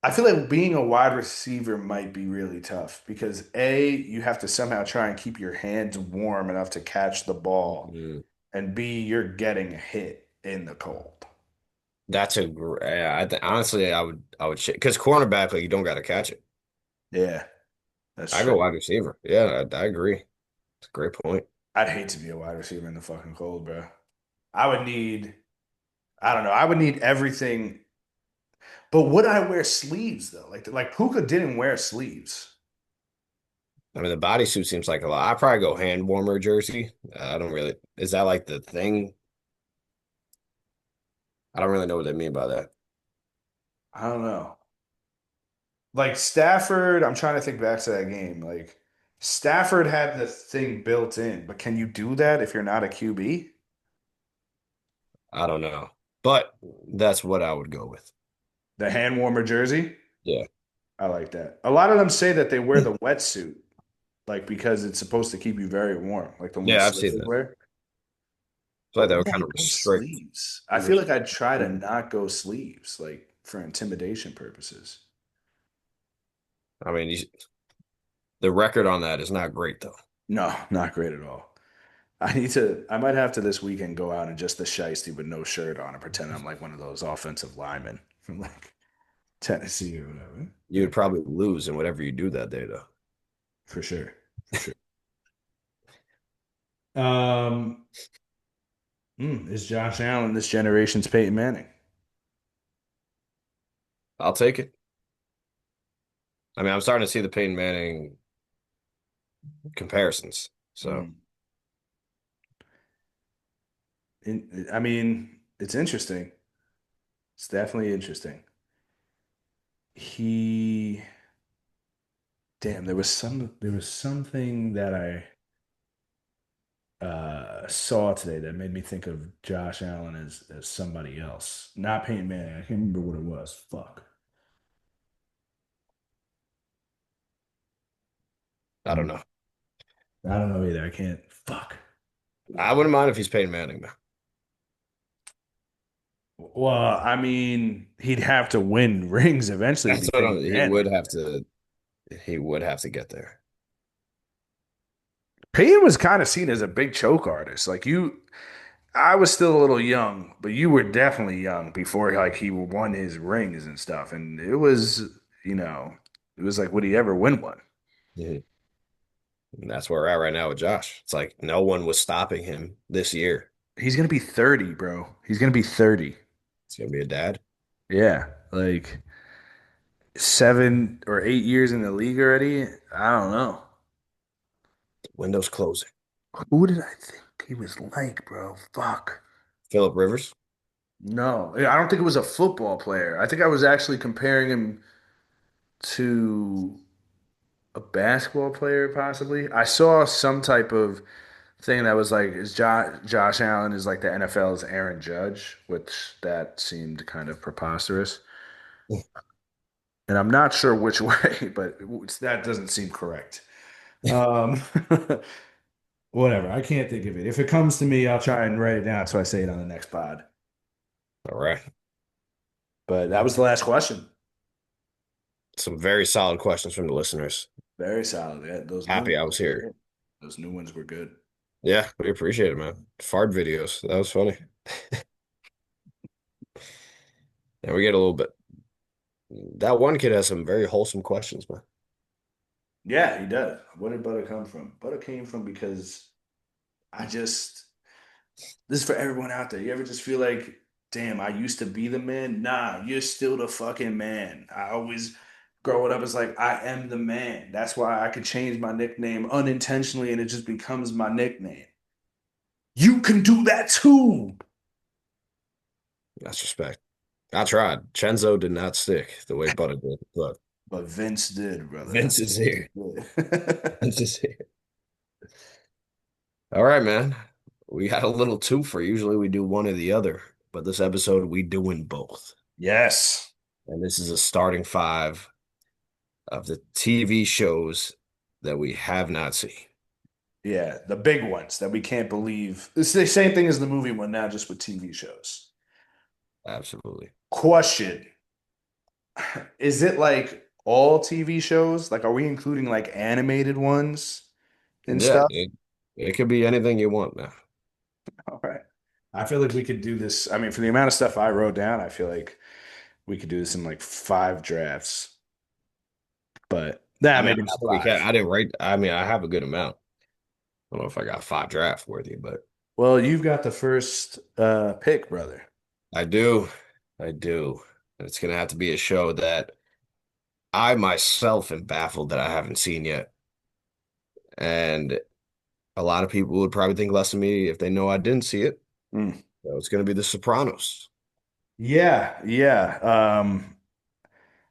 S2: I feel like being a wide receiver might be really tough because A, you have to somehow try and keep your hands warm enough to catch the ball,
S1: Mm.
S2: and B, you're getting hit in the cold.
S1: That's a great. Honestly, I would because cornerback like you don't got to catch it.
S2: Yeah, that's
S1: I go
S2: true.
S1: wide receiver. Yeah, I agree. It's a great point.
S2: I'd hate to be a wide receiver in the fucking cold, bro. I would need, I don't know, I would need everything. But would I wear sleeves though? Like Puka didn't wear sleeves.
S1: I mean, the bodysuit seems like a lot. I probably go hand warmer jersey. I don't really. Is that like the thing? I don't really know what they mean by that.
S2: I don't know. Like Stafford, I'm trying to think back to that game. Like Stafford had the thing built in, but can you do that if you're not a QB?
S1: I don't know, but that's what I would go with.
S2: The hand warmer jersey?
S1: Yeah,
S2: I like that. A lot of them say that they wear the wetsuit, like because it's supposed to keep you very warm, like the one
S1: yeah, I've seen
S2: Swiss
S1: that.
S2: wear.
S1: So
S2: But
S1: that
S2: would
S1: would
S2: I
S1: kind of
S2: go
S1: restrict.
S2: sleeves? I feel like I'd try to not go sleeves, like for intimidation purposes.
S1: I mean, the record on that is not great though.
S2: No, not great at all. I might have to this weekend go out and just the shiesty with no shirt on and pretend I'm like one of those offensive linemen from like Tennessee or whatever.
S1: You would probably lose in whatever you do that day though.
S2: For sure. For sure. Um, is Josh Allen this generation's Peyton Manning?
S1: I'll take it. I mean, I'm starting to see the Peyton Manning comparisons. So
S2: Mm. I mean, it's interesting. It's definitely interesting. He, damn, there was something that I saw today that made me think of Josh Allen as somebody else, not Peyton Manning. I can't remember what it was. Fuck.
S1: I don't know.
S2: I don't know either. I can't. Fuck.
S1: I wouldn't mind if he's Peyton Manning though.
S2: Well, I mean, he'd have to win rings eventually to
S1: That's
S2: be
S1: what
S2: Peyton
S1: he
S2: Manning.
S1: would have to. He would have to get there.
S2: Peyton was kind of seen as a big choke artist. Like you, I was still a little young, but you were definitely young before like he won his rings and stuff. And it was, you know, it was like, would he ever win one?
S1: Mhm. And that's where we're at right now with Josh. It's like no one was stopping him this year.
S2: He's gonna be 30, bro. He's gonna be 30.
S1: He's gonna be a dad.
S2: Yeah, like 7 or 8 years in the league already. I don't know.
S1: Windows closing.
S2: Who did I think he was like, bro? Fuck.
S1: Philip Rivers.
S2: No, I don't think it was a football player. I think I was actually comparing him to a basketball player possibly. I saw some type of thing that was like, is Josh Allen is like the NFL's Aaron Judge, which that seemed kind of preposterous. And I'm not sure which way, but that doesn't seem correct. Um, whatever. I can't think of it. If it comes to me, I'll try and write it down so I say it on the next pod.
S1: All right.
S2: But that was the last question.
S1: Some very solid questions from the listeners.
S2: Very solid. Yeah, those new
S1: Happy I
S2: ones
S1: was
S2: were
S1: here.
S2: good. Those new ones were good.
S1: Yeah, we appreciate it, man. Fart videos. That was funny. And we get a little bit. That one kid has some very wholesome questions, man.
S2: Yeah, he does. Where did butter come from? Butter came from because I just, this is for everyone out there. You ever just feel like, damn, I used to be the man? Nah, you're still the fucking man. I always, growing up, it's like, I am the man. That's why I could change my nickname unintentionally and it just becomes my nickname. You can do that too.
S1: That's respect. I tried. Chenzo did not stick the way Butter did, but
S2: But Vince did, brother.
S1: Vince is here.
S2: Did.
S1: Vince is here. All right, man. We got a little twofer. Usually we do one or the other, but this episode we doing both.
S2: Yes.
S1: And this is a starting five of the TV shows that we have not seen.
S2: Yeah, the big ones that we can't believe. It's the same thing as the movie one now, just with TV shows.
S1: Absolutely.
S2: Question. Is it like all TV shows? Like, are we including like animated ones and
S1: Yeah,
S2: stuff?
S1: it could be anything you want, man.
S2: All right. I feel like we could do this. I mean, for the amount of stuff I wrote down, I feel like we could do this in like 5 drafts. But
S1: I
S2: that
S1: mean,
S2: maybe
S1: I
S2: not
S1: probably can't.
S2: five.
S1: I didn't write. I mean, I have a good amount. I don't know if I got five draft worthy, but
S2: Well, you've got the first pick, brother.
S1: I do. I do. It's gonna have to be a show that I myself am baffled that I haven't seen yet. And a lot of people would probably think less of me if they know I didn't see it.
S2: Mm.
S1: So it's gonna be The Sopranos.
S2: Yeah, yeah.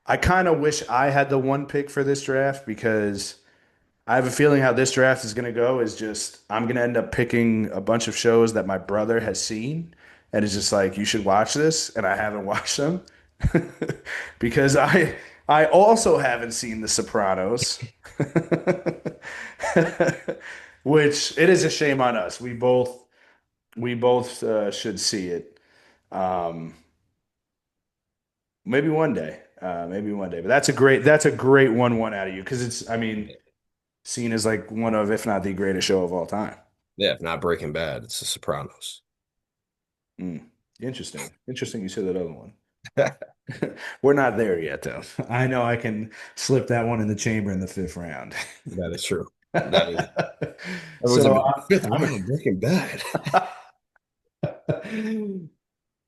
S2: I kind of wish I had the one pick for this draft because I have a feeling how this draft is going to go is just I'm going to end up picking a bunch of shows that my brother has seen and it's just like you should watch this and I haven't watched them because I also haven't seen The Sopranos. Which it is a shame on us. We both should see it. Um, maybe one day. Maybe one day. But that's a great 1-1 out of you because it's I mean seen as like one of, if not the greatest show of all time.
S1: Yeah, if not Breaking Bad, it's The Sopranos.
S2: Mm. Interesting. Interesting you said that other one. We're not there yet, though. I know I can slip that one in the chamber in the fifth round.
S1: That is true. That is. Everyone's
S2: So
S1: like, fifth round, Breaking Bad.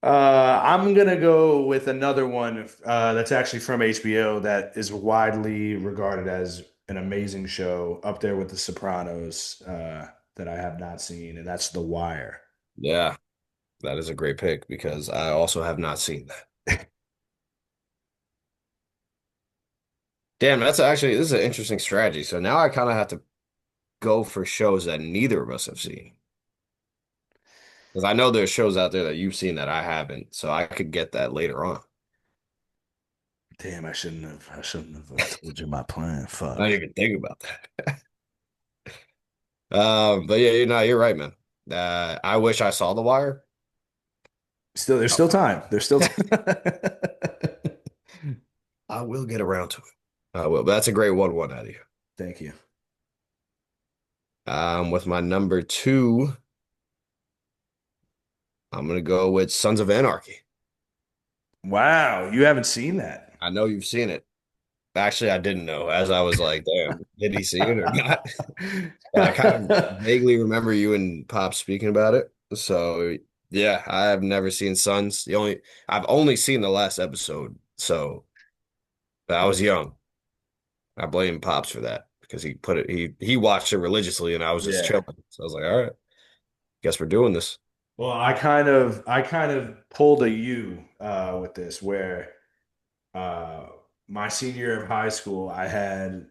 S2: I'm gonna go with another one that's actually from HBO that is widely regarded as an amazing show, up there with The Sopranos, that I have not seen, and that's The Wire.
S1: Yeah, that is a great pick because I also have not seen that. Damn, that's actually this is an interesting strategy. So now I kind of have to go for shows that neither of us have seen. Because I know there's shows out there that you've seen that I haven't, so I could get that later on.
S2: Damn, I shouldn't have told you my plan.
S1: I
S2: Fuck.
S1: didn't even think about that. But yeah, you're right, man. I wish I saw The Wire.
S2: Still, there's still time. There's still time.
S1: I will get around to it. I will. But that's a great 1-1 out of you.
S2: Thank you.
S1: With my number two, I'm gonna go with Sons of Anarchy.
S2: Wow, you haven't seen that.
S1: I know you've seen it. Actually, I didn't know. As I was like, damn, did he see it or not? But I kind of vaguely remember you and Pop speaking about it. So yeah, I have never seen Sons. I've only seen the last episode. So but I was young. I blame Pops for that because he watched it religiously and I was just
S2: Yeah.
S1: chilling. So I was like, all right, guess we're doing this.
S2: Well, I kind of pulled a U with this where uh my senior year of high school, I had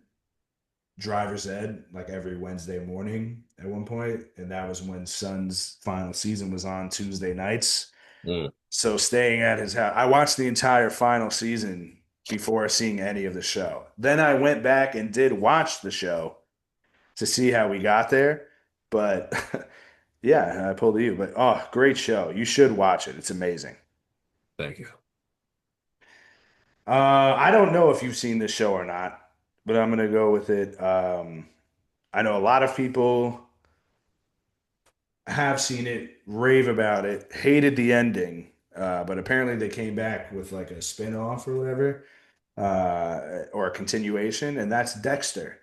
S2: driver's ed like every Wednesday morning at one point, and that was when Sun's final season was on Tuesday nights.
S1: Mm,
S2: So staying at his house, I watched the entire final season before seeing any of the show. Then I went back and did watch the show to see how we got there. But yeah, I pulled you. But oh, great show. You should watch it. It's amazing.
S1: thank you.
S2: I don't know if you've seen this show or not, but I'm gonna go with it. I know a lot of people have seen it, rave about it, hated the ending, but apparently they came back with like a spin-off or whatever, or a continuation, and that's Dexter.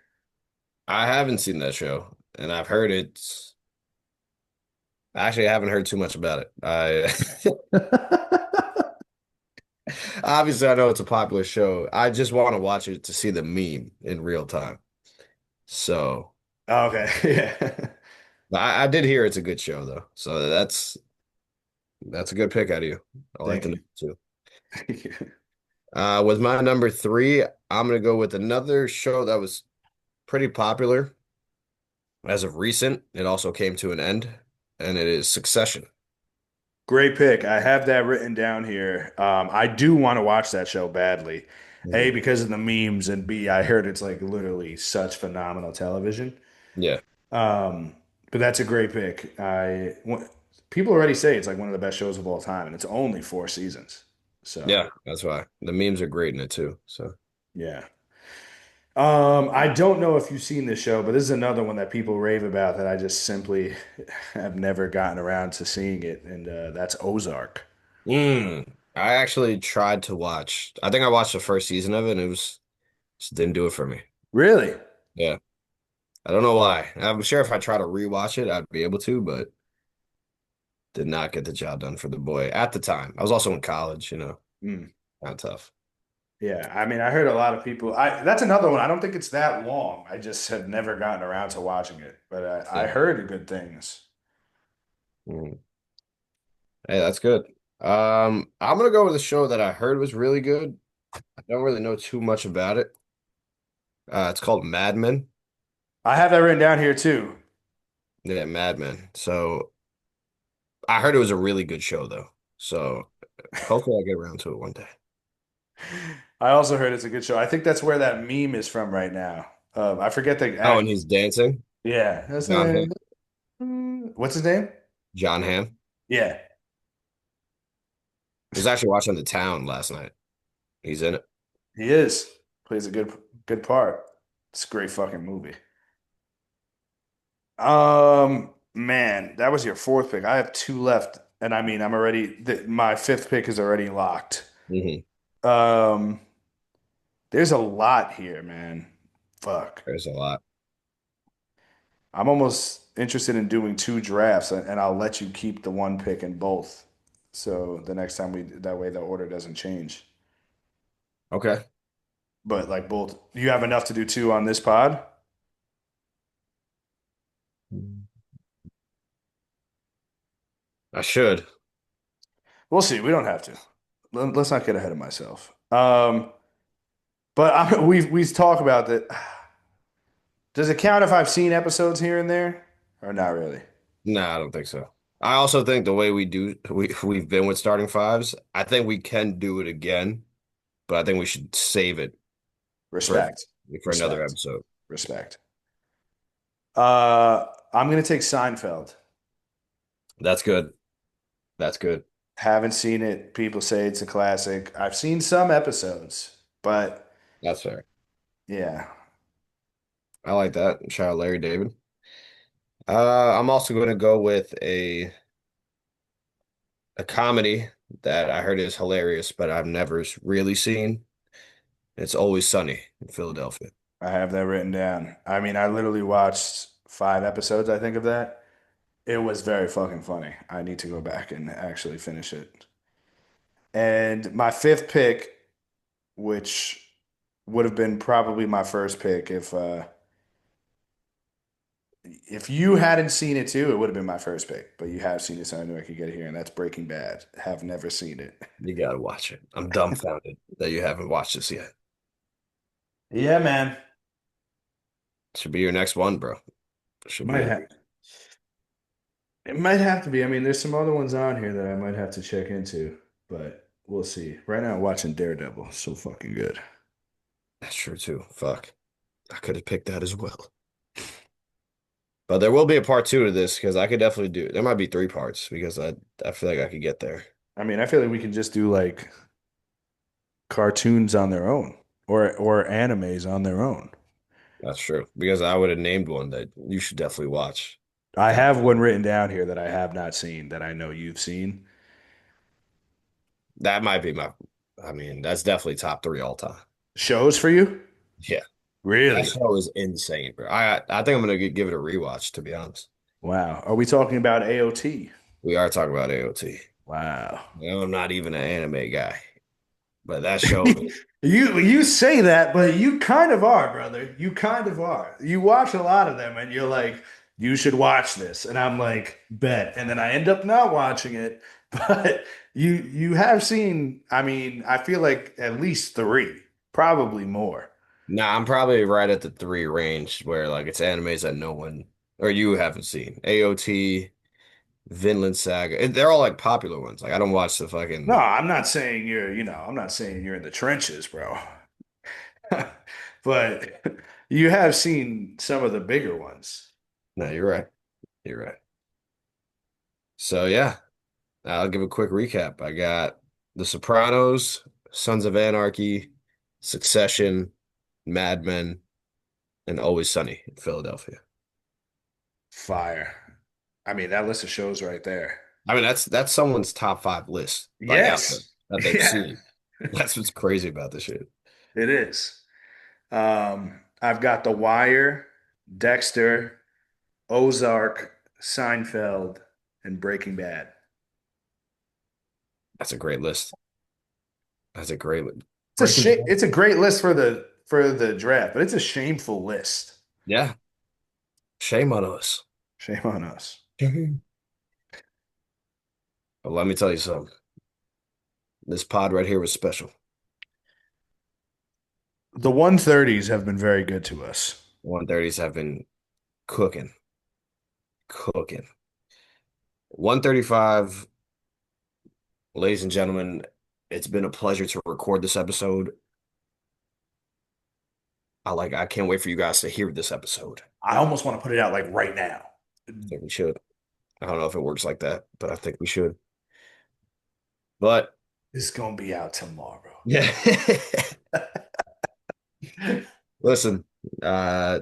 S1: I haven't seen that show, and I've heard it's. Actually, I haven't heard too much about it. I obviously I know it's a popular show. I just want to watch it to see the meme in real time. So
S2: Okay, yeah.
S1: I did hear it's a good show though. So that's a good pick out of you. I like
S2: Thank
S1: the
S2: you.
S1: number two. With my number three, I'm gonna go with another show that was pretty popular as of recent. It also came to an end, and it is Succession.
S2: Great pick. I have that written down here. I do want to watch that show badly. A,
S1: Mhm.
S2: because of the memes, and B, I heard it's like literally such phenomenal television.
S1: Yeah,
S2: Um, but that's a great pick. People already say it's like one of the best shows of all time, and it's only 4 seasons. So
S1: yeah, that's why the memes are great in it too. So,
S2: yeah. I don't know if you've seen this show, but this is another one that people rave about that I just simply have never gotten around to seeing it, and that's Ozark.
S1: I actually tried to watch. I think I watched the first season of it, and it was just didn't do it for me.
S2: Really?
S1: Yeah, I don't know why. I'm sure if I try to rewatch it, I'd be able to, but did not get the job done for the boy at the time. I was also in college,
S2: Mm.
S1: kind of tough.
S2: Yeah, I mean, I heard a lot of people. That's another one. I don't think it's that long. I just have never gotten around to watching it, but I
S1: Yeah.
S2: heard good things.
S1: Mm. Hey, that's good. I'm gonna go with a show that I heard was really good. I don't really know too much about it. It's called Mad Men.
S2: I have that written down here too.
S1: Yeah, Mad Men. So I heard it was a really good show though. So hopefully I get around to it one day.
S2: I also heard it's a good show. I think that's where that meme is from right now. I forget the
S1: Oh, and
S2: act.
S1: he's dancing.
S2: Yeah,
S1: John Hamm.
S2: what's his name?
S1: John Hamm.
S2: Yeah,
S1: I was actually watching The Town last night. He's in it.
S2: he is. Plays a good part. It's a great fucking movie. Man, that was your fourth pick. I have two left, and I mean, my fifth pick is already locked.
S1: Hmm.
S2: Um, there's a lot here, man. Fuck.
S1: There's a lot.
S2: I'm almost interested in doing two drafts, and I'll let you keep the one pick in both. So the next time that way the order doesn't change.
S1: Okay.
S2: But like both, you have enough to do two on this pod?
S1: I should.
S2: We'll see. We don't have to. Let's not get ahead of myself. But we've talked about that. Does it count if I've seen episodes here and there, or not really?
S1: No, I don't think so. I also think the way we've been with starting fives, I think we can do it again, but I think we should save it for
S2: Respect,
S1: for another
S2: respect,
S1: episode.
S2: respect. I'm gonna take Seinfeld.
S1: That's good. That's good.
S2: Haven't seen it. People say it's a classic. I've seen some episodes, but
S1: That's fair.
S2: yeah,
S1: I like that. Shout out Larry David. I'm also going to go with a comedy that I heard is hilarious, but I've never really seen. It's Always Sunny in Philadelphia.
S2: I have that written down. I mean, I literally watched 5 episodes, I think, of that. It was very fucking funny. I need to go back and actually finish it. And my fifth pick, which would have been probably my first pick if you hadn't seen it too, it would have been my first pick. But you have seen it, so I knew I could get it here, and that's Breaking Bad. Have never seen it.
S1: You got to watch it. I'm dumbfounded that you haven't watched this yet.
S2: Yeah, man.
S1: Should be your next one, bro. Should be
S2: Might
S1: it.
S2: have it might have to be. I mean, there's some other ones on here that I might have to check into, but we'll see. Right now, I'm watching Daredevil. So fucking good.
S1: That's true too. Fuck. I could have picked that as well. But there will be a part two to this because I could definitely do it. There might be three parts because I feel like I could get there.
S2: I mean, I feel like we can just do like cartoons on their own or animes on their own.
S1: That's true. Because I would have named one that you should definitely watch
S2: I
S1: down
S2: have
S1: the
S2: one written down here that I have not seen that I know you've seen.
S1: That might be my, I mean, that's definitely top three all time.
S2: Shows for you?
S1: Yeah. That
S2: Really?
S1: show is insane, bro. I think I'm gonna give it a rewatch, to be honest.
S2: Wow. Are we talking about AOT?
S1: We are talking about AOT.
S2: Wow.
S1: I'm not even an anime guy, but that show,
S2: You say that, but you kind of are, brother. You kind of are. You watch a lot of them and you're like, you should watch this. And I'm like, bet. And then I end up not watching it. But you have seen, I mean, I feel like at least three, probably more.
S1: nah, I'm probably right at the three range where like it's animes that no one or you haven't seen. AOT, Vinland Saga. They're all like popular ones. Like I don't watch the
S2: No,
S1: fucking.
S2: I'm not saying I'm not saying you're in the trenches, bro. But you have seen some of the bigger ones.
S1: No, you're right. You're right. So yeah, I'll give a quick recap. I got The Sopranos, Sons of Anarchy, Succession, Mad Men, and Always Sunny in Philadelphia.
S2: Fire. I mean, that list of shows right there.
S1: I mean, that's someone's top five list, like out there
S2: Yes.
S1: that they've
S2: Yeah,
S1: seen. That's what's crazy about this shit.
S2: it is. I've got The Wire, Dexter, Ozark, Seinfeld, and Breaking Bad.
S1: That's a great list. That's a great list.
S2: It's a
S1: Breaking Bad.
S2: it's a great list for the draft, but it's a shameful list.
S1: Yeah, shame on us.
S2: Shame on us.
S1: But let me tell you something. This pod right here was special.
S2: The 130s have been very good to us.
S1: 130s have been cooking, cooking. 135, ladies and gentlemen, it's been a pleasure to record this episode. I can't wait for you guys to hear this episode.
S2: I almost want to put it out like right now.
S1: I think we should. I don't know if it works like that, but I think we should. But
S2: It's gonna be out tomorrow.
S1: yeah. Listen, uh,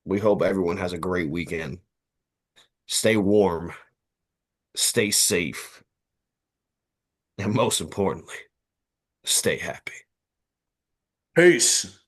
S1: we hope everyone has a great weekend. Stay warm, stay safe, and most importantly, stay happy.
S2: Peace.